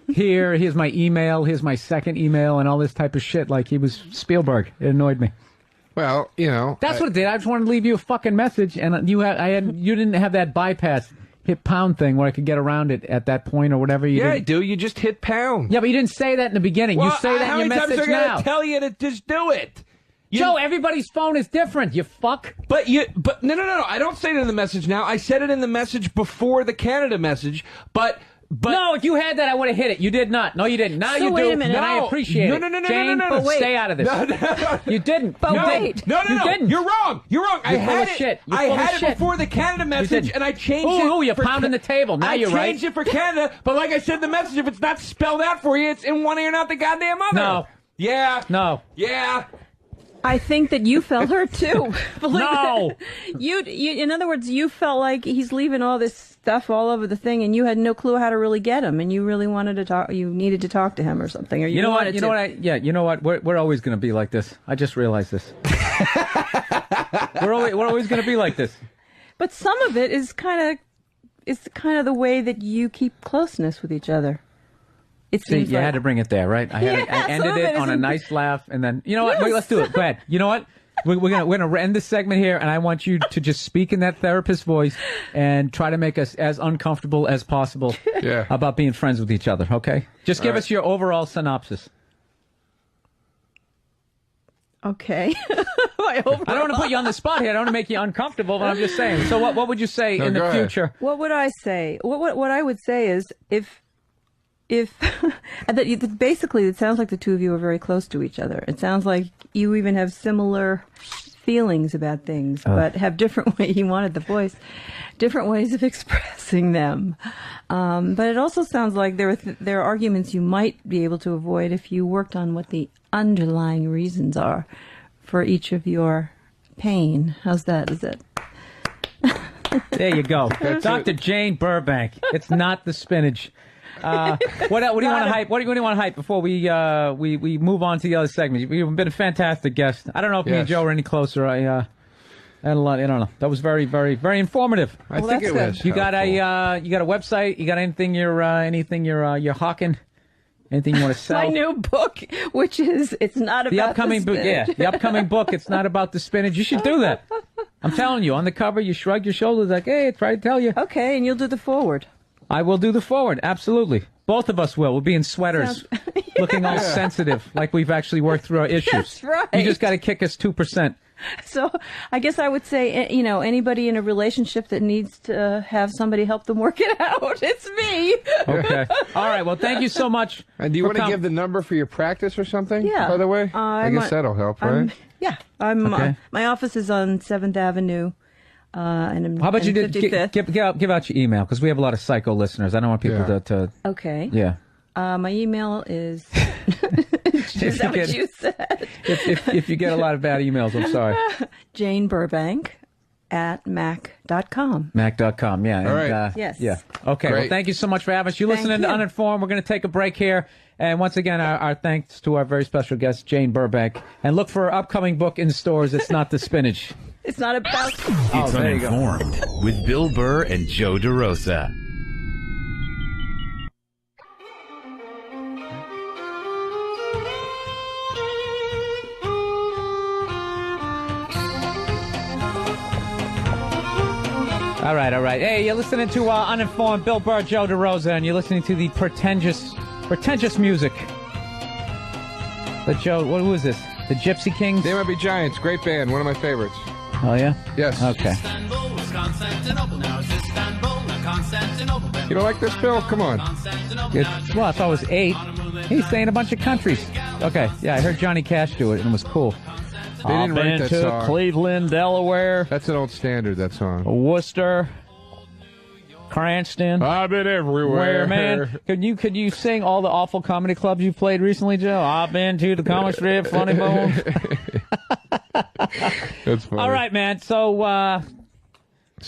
here's my email, here's my second email, and all this type of shit. Like he was Spielberg. It annoyed me. Well, that's what it did. I just wanted to leave you a fucking message, and you didn't have that bypass hit pound thing where I could get around it at that point or whatever. I do. You just hit pound. Yeah, but you didn't say that in the beginning. Well, you say that in your message now. How many times am I gonna tell you to just do it? Joe, everybody's phone is different, you fuck. But no. I don't say it in the message now. I said it in the message before the Canada message, but no, if you had that, I would have hit it. You did not. No, you didn't. Now you do. Wait a minute. And I appreciate it. No, Jane, but wait. stay out of this. No. You didn't. But you wait. Didn't. No. You didn't. You're wrong. I had it. Shit. I had it before the Canada message, and I changed it. Oh, you're pounding the table. Now you're right. I changed it for Canada, but like I said in the message, if it's not spelled out for you, it's in one ear, not the goddamn other. No. Yeah. No. Yeah. I think that you felt hurt too. No. You, in other words, you felt like he's leaving all this stuff all over the thing, and you had no clue how to really get him, and you really wanted to talk. You needed to talk to him or something, or you know wanted what? You to. know what? You know what? We're always going to be like this. I just realized this. we're always going to be like this. But some of it is kind of the way that you keep closeness with each other. See, you had to bring it there, right? I ended it on a nice laugh, and then you know what? Wait, let's do it. Go ahead. You know what? We're gonna end this segment here, and I want you to just speak in that therapist voice and try to make us as uncomfortable as possible about being friends with each other. Okay? Just give us your overall synopsis. Okay. I don't want to put you on the spot here. I don't want to make you uncomfortable, but I'm just saying. So what would you say in the future? What would I say? What I would say is if basically it sounds like the two of you are very close to each other. It sounds like you even have similar feelings about things, but have different ways. You wanted the voice, different ways of expressing them. But it also sounds like there are arguments you might be able to avoid if you worked on what the underlying reasons are for each of your pain. How's that? Is it? There you go, Dr. Jane Burbank. It's not the spinach. What do you want to hype? What do you want to hype before we move on to the other segment? You've been a fantastic guest. I don't know if me and Joe are any closer. And a lot. I don't know. That was very, very, very informative. I think it was. You got a website? You got anything you're hawking? Anything you want to sell? My new book, which is it's not about the upcoming book. Yeah, the upcoming book. It's not about the spinach. You should do that. I'm telling you. On the cover, you shrug your shoulders like, "Hey, try to tell you." Okay, and you'll do the forward. I will do the forward. Absolutely. Both of us will. We'll be in sweaters, looking all sensitive, like we've actually worked through our issues. That's right. You just got to kick us 2%. So I guess I would say, anybody in a relationship that needs to have somebody help them work it out, it's me. Okay. All right. Well, thank you so much. And do you want to give the number for your practice or something? Yeah. By the way, I guess that'll help, right? My office is on 7th Avenue. And how about you give out your email, because we have a lot of psycho listeners. I don't want people to. Okay. Yeah. My email is. Is that what you said? If you get a lot of bad emails, I'm sorry. Jane Burbank at mac.com. Mac.com, yeah. All right. Yes. Yeah. Okay, Great. well, thank you so much for having us. You're listening to Uninformed. We're going to take a break here. And once again, our thanks to our very special guest, Jane Burbank. And look for her upcoming book in stores. It's not the spinach. It's not about... It's Uninformed with Bill Burr and Joe DeRosa. All right. Hey, you're listening to Uninformed, Bill Burr, Joe DeRosa, and you're listening to the pretentious music. But Joe, who is this? The Gypsy Kings? They Might Be Giants. Great band. One of my favorites. Oh, yeah? Yes. Okay. You don't like this, Bill? Come on. Well, if I was 8, he's saying a bunch of countries. Okay, yeah, I heard Johnny Cash do it, and it was cool. They didn't write that song. Cleveland, Delaware. That's an old standard, that song. Worcester, Cranston. I've been everywhere. Where, man? Could you sing all the awful comedy clubs you played recently, Joe? I've been to the Comic Strip, Funny Bones. That's funny. All right, man. So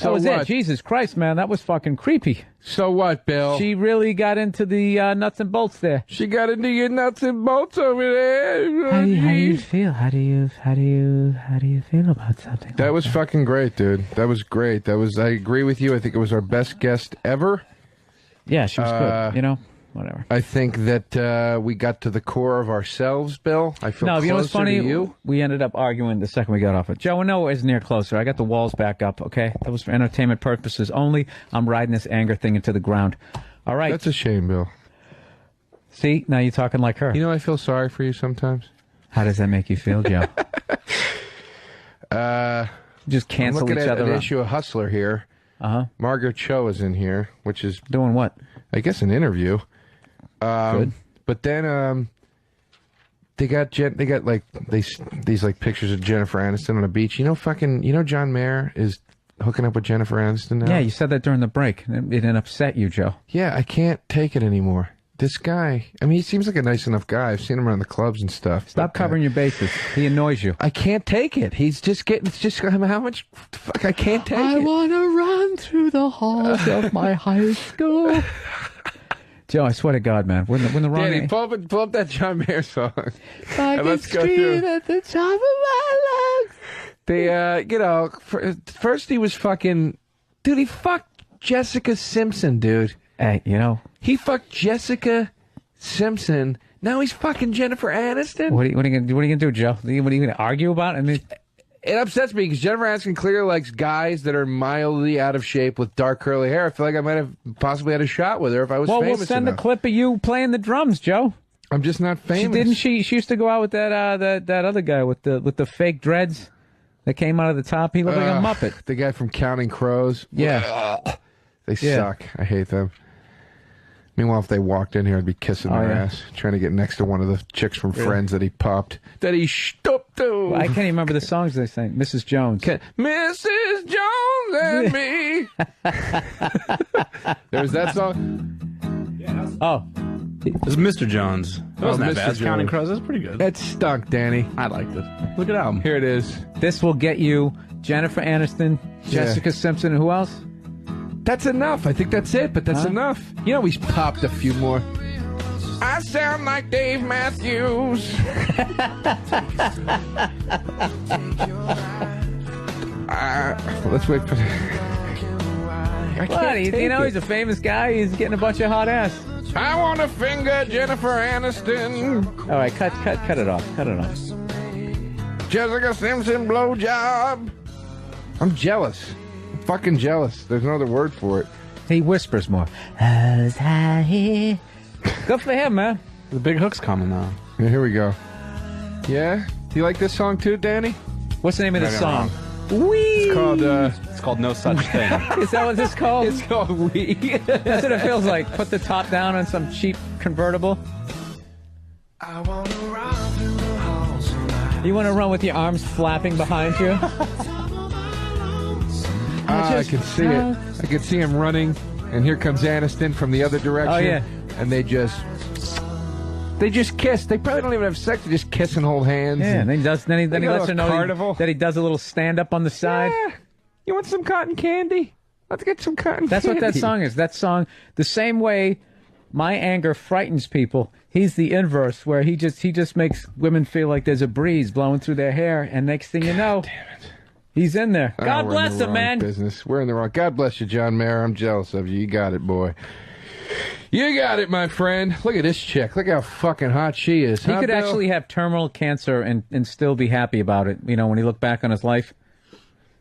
that was what? it. Jesus Christ, man. That was fucking creepy. So what, Bill? She really got into the nuts and bolts there. She got into your nuts and bolts over there. How do you feel? How do you feel about something? That was fucking great, dude. That was great. I agree with you. I think it was our best guest ever. Yeah, she was good. Whatever. I think that we got to the core of ourselves, Bill. I feel closer you know what's funny? to you. We ended up arguing the second we got off it. Joe, no is near closer. I got the walls back up, okay? That was for entertainment purposes only. I'm riding this anger thing into the ground. All right. That's a shame, Bill. See? Now you're talking like her. You know, I feel sorry for you sometimes. How does that make you feel, Joe? Just cancel I'm looking each at other an out. issue of Hustler here. Margaret Cho is in here, which is... Doing what? I guess an interview. Good. But then they got like these like pictures of Jennifer Aniston on a beach. You know John Mayer is hooking up with Jennifer Aniston now? Yeah, you said that during the break. It didn't upset you, Joe. Yeah, I can't take it anymore. This guy, I mean, he seems like a nice enough guy. I've seen him around the clubs and stuff. Stop covering your bases. He annoys you. I can't take it. He's just getting, it's just, how much, fuck, I can't take it. I want to run through the halls of my high school. Joe, I swear to God, man. When the wrong... Danny, pull up that John Mayer song. I can scream at the top of my lungs. They, first he was fucking... Dude, he fucked Jessica Simpson, dude. Hey, he fucked Jessica Simpson. Now he's fucking Jennifer Aniston. What are you gonna do, Joe? What are you gonna argue about? I mean, it upsets me because Jennifer Aniston clearly likes guys that are mildly out of shape with dark curly hair. I feel like I might have possibly had a shot with her if I was famous we'll send enough. a clip of you playing the drums, Joe. I'm just not famous. She used to go out with that other guy with the fake dreads that came out of the top. He looked like a Muppet. The guy from Counting Crows. Yeah. They suck. I hate them. Meanwhile, if they walked in here, I'd be kissing their ass, trying to get next to one of the chicks from Friends that he popped, that he stooped to. Well, I can't even remember the songs they sang. Mrs. Jones. Mrs. Jones and me. There's that song. Oh. It's Mr. Jones. It wasn't that bad. Jones. Counting Crows. That's pretty good. It stunk, Danny. I liked it. Look at album. Here it is. This will get you Jennifer Aniston, Jessica Simpson, and who else? That's enough. I think that's it, but that's enough. He's popped a few more. I sound like Dave Let's wait for. What? You know, he's a famous guy. He's getting a bunch of hot ass. I want to finger Jennifer Aniston. All right, cut it off. Cut it off. Jessica Simpson blowjob. I'm jealous. I'm fucking jealous. There's no other word for it. He whispers more. Good for him, man. The big hook's coming now. Yeah, here we go. Yeah? Do you like this song too, Danny? What's the name of the song? Wee. It's called No Such Thing. Is that what this called? It's called Wee. That's what it feels like. Put the top down on some cheap convertible. You want to run with your arms flapping behind you? I can see it. I can see him running, and here comes Aniston from the other direction. Oh, yeah. And they just kiss. They probably don't even have sex. They just kiss and hold hands. Yeah, and then he lets her know that he does a little stand-up on the side. Yeah. You want some cotton candy? Let's get some cotton That's candy. what that song is. That song, the same way my anger frightens people, he's the inverse, where he just makes women feel like there's a breeze blowing through their hair, and next thing you know, damn it. He's in there. God we're bless in the him, wrong man. Business. We're in the wrong. God bless you, John Mayer. I'm jealous of you. You got it, boy. You got it, my friend. Look at this chick. Look how fucking hot she is. He could actually have terminal cancer and still be happy about it. You know, when he looked back on his life,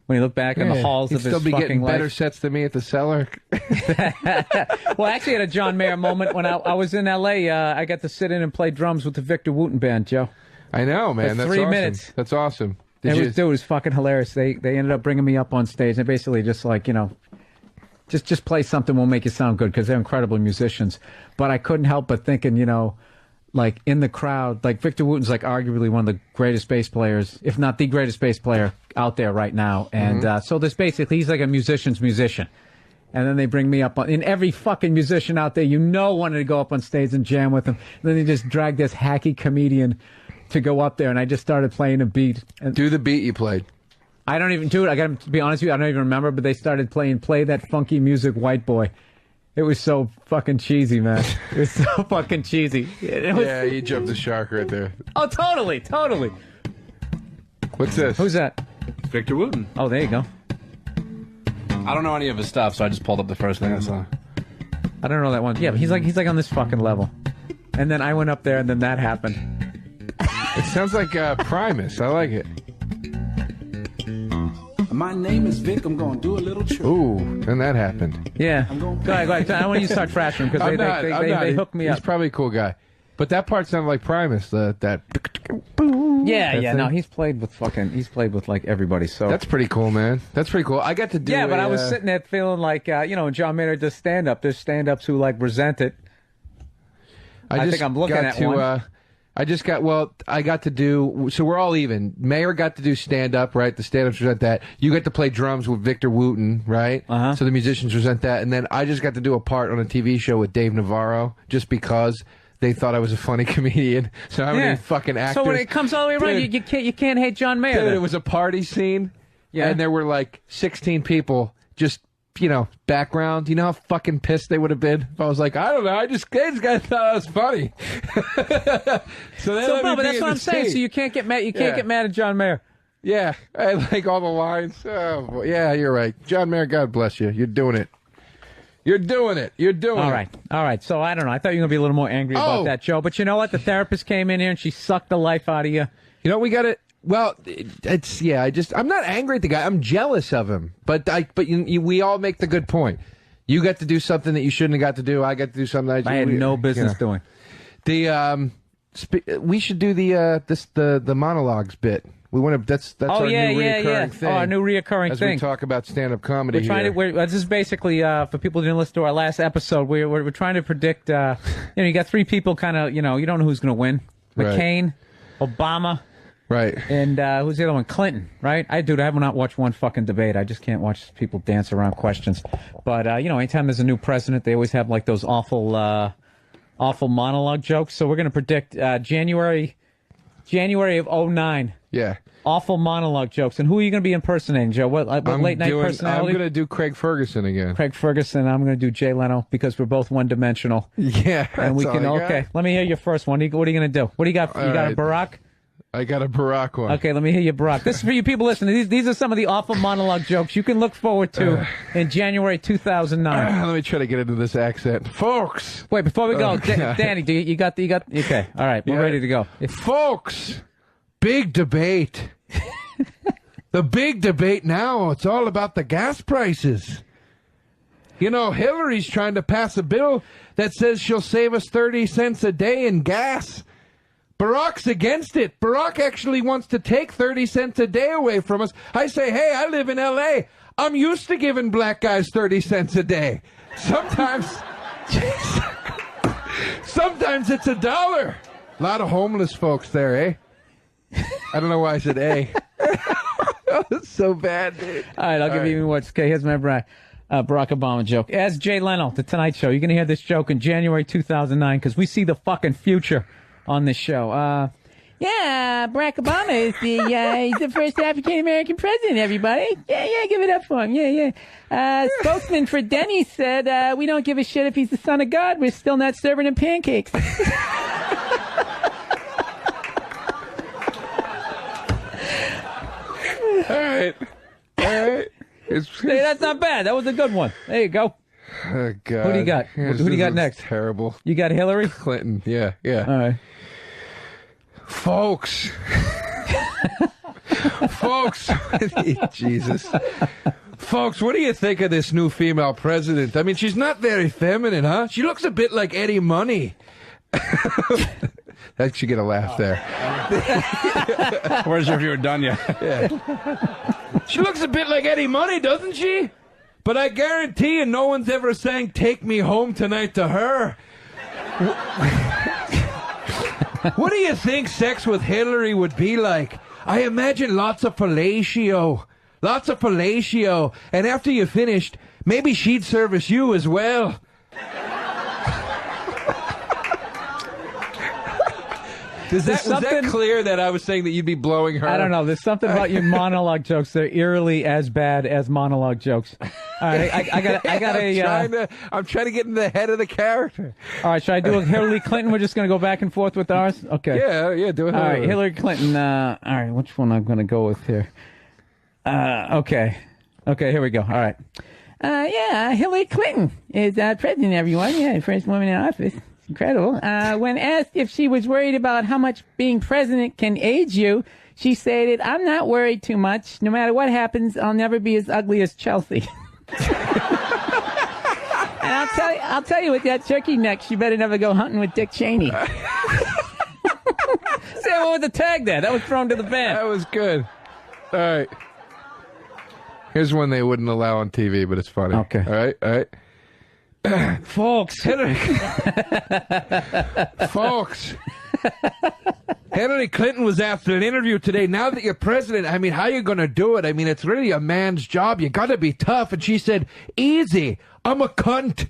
when he looked back in the halls He'd of his still be fucking getting life. better sets than me at the cellar. Well, I actually had a John Mayer moment when I was in L.A. I got to sit in and play drums with the Victor Wooten Band, Joe. I know, man. For That's 3 awesome. minutes. That's awesome. It was fucking hilarious. They ended up bringing me up on stage and basically just like, you know, just play something, we'll make you sound good, because they're incredible musicians. But I couldn't help but thinking, you know, like in the crowd, like Victor Wooten's like arguably one of the greatest bass players, if not the greatest bass player out there right now. And so there's basically, he's like a musician's musician. And then they bring me up on, and every fucking musician out there, you know, wanted to go up on stage and jam with him. And then they just drag this hacky comedian to go up there, and I just started playing a beat. And do the beat you played. I don't even do it. I got to be honest with you, I don't even remember, but they started playing Play That Funky Music, White Boy. It was so fucking cheesy, man. It was so fucking cheesy. Yeah, you jumped the shark right there. Oh, totally. What's this? Who's that? Victor Wooten. Oh, there you go. I don't know any of his stuff, so I just pulled up the first thing I saw. I don't know that one. Yeah, but he's like on this fucking level. And then I went up there, and then that happened. It sounds like Primus. I like it. My name is Vic. I'm going to do a little trick. Ooh, then that happened. Yeah. Go ahead. I want you to start trashing because they hooked me up. He's probably a cool guy. But that part sounded like Primus. That Yeah. No, he's played with like everybody. So that's pretty cool, man. That's pretty cool. I got to do. Yeah, but I was sitting there feeling like you know, John Mayer does stand up. There's stand ups who like resent it. I think I'm looking at one. I got to do, so we're all even. Mayer got to do stand-up, right? The stand-ups resent that. You got to play drums with Victor Wooten, right? So the musicians resent that. And then I just got to do a part on a TV show with Dave Navarro, just because they thought I was a funny comedian. So how many fucking actors? So when it comes all the way around, you can't hate John Mayer. Dude, it was a party scene, and there were like 16 people just, you know, background. You know how fucking pissed they would have been if I was like, I don't know, they just got thought I was funny. But that's what I'm saying. So you can't get mad. You can't get mad at John Mayer. Yeah, I like all the lines. Oh, boy. Yeah, you're right, John Mayer. God bless you. You're doing it. You're doing it. All right. So I don't know. I thought you were gonna be a little more angry about that, Joe. But you know what? The therapist came in here and she sucked the life out of you. You know, we got it. Well, I'm not angry at the guy. I'm jealous of him. But we all make the good point. You got to do something that you shouldn't have got to do. I got to do something I had no business doing. We should do the monologues bit. We want to. That's our new reoccurring thing. Oh, our new reoccurring as thing. We talk about stand-up comedy. This is basically for people who didn't listen to our last episode. We're trying to predict. You got three people, kind of. You don't know who's going to win. McCain, Obama. Right. And who's the other one? Clinton, right? I have not watched one fucking debate. I just can't watch people dance around questions. But, anytime there's a new president, they always have like those awful monologue jokes. So we're going to predict January of 2009. Yeah. Awful monologue jokes. And who are you going to be impersonating, Joe? What late night personality? I'm going to do Craig Ferguson again. Craig Ferguson. I'm going to do Jay Leno because we're both one-dimensional. Yeah. And we can, okay. Let me hear your first one. What are you going to do? What do you got? You got a Barack? I got a Barack one. Okay, let me hear you, Barack. This is for you people listening. These are some of the awful monologue jokes you can look forward to in January 2009. Let me try to get into this accent. Folks. Wait, before we go, Oh, Danny, you got okay. All right, we're ready to go. Folks, big debate. The big debate now, it's all about the gas prices. You know, Hillary's trying to pass a bill that says she'll save us 30 cents a day in gas. Barack's against it. Barack actually wants to take 30 cents a day away from us. I say, hey, I live in L.A. I'm used to giving black guys 30 cents a day. Sometimes it's $1. A lot of homeless folks there, eh? I don't know why I said eh. That's so bad, dude. All right, I'll give you even worse. Okay, here's my Barack Obama joke. As Jay Leno, The Tonight Show. You're going to hear this joke in January 2009 because we see the fucking future on this show. Barack Obama is he's the first African-American president, everybody. Yeah, give it up for him. Yeah. Spokesman for Denny's said, we don't give a shit if he's the son of God. We're still not serving him pancakes. All right. Hey, that's not bad. That was a good one. There you go. Oh, God. Who do you got? Who do you got next? Terrible. You got Hillary Clinton. Yeah. All right. Folks. Jesus. Folks, what do you think of this new female president? I mean, she's not very feminine, huh? She looks a bit like Eddie Money. That should get a laugh there. Where's your viewer done yet? Yeah. She looks a bit like Eddie Money, doesn't she? But I guarantee you no one's ever sang Take Me Home Tonight to her. What do you think sex with Hillary would be like? I imagine lots of fellatio. And after you finished, maybe she'd service you as well. Was that clear that I was saying that you'd be blowing her? I don't know. There's something about your monologue jokes that are eerily as bad as monologue jokes. All right, I got I'm trying to get in the head of the character. All right, should I do a Hillary Clinton? We're just going to go back and forth with ours? Okay. Yeah, do it. All right, Hillary Clinton. All right, which one I'm going to go with here? Okay, here we go. All right. Hillary Clinton is president, everyone. Yeah, first woman in office. Incredible. When asked if she was worried about how much being president can age you, she stated, I'm not worried too much. No matter what happens, I'll never be as ugly as Chelsea. And I'll tell you with that turkey neck, you better never go hunting with Dick Cheney. Say what was the tag there? That was thrown to the fan. That was good. All right. Here's one they wouldn't allow on TV, but it's funny. Okay. All right. Folks. Hillary Clinton was asked in an interview today, now that you're president, I mean, how are you going to do it? I mean, it's really a man's job. You got to be tough. And she said, easy. I'm a cunt.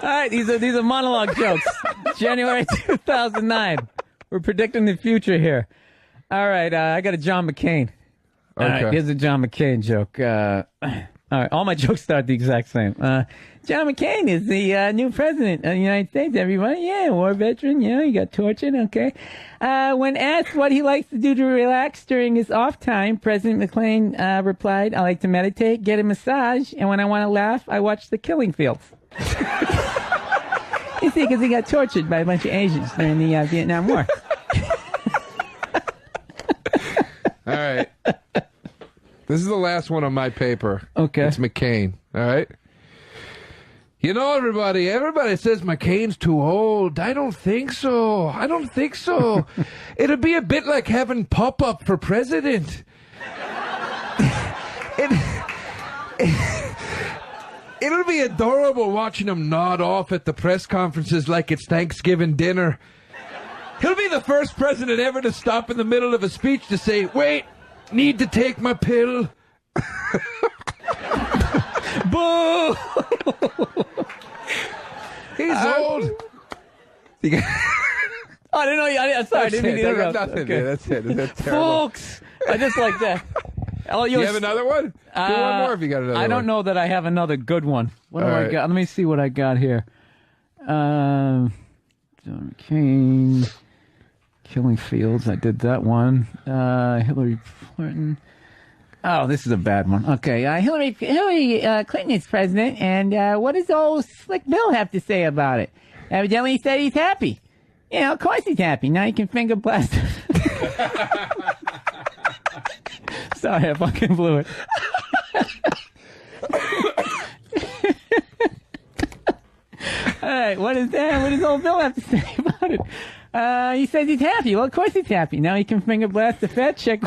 All right, these are monologue jokes. January 2009. We're predicting the future here. All right, I got a John McCain. All right, here's a John McCain joke. All right, all my jokes start the exact same. John McCain is the new president of the United States, everybody. Yeah, war veteran. He got tortured. Okay. When asked what he likes to do to relax during his off time, President McCain replied, I like to meditate, get a massage, and when I want to laugh, I watch The Killing Fields. You see, because he got tortured by a bunch of Asians during the Vietnam War. All right. This is the last one on my paper. Okay. It's McCain. All right. You know, everybody says McCain's too old. I don't think so. It'd be a bit like having Pop-Up for president. It'll be adorable watching him nod off at the press conferences like it's Thanksgiving dinner. He'll be the first president ever to stop in the middle of a speech to say, wait, need to take my pill. Boo! He's old. I didn't know you. Sorry, I didn't mean to interrupt. Nothing. Okay. That's it. That's terrible. Folks, I just like that. You have another one? Do one more if you got another one. I don't know that I have another good one. What do I got? Let me see what I got here. John McCain, Killing Fields. I did that one. Hillary Clinton. Oh, this is a bad one. Okay, Hillary Clinton is president, and what does old Slick Bill have to say about it? Evidently, he said he's happy. You know, of course he's happy. Now he can finger blast. Sorry, I fucking blew it. All right, what is that? What does old Bill have to say about it? He says he's happy. Well, of course he's happy. Now he can finger blast the Fed check.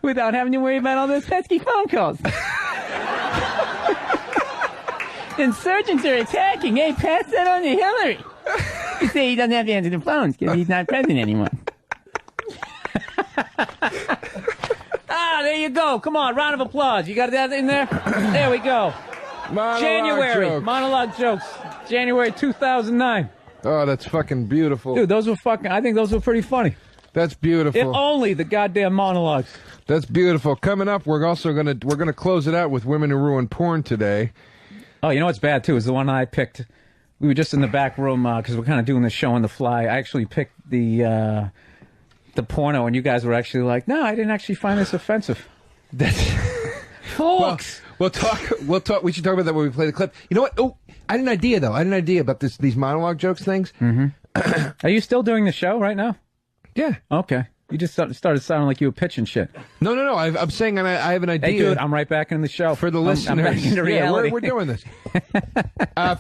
Without having to worry about all those pesky phone calls. Insurgents are attacking. Hey, pass that on to Hillary. You say he doesn't have to answer the phones because he's not president anymore. There you go. Come on, round of applause. You got that in there? There we go. Monologue jokes. January 2009. Oh, that's fucking beautiful. Dude, I think those were pretty funny. That's beautiful. If only the goddamn monologues. That's beautiful. Coming up, we're gonna close it out with Women Who Ruin Porn today. Oh, you know what's bad too is the one I picked. We were just in the back room because we're kind of doing this show on the fly. I actually picked the porno, and you guys were actually like, "No, I didn't actually find this offensive." Folks, we'll talk. We should talk about that when we play the clip. You know what? Oh, I had an idea though. I had an idea about these monologue jokes things. Mm-hmm. Are you still doing the show right now? Yeah. Okay. You just started sounding like you were pitching shit. No. I'm saying I have an idea. Hey, dude, I'm right back in the show. For the listeners. I'm back into reality. Yeah, we're doing this.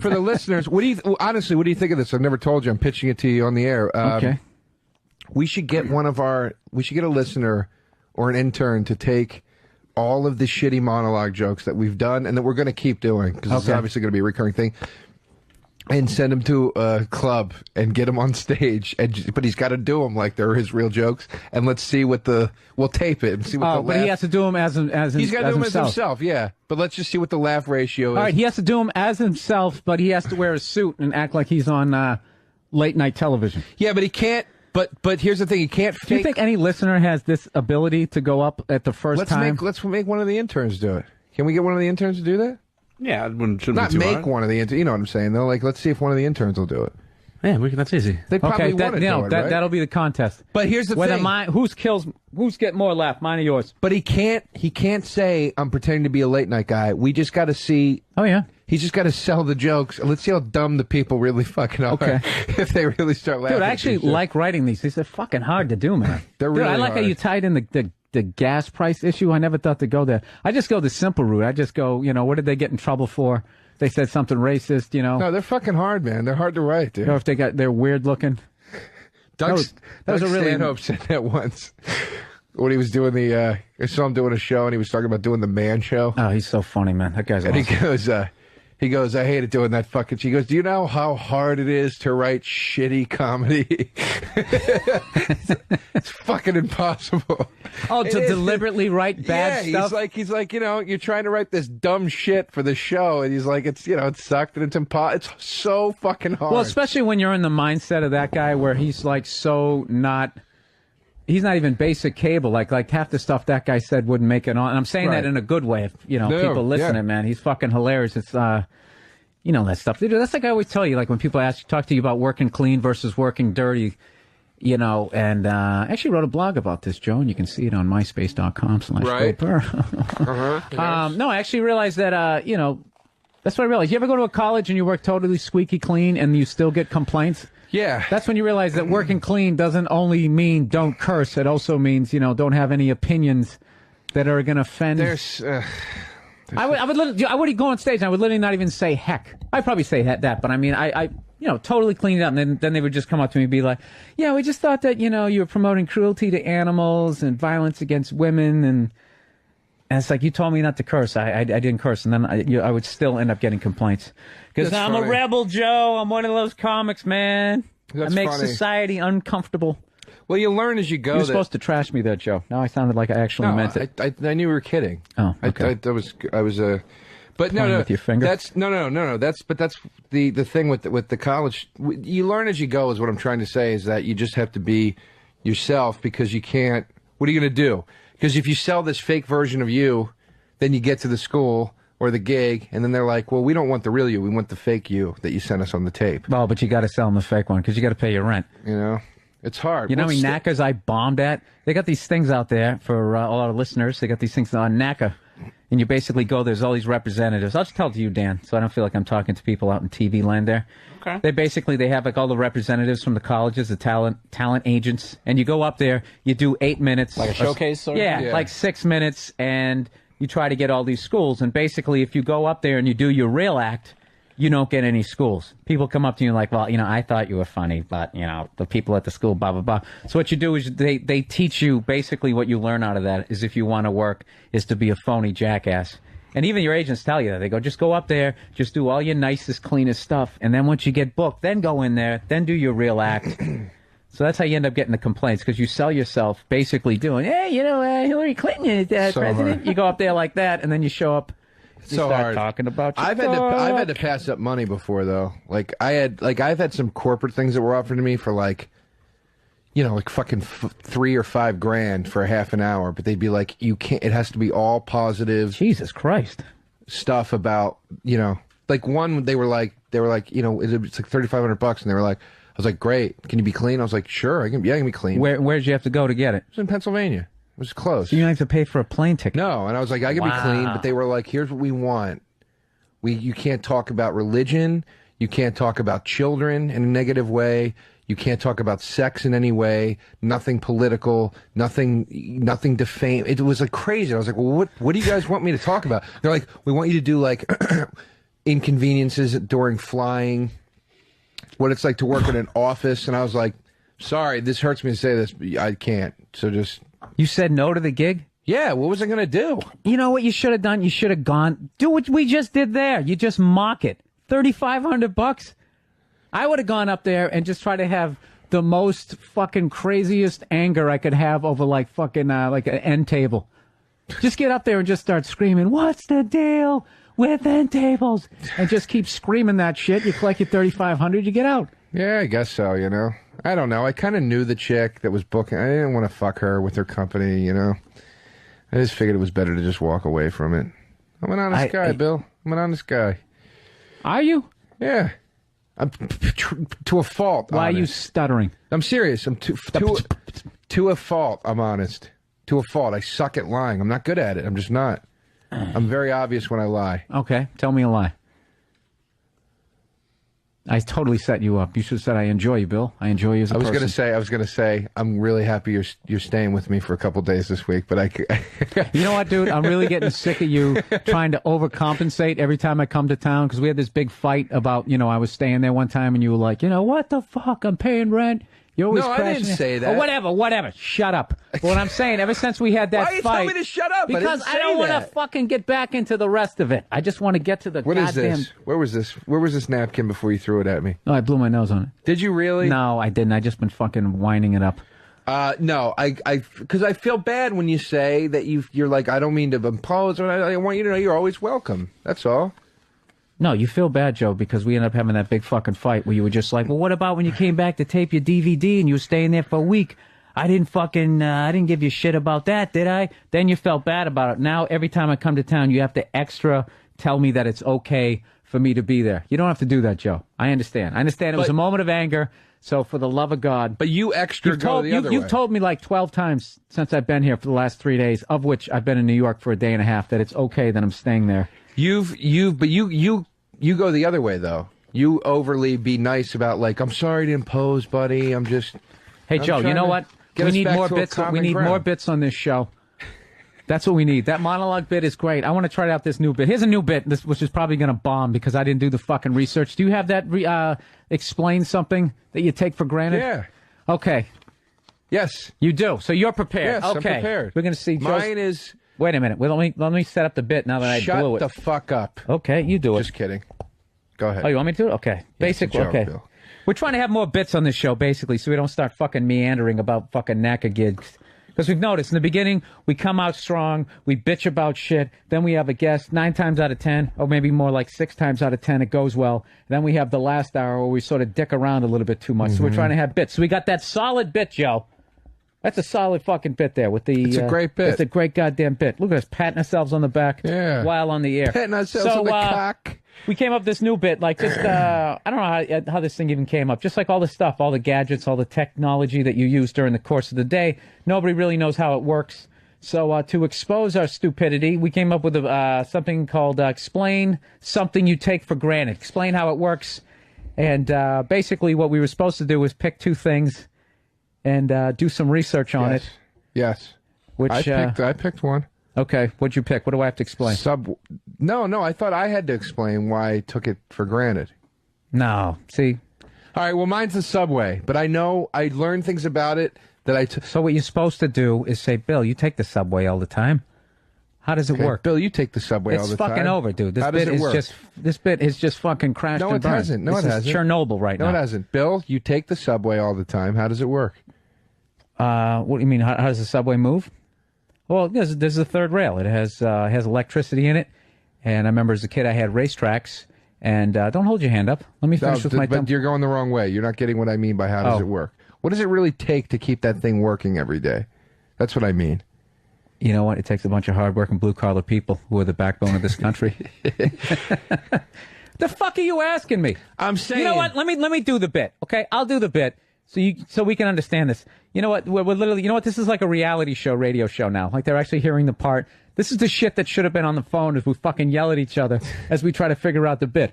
For the listeners, honestly, what do you think of this? I've never told you. I'm pitching it to you on the air. Okay. We should get we should get a listener or an intern to take all of the shitty monologue jokes that we've done and that we're going to keep doing, because it's obviously going to be a recurring thing, and send him to a club and get him on stage. But he's got to do them like they're his real jokes, and let's see we'll tape it and see what the laugh. But he has to do them as he's got to do them as himself. himself, yeah. But let's just see what the laugh ratio is. All right, he has to do them as himself, but he has to wear a suit and act like he's on late night television. Yeah, but he can't. But here's the thing: he can't fake. Do you think any listener has this ability to go up at the first time? Let's make one of the interns do it. Can we get one of the interns to do that? Yeah, it shouldn't not be too make hard. one of the interns. You know what I'm saying? Though, like, let's see if one of the interns will do it. Yeah, that's easy. They probably want to do it, right? That'll be the contest. But here's the thing: who's getting more laugh, mine or yours? But he can't say I'm pretending to be a late night guy. We just got to see. Oh yeah. He's just got to sell the jokes. Let's see how dumb the people really fucking are. Okay. If they really start laughing. Dude, I actually like writing these. These are fucking hard to do, man. They're really I like hard. how you tied in the gas price issue. I never thought to go there. I just go the simple route. I just go, what did they get in trouble for? They said something racist, No, they're fucking hard, man. They're hard to write, dude. Or if they're weird looking. Doug a really Stanhope said that once. When he was doing I saw him doing a show, and he was talking about doing the Man Show. Oh, he's so funny, man. That guy's and awesome. He goes, I hated doing that fucking. She goes, do you know how hard it is to write shitty comedy? It's fucking impossible. Oh, to deliberately write bad stuff? He's like, you're trying to write this dumb shit for the show, and he's like, it's, it sucked, and it's impossible. It's so fucking hard. Well, especially when you're in the mindset of that guy where he's like he's not even basic cable. Like half the stuff that guy said wouldn't make it on. And I'm saying that in a good way. If, people listening, man. He's fucking hilarious. It's, that stuff. That's like I always tell you, like when people talk to you about working clean versus working dirty, and I actually wrote a blog about this, Joe, and you can see it on myspace.com/Burr. No, I actually realized that, that's what I realized. You ever go to a college and you work totally squeaky clean and you still get complaints? Yeah. That's when you realize that working clean doesn't only mean don't curse. It also means, don't have any opinions that are going to offend. I would go on stage and I would literally not even say heck. I'd probably say that, but I mean, I totally clean it up. And then they would just come up to me and be like, yeah, we just thought that, you were promoting cruelty to animals and violence against women. And it's like, you told me not to curse. I didn't curse. And then I would still end up getting complaints. Because I'm a rebel, Joe. I'm one of those comics, man. I make society uncomfortable. Well, you learn as you go. You're supposed to trash me there, Joe. Now I sounded like I actually meant it. I knew you were kidding. Oh, okay. I was but no, with your finger? That's no. That's the thing with the college. You learn as you go is what I'm trying to say. Is that you just have to be yourself, because you can't. What are you going to do? Because if you sell this fake version of you, then you get to the school or the gig, and then they're like, well, we don't want the real you. We want the fake you that you sent us on the tape. Oh, but you got to sell them the fake one because you got to pay your rent. You know? It's hard. You know how many knackers I bombed at? They got these things out there for all our listeners. They got these things on knacker. And you basically go, there's all these representatives. I'll just tell it to you, Dan, so I don't feel like I'm talking to people out in TV land there. Okay. They have like all the representatives from the colleges, the talent agents, and you go up there, you do 8 minutes. Like a showcase sort of? Yeah, like 6 minutes, and you try to get all these schools. And basically, if you go up there and you do your real act, you don't get any schools. People come up to you like, well, I thought you were funny, but, the people at the school, blah, blah, blah. So what you do is they teach you basically what you learn out of that is if you want to work is to be a phony jackass. And even your agents tell you that. They go, just go up there, just do all your nicest, cleanest stuff. And then once you get booked, then go in there, then do your real act. So that's how you end up getting the complaints because you sell yourself basically doing, hey, Hillary Clinton is president. Hard. You go up there like that, and then you show up. You So start hard. talking about your I've had to pass up money before though. I've had some corporate things that were offered to me for like fucking $3 or $5 grand for a half an hour, but they'd be like, you can't. It has to be all positive. Jesus Christ. Stuff about like one they were like it's like $3,500 and they were like, I was like, great. Can you be clean? I was like, sure, I can be clean. Where'd you have to go to get it? It was in Pennsylvania. It was close. So you don't have to pay for a plane ticket? No, and I was like, I can be clean, but they were like, here's what we want. You can't talk about religion. You can't talk about children in a negative way. You can't talk about sex in any way. Nothing political. Nothing defame. It was like crazy. I was like, well, what do you guys want me to talk about? They're like, we want you to do like inconveniences during flying, what it's like to work in an office. And I was like, sorry, this hurts me to say this, but I can't. So just... You said no to the gig? Yeah, what was I going to do? You know what you should have done? You should have gone, do what we just did there. You just mock it. $3,500? I would have gone up there and just tried to have the most fucking craziest anger I could have over like fucking like an end table. Just get up there and just start screaming, what's the deal with end tables? And just keep screaming that shit. You collect your $3,500, you get out. Yeah, I guess so, I don't know. I kind of knew the chick that was booking. I didn't want to fuck her with her company, I just figured it was better to just walk away from it. I'm an honest guy, Bill. I'm an honest guy. Are you? Yeah. I'm to a fault. Why honest. are you stuttering? I'm serious. I'm to a fault. I'm honest. To a fault. I suck at lying. I'm not good at it. I'm just not. I'm very obvious when I lie. Okay, tell me a lie. I totally set you up. You should have said, I enjoy you, Bill. I enjoy you as a person. I was gonna say, I'm really happy you're staying with me for a couple days this week, but You know what, dude? I'm really getting sick of you trying to overcompensate every time I come to town, because we had this big fight about, I was staying there one time and you were like, what the fuck? I'm paying rent. You're always crashing. I didn't say that. Oh, whatever. Shut up. But what I'm saying, ever since we had that Why fight... you tell me to shut up? Because I don't want to fucking get back into the rest of it. I just want to get to the What goddamn... is this? Where was this? Where was this napkin before you threw it at me? No, I blew my nose on it. Did you really? No, I didn't. I just been fucking winding it up. No, because I feel bad when you say that you're like, I don't mean to impose, and I want you to know you're always welcome. That's all. No, you feel bad, Joe, because we ended up having that big fucking fight where you were just like, well, what about when you came back to tape your DVD and you were staying there for a week? I didn't give you shit about that, did I? Then you felt bad about it. Now, every time I come to town, you have to extra tell me that it's okay for me to be there. You don't have to do that, Joe. I understand. It was a moment of anger, so for the love of God. But you extra go the other way. You've told me like 12 times since I've been here for the last 3 days, of which I've been in New York for a day and a half, that it's okay that I'm staying there. You go the other way though. You overly be nice about like, I'm sorry to impose, buddy. Hey, Joe, you know what? We need more bits. We need more bits on this show. That's what we need. That monologue bit is great. I want to try out this new bit. Here's a new bit, which is probably going to bomb because I didn't do the fucking research. Do you have that explain something that you take for granted? Yeah. Okay. Yes. You do. So you're prepared. Yes, okay. I'm prepared. We're going to see. Mine is... Wait a minute. Well, let me set up the bit now that I blew it. Shut the fuck up. Okay, you do it. Just kidding. Go ahead. Oh, you want me to? Okay. Basically, okay. Bill. We're trying to have more bits on this show, basically, so we don't start fucking meandering about fucking NACA gigs. Because we've noticed in the beginning, we come out strong, we bitch about shit, then we have a guest 9 times out of 10, or maybe more like 6 times out of 10, it goes well. Then we have the last hour where we sort of dick around a little bit too much, so we're trying to have bits. So we got that solid bit, Joe. That's a solid fucking bit there with the. It's a great bit. It's a great goddamn bit. Look at us patting ourselves on the back while on the air. Patting ourselves on the cock. We came up with this new bit, like just I don't know how this thing even came up. Just like all the stuff, all the gadgets, all the technology that you use during the course of the day. Nobody really knows how it works. So to expose our stupidity, we came up with something called Explain Something You Take for Granted. Explain how it works. And basically what we were supposed to do was pick two things and do some research on it. Yes. Which I picked one. Okay. What'd you pick? What do I have to explain? No, I thought I had to explain why I took it for granted. No. See? All right, well, mine's the subway. But I know I learned things about it that I So what you're supposed to do is say, Bill, you take the subway all the time. How does it work? Bill, you take the subway all the time. It's fucking over, dude. This bit is just fucking crashed and burned. No, it hasn't. No, it hasn't. This is Chernobyl right now. No, it hasn't. Bill, you take the subway all the time. How does it work? What do you mean? How does the subway move? Well, there's the third rail. It has electricity in it. And I remember as a kid I had racetracks. And don't hold your hand up. Let me finish with my thumb. But you're going the wrong way. You're not getting what I mean by how does it work. What does it really take to keep that thing working every day? That's what I mean. You know what? It takes a bunch of hardworking blue-collar people who are the backbone of this country. The fuck are you asking me? I'm saying. You know what? Let me do the bit. Okay, I'll do the bit so we can understand this. You know what? We're literally. You know what? This is like a reality show, radio show now. Like they're actually hearing the part. This is the shit that should have been on the phone as we fucking yell at each other as we try to figure out the bit.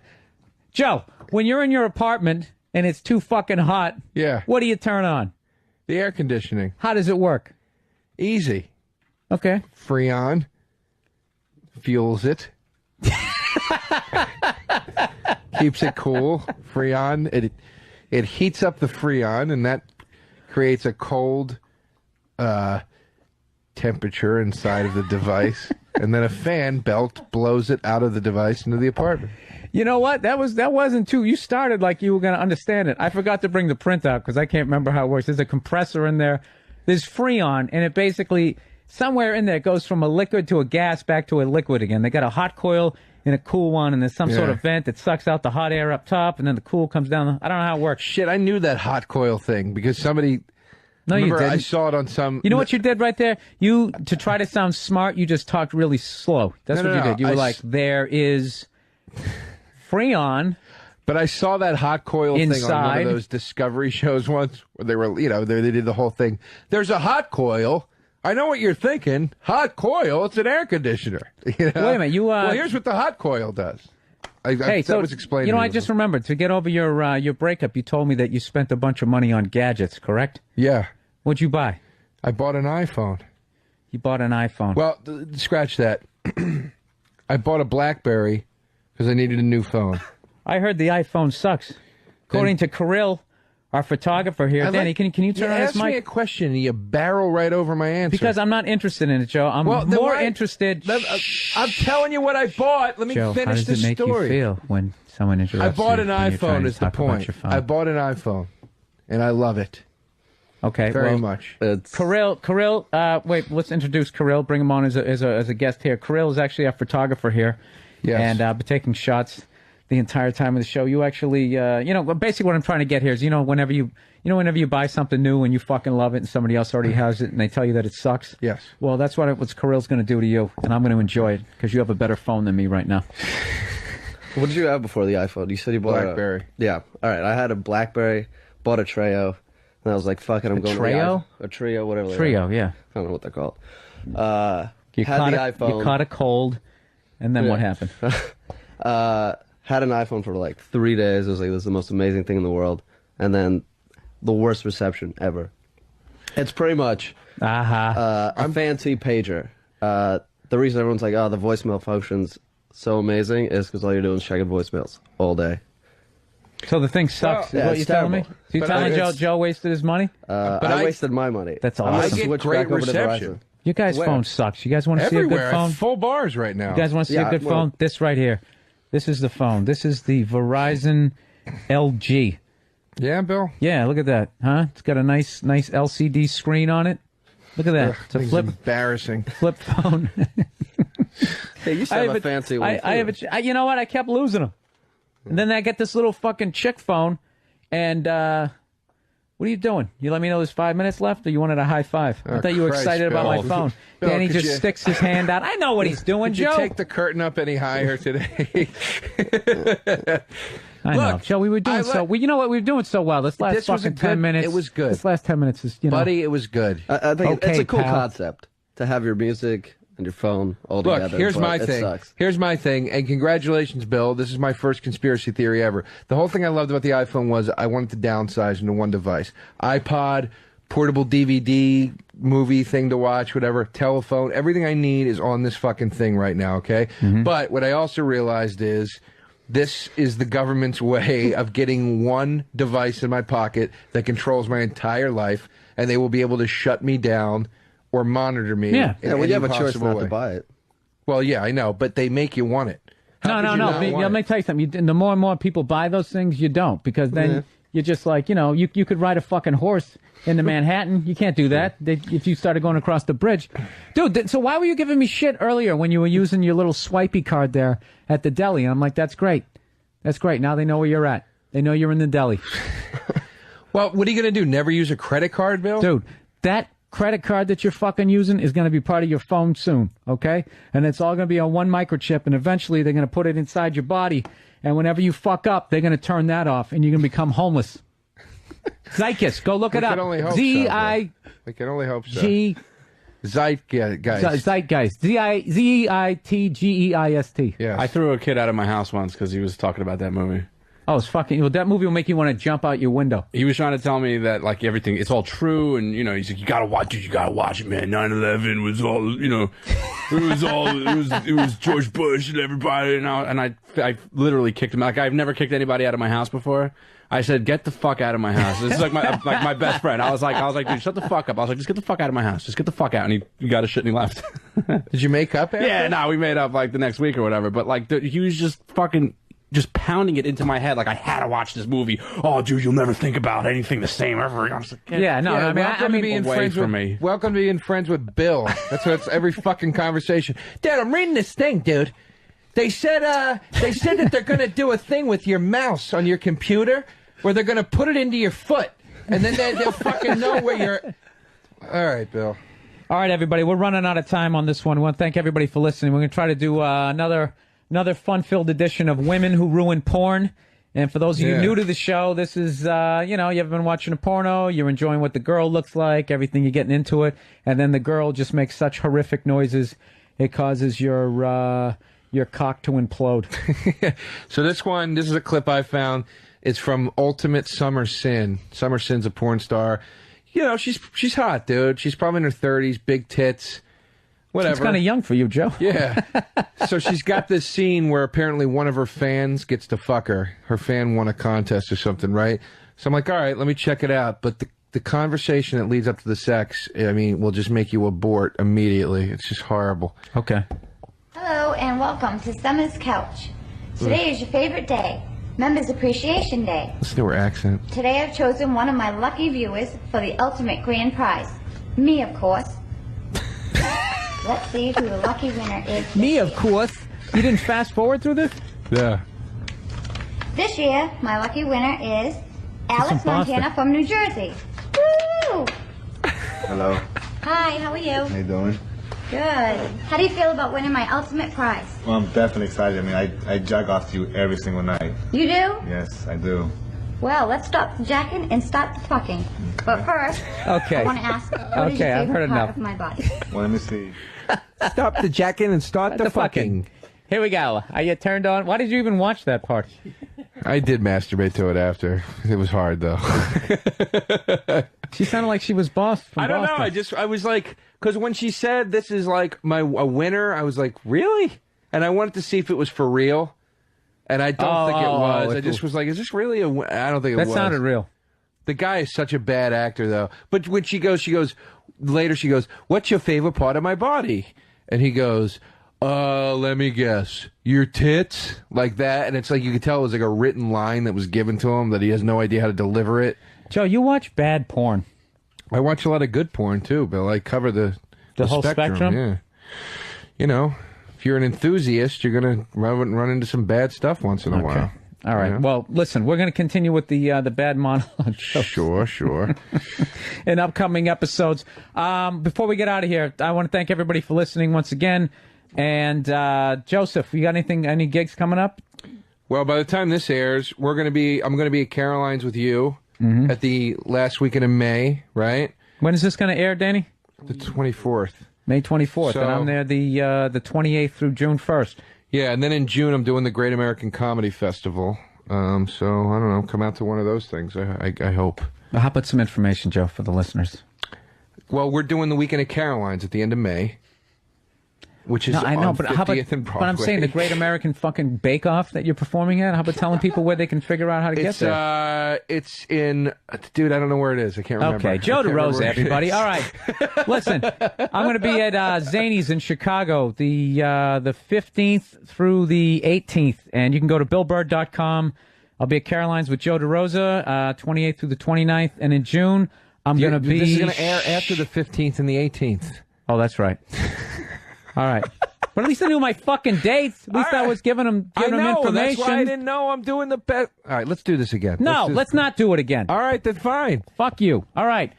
Joe, when you're in your apartment and it's too fucking hot, what do you turn on? The air conditioning. How does it work? Easy. Okay. Freon fuels it. Keeps it cool. Freon. It heats up the Freon, and that creates a cold temperature inside of the device. And then a fan belt blows it out of the device into the apartment. You know what? That wasn't too. You started like you were going to understand it. I forgot to bring the printout because I can't remember how it works. There's a compressor in there. There's Freon, and it basically somewhere in there goes from a liquid to a gas back to a liquid again. They got a hot coil and a cool one, and there's some sort of vent that sucks out the hot air up top, and then the cool comes down. I don't know how it works. Shit, I knew that hot coil thing because somebody. No, you didn't. I saw it on some. You know what you did right there? You, to try to sound smart, you just talked really slow. That's what you did. You were like, there is Freon. But I saw that hot coil thing on one of those Discovery shows once where they were, they did the whole thing. There's a hot coil. I know what you're thinking. Hot coil? It's an air conditioner. Wait a minute. Well, here's what the hot coil does. That was explained. You know, I just remembered, to get over your breakup, you told me that you spent a bunch of money on gadgets, correct? Yeah. What'd you buy? I bought an iPhone. You bought an iPhone? Well, scratch that. I bought a BlackBerry because I needed a new phone. I heard the iPhone sucks. According to Kirill, our photographer here. Danny, can you turn on his mic? Ask me a question and you barrel right over my answer. Because I'm not interested in it, Joe. I'm more interested. I'm telling you what I bought. Let me Joe, finish the story. How does it make you feel when someone interrupts I bought an you when you're trying iPhone to is the talk about point. your phone? I bought an iPhone, and I love it. Okay, very much. Kirill, wait, let's introduce Kirill. Bring him on as a guest here. Kirill is actually our photographer here. Yes. And been taking shots the entire time of the show. You actually, basically what I'm trying to get here is, whenever you buy something new and you fucking love it and somebody else already has it and they tell you that it sucks. Yes. Well, that's what Kirill's going to do to you, and I'm going to enjoy it because you have a better phone than me right now. What did you have before the iPhone? You said you bought BlackBerry. Yeah. All right. I had a BlackBerry, bought a Treo, and I was like, fuck it, I'm going Treo? to a Treo, whatever. Treo, yeah. I don't know what they're called. You had caught the iPhone. You caught a cold, and then what happened? Had an iPhone for like 3 days. It was like, this is the most amazing thing in the world. And then the worst reception ever. It's pretty much a fancy pager. The reason everyone's like, oh, the voicemail function's so amazing is because all you're doing is checking voicemails all day. So the thing sucks, is what you're telling me? So you're telling me Joe wasted his money? But I wasted my money. That's awesome. I get great reception. You guys' phone sucks. You guys want to see a good phone? Full bars right now. You guys want to see a good phone? This right here. This is the phone. This is the Verizon LG. Yeah, Bill? Yeah, look at that. Huh? It's got a nice LCD screen on it. Look at that. It's a flip. Embarrassing. Flip phone. Hey, you have a fancy one. I have you know what? I kept losing them. And then I get this little fucking chick phone, and What are you doing? You let me know there's 5 minutes left, or you wanted a high five? I thought you were Christ, excited about my Bill. phone. Bill, Danny could just you- sticks his hand out. I know what he's doing, Could you Joe. take the curtain up any higher today? I know, Joe. We were doing you know what? We were doing so well. This last This was a fucking 10 good- minutes. it was good. This last 10 minutes is, you know. Buddy, it was good. I think it's Okay, a cool pal. concept to have your music and your phone all together. Look, here's but my it thing. Sucks. Here's my thing, and congratulations, Bill. This is my first conspiracy theory ever. The whole thing I loved about the iPhone was I wanted to downsize into one device. iPod, portable DVD, movie thing to watch, whatever, telephone, everything I need is on this fucking thing right now, okay? But what I also realized is this is the government's way of getting one device in my pocket that controls my entire life, and they will be able to shut me down or monitor me. Yeah. in Yeah, well, any you have a choice possible not way. to buy it. Well, yeah, I know, but they make you want it. How No. could you not want Let it? me tell you something. The more and more people buy those things, you don't, because then you're just like, you know, you could ride a fucking horse into Manhattan. You can't do that if you started going across the bridge. Dude, so why were you giving me shit earlier when you were using your little swipey card there at the deli? And I'm like, that's great. That's great. Now they know where you're at. They know you're in the deli. Well, what are you going to do? Never use a credit card, Bill? Dude, that credit card that you're fucking using is going to be part of your phone soon, okay? And it's all going to be on one microchip, and eventually they're going to put it inside your body, and whenever you fuck up, they're going to turn that off, and you're going to become homeless. Zeitgeist, go look it We up. can only hope Z-I-G... We can only hope so. Zeitgeist. Zeitgeist. Z-I-T-G-E-I-S-T. Yes. I threw a kid out of my house once because he was talking about that movie. Oh, it's fucking... Well, that movie will make you want to jump out your window. He was trying to tell me that, like, everything, it's all true, and, you know, he's like, you gotta watch it, man. 9/11 was all, you know, it was George Bush and everybody, and I literally kicked him. Like, I've never kicked anybody out of my house before. I said, get the fuck out of my house. This is like my best friend. I was like, dude, shut the fuck up. I was like, just get the fuck out of my house. Just get the fuck out. And he got his shit and he left. Did you make up after? Yeah, no, we made up like the next week or whatever. But like, he was just fucking just pounding it into my head. Like, I had to watch this movie. Oh, dude, you'll never think about anything the same ever. I was like, welcome to being friends with me. Welcome to being friends with Bill. That's every fucking conversation. Dad, I'm reading this thing, dude. They said that they're gonna do a thing with your mouse on your computer where they're gonna put it into your foot, and then they'll fucking know where you're. All right, Bill. All right, everybody, we're running out of time on this one. We want to thank everybody for listening. We're going to try to do another fun-filled edition of Women Who Ruin Porn. And for those of you new to the show, this is, you know, you've been watching a porno, you're enjoying what the girl looks like, everything you're getting into it, and then the girl just makes such horrific noises, it causes your cock to implode. So this is a clip I found. It's from Ultimate Summer Sin. Summer Sin's a porn star. You know, she's hot, dude. She's probably in her 30s, big tits, whatever. It's kind of young for you, Joe. Yeah. So she's got this scene where apparently one of her fans gets to fuck her. Her fan won a contest or something, right? So I'm like, all right, let me check it out. But the conversation that leads up to the sex, I mean, will just make you abort immediately. It's just horrible. Okay. Hello and welcome to Summer's Couch. Today is your favorite day, Members Appreciation Day. Listen to her accent. Today I've chosen one of my lucky viewers for the ultimate grand prize. Me, of course. Let's see who the lucky winner is. Me, of course. You didn't fast forward through this? Yeah. This year, my lucky winner is Alex from Boston. Montana from New Jersey. Woo! Hello. Hi, how are you? How you doing? Good. How do you feel about winning my ultimate prize? Well, I'm definitely excited. I mean, I jack off to you every single night. You do? Yes, I do. Well, let's stop the jacking and start the fucking. But first, Okay. I want to ask, what is your Okay, I've favorite heard part enough. of my body? Well, let me see. Stop the jacking and start the fucking. Here we go. Are you turned on? Why did you even watch that part? I did masturbate to it after. It was hard, though. She sounded like she was boss from I don't know. Boston. I was like, because when she said this is like a winner, I was like, really? And I wanted to see if it was for real. And I don't think it was. I just was like, is this really a win? I don't think it was. That sounded real. The guy is such a bad actor, though. But when she goes, later she goes, what's your favorite part of my body? And he goes, let me guess, your tits? Like that. And it's like, you could tell it was like a written line that was given to him that he has no idea how to deliver it. Joe, you watch bad porn. I watch a lot of good porn, too, Bill. I cover the whole spectrum? Yeah. You know, if you're an enthusiast, you're going to run into some bad stuff once in a while. All right. Yeah. Well, listen, we're going to continue with the bad monologue. Sure. In upcoming episodes. Before we get out of here, I want to thank everybody for listening once again. And Joseph, you got any gigs coming up? Well, by the time this airs, I'm going to be at Caroline's with you at the last weekend of May, right? When is this going to air, Danny? The 24th. May 24th. So, and I'm there the 28th through June 1st. Yeah, and then in June I'm doing the Great American Comedy Festival. So I don't know, come out to one of those things. I hope. Well, how about some information, Joe, for the listeners? Well, we're doing the weekend at Caroline's at the end of May, which is I know, on but 50th how about? and Broadway. But I'm saying the Great American fucking Bake Off that you're performing at. How about telling people where they can figure out how to get there? It's in, dude. I don't know where it is. I can't remember. Okay, Joe DeRosa, everybody. All right, listen. I'm going to be at Zany's in Chicago the 15th through the 18th, and you can go to BillBurr.com. I'll be at Caroline's with Joe DeRosa, 28th through the 29th, and in June I'm going to be. This is going to air after the 15th and the 18th. Oh, that's right. All right. But at least I knew my fucking dates. At least I was giving them information. That's why I didn't know I'm doing the best. All right, let's do this again. No, let's not do it again. All right, then fine. Fuck you. All right.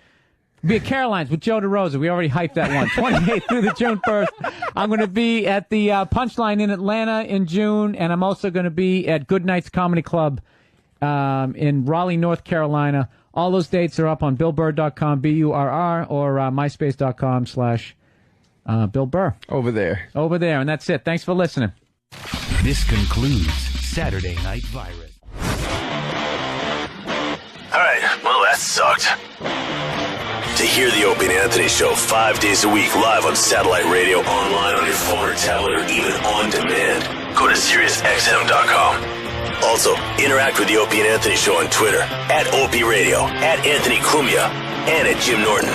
Be at Caroline's with Joe DeRosa. We already hyped that one. 28th through the June 1st. I'm going to be at the Punchline in Atlanta in June, and I'm also going to be at Good Nights Comedy Club in Raleigh, North Carolina. All those dates are up on BillBurr.com, BURR, or MySpace.com/ Bill Burr. Over there, and that's it. Thanks for listening. This concludes Saturday Night Virus. All right, well, that sucked. To hear the Opie and Anthony Show 5 days a week live on satellite radio, online on your phone or tablet, or even on demand, go to SiriusXM.com. Also, interact with the Opie and Anthony Show on Twitter, @Opie Radio, @Anthony Cumia, and @Jim Norton.